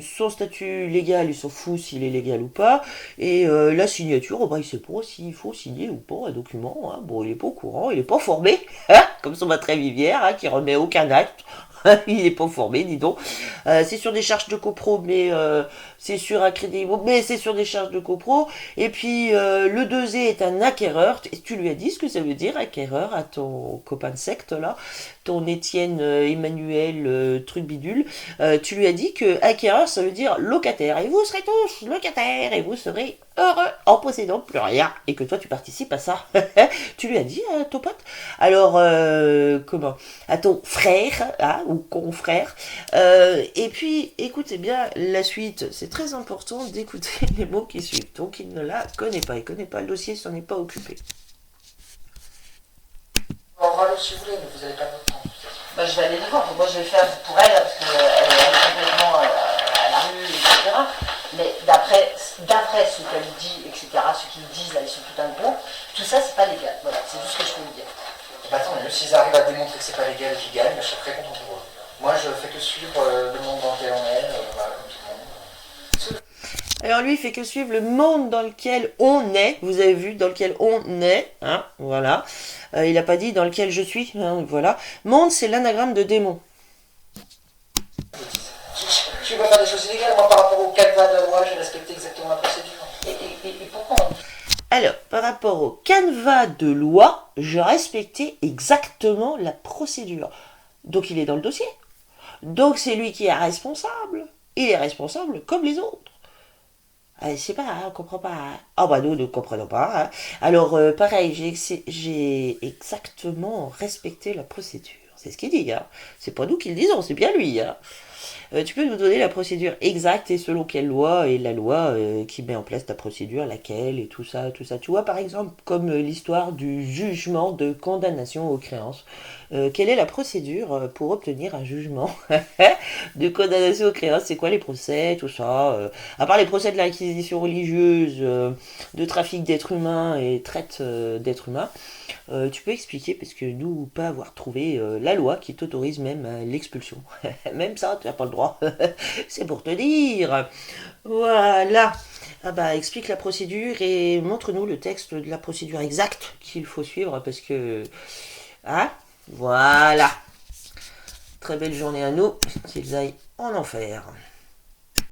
son statut légal, il s'en fout s'il est légal ou pas, et la signature, oh bah, il sait pas s'il faut signer ou pas un document, hein. Bon, il est pas au courant, il est pas formé, hein, comme son maître Rivière, hein, qui remet aucun acte, il est pas formé, dis donc. C'est sur des charges de copro, mais c'est sur un crédit, mais c'est sur des charges de copro. Et puis le 2E est un acquéreur. Et tu lui as dit ce que ça veut dire, acquéreur, à ton copain de secte là, ton Étienne Emmanuel truc bidule. Tu lui as dit que acquéreur ça veut dire locataire. Et vous serez tous locataires et vous serez heureux en possédant plus rien. Et que toi tu participes à ça. Tu lui as dit à ton pote. Alors comment, à ton frère, hein, ou confrère. Et puis écoutez bien la suite. C'est très important d'écouter les mots qui suivent. Donc il ne la connaît pas. Il ne connaît pas le dossier, il s'en est pas occupé. On va aller si vous voulez, mais vous n'avez pas de temps. Bah, je vais aller les voir. Moi je vais faire pour elle parce qu'elle est complètement à la rue, etc. Mais d'après ce qu'elle dit, etc., ce qu'ils disent là, ils sont putain de bons, tout ça c'est pas légal. Voilà, c'est tout ce que je peux vous dire. Bah attends, mais s'ils arrivent à démontrer que c'est pas légal, qu'ils gagnent, je serais très content pour eux. Moi je fais que suivre le monde dans lequel on est, voilà, comme tout le monde. Alors lui, il fait que suivre le monde dans lequel on est. Vous avez vu, dans lequel on est, hein, voilà. Il n'a pas dit dans lequel je suis, hein, voilà. Monde, c'est l'anagramme de démon. Je ne vais pas faire des choses illégales, moi par rapport au canevas de loi, j'ai respecté exactement la procédure. Et pourquoi Alors, par rapport au canevas de loi, je respectais exactement la procédure. Donc il est dans le dossier. Donc c'est lui qui est responsable. Il est responsable comme les autres. Je sais pas, on comprend pas. Ah bah nous ne comprenons pas. Alors pareil, j'ai exactement respecté la procédure. C'est ce qu'il dit. C'est pas nous qui le disons, c'est bien lui. Tu peux nous donner la procédure exacte et selon quelle loi et la loi qui met en place ta procédure, laquelle et tout ça, tout ça. Tu vois par exemple comme l'histoire du jugement de condamnation aux créances. Quelle est la procédure pour obtenir un jugement de condamnation aux créances? C'est quoi les procès, tout ça à part les procès de l'inquisition religieuse, de trafic d'êtres humains et traite d'êtres humains, tu peux expliquer parce que nous pas avoir trouvé la loi qui t'autorise même l'expulsion. Même ça, tu n'as pas le droit. C'est pour te dire. Voilà. Ah bah explique la procédure et montre-nous le texte de la procédure exacte qu'il faut suivre parce que hein, voilà. Très belle journée à nous, qu'ils aillent en enfer.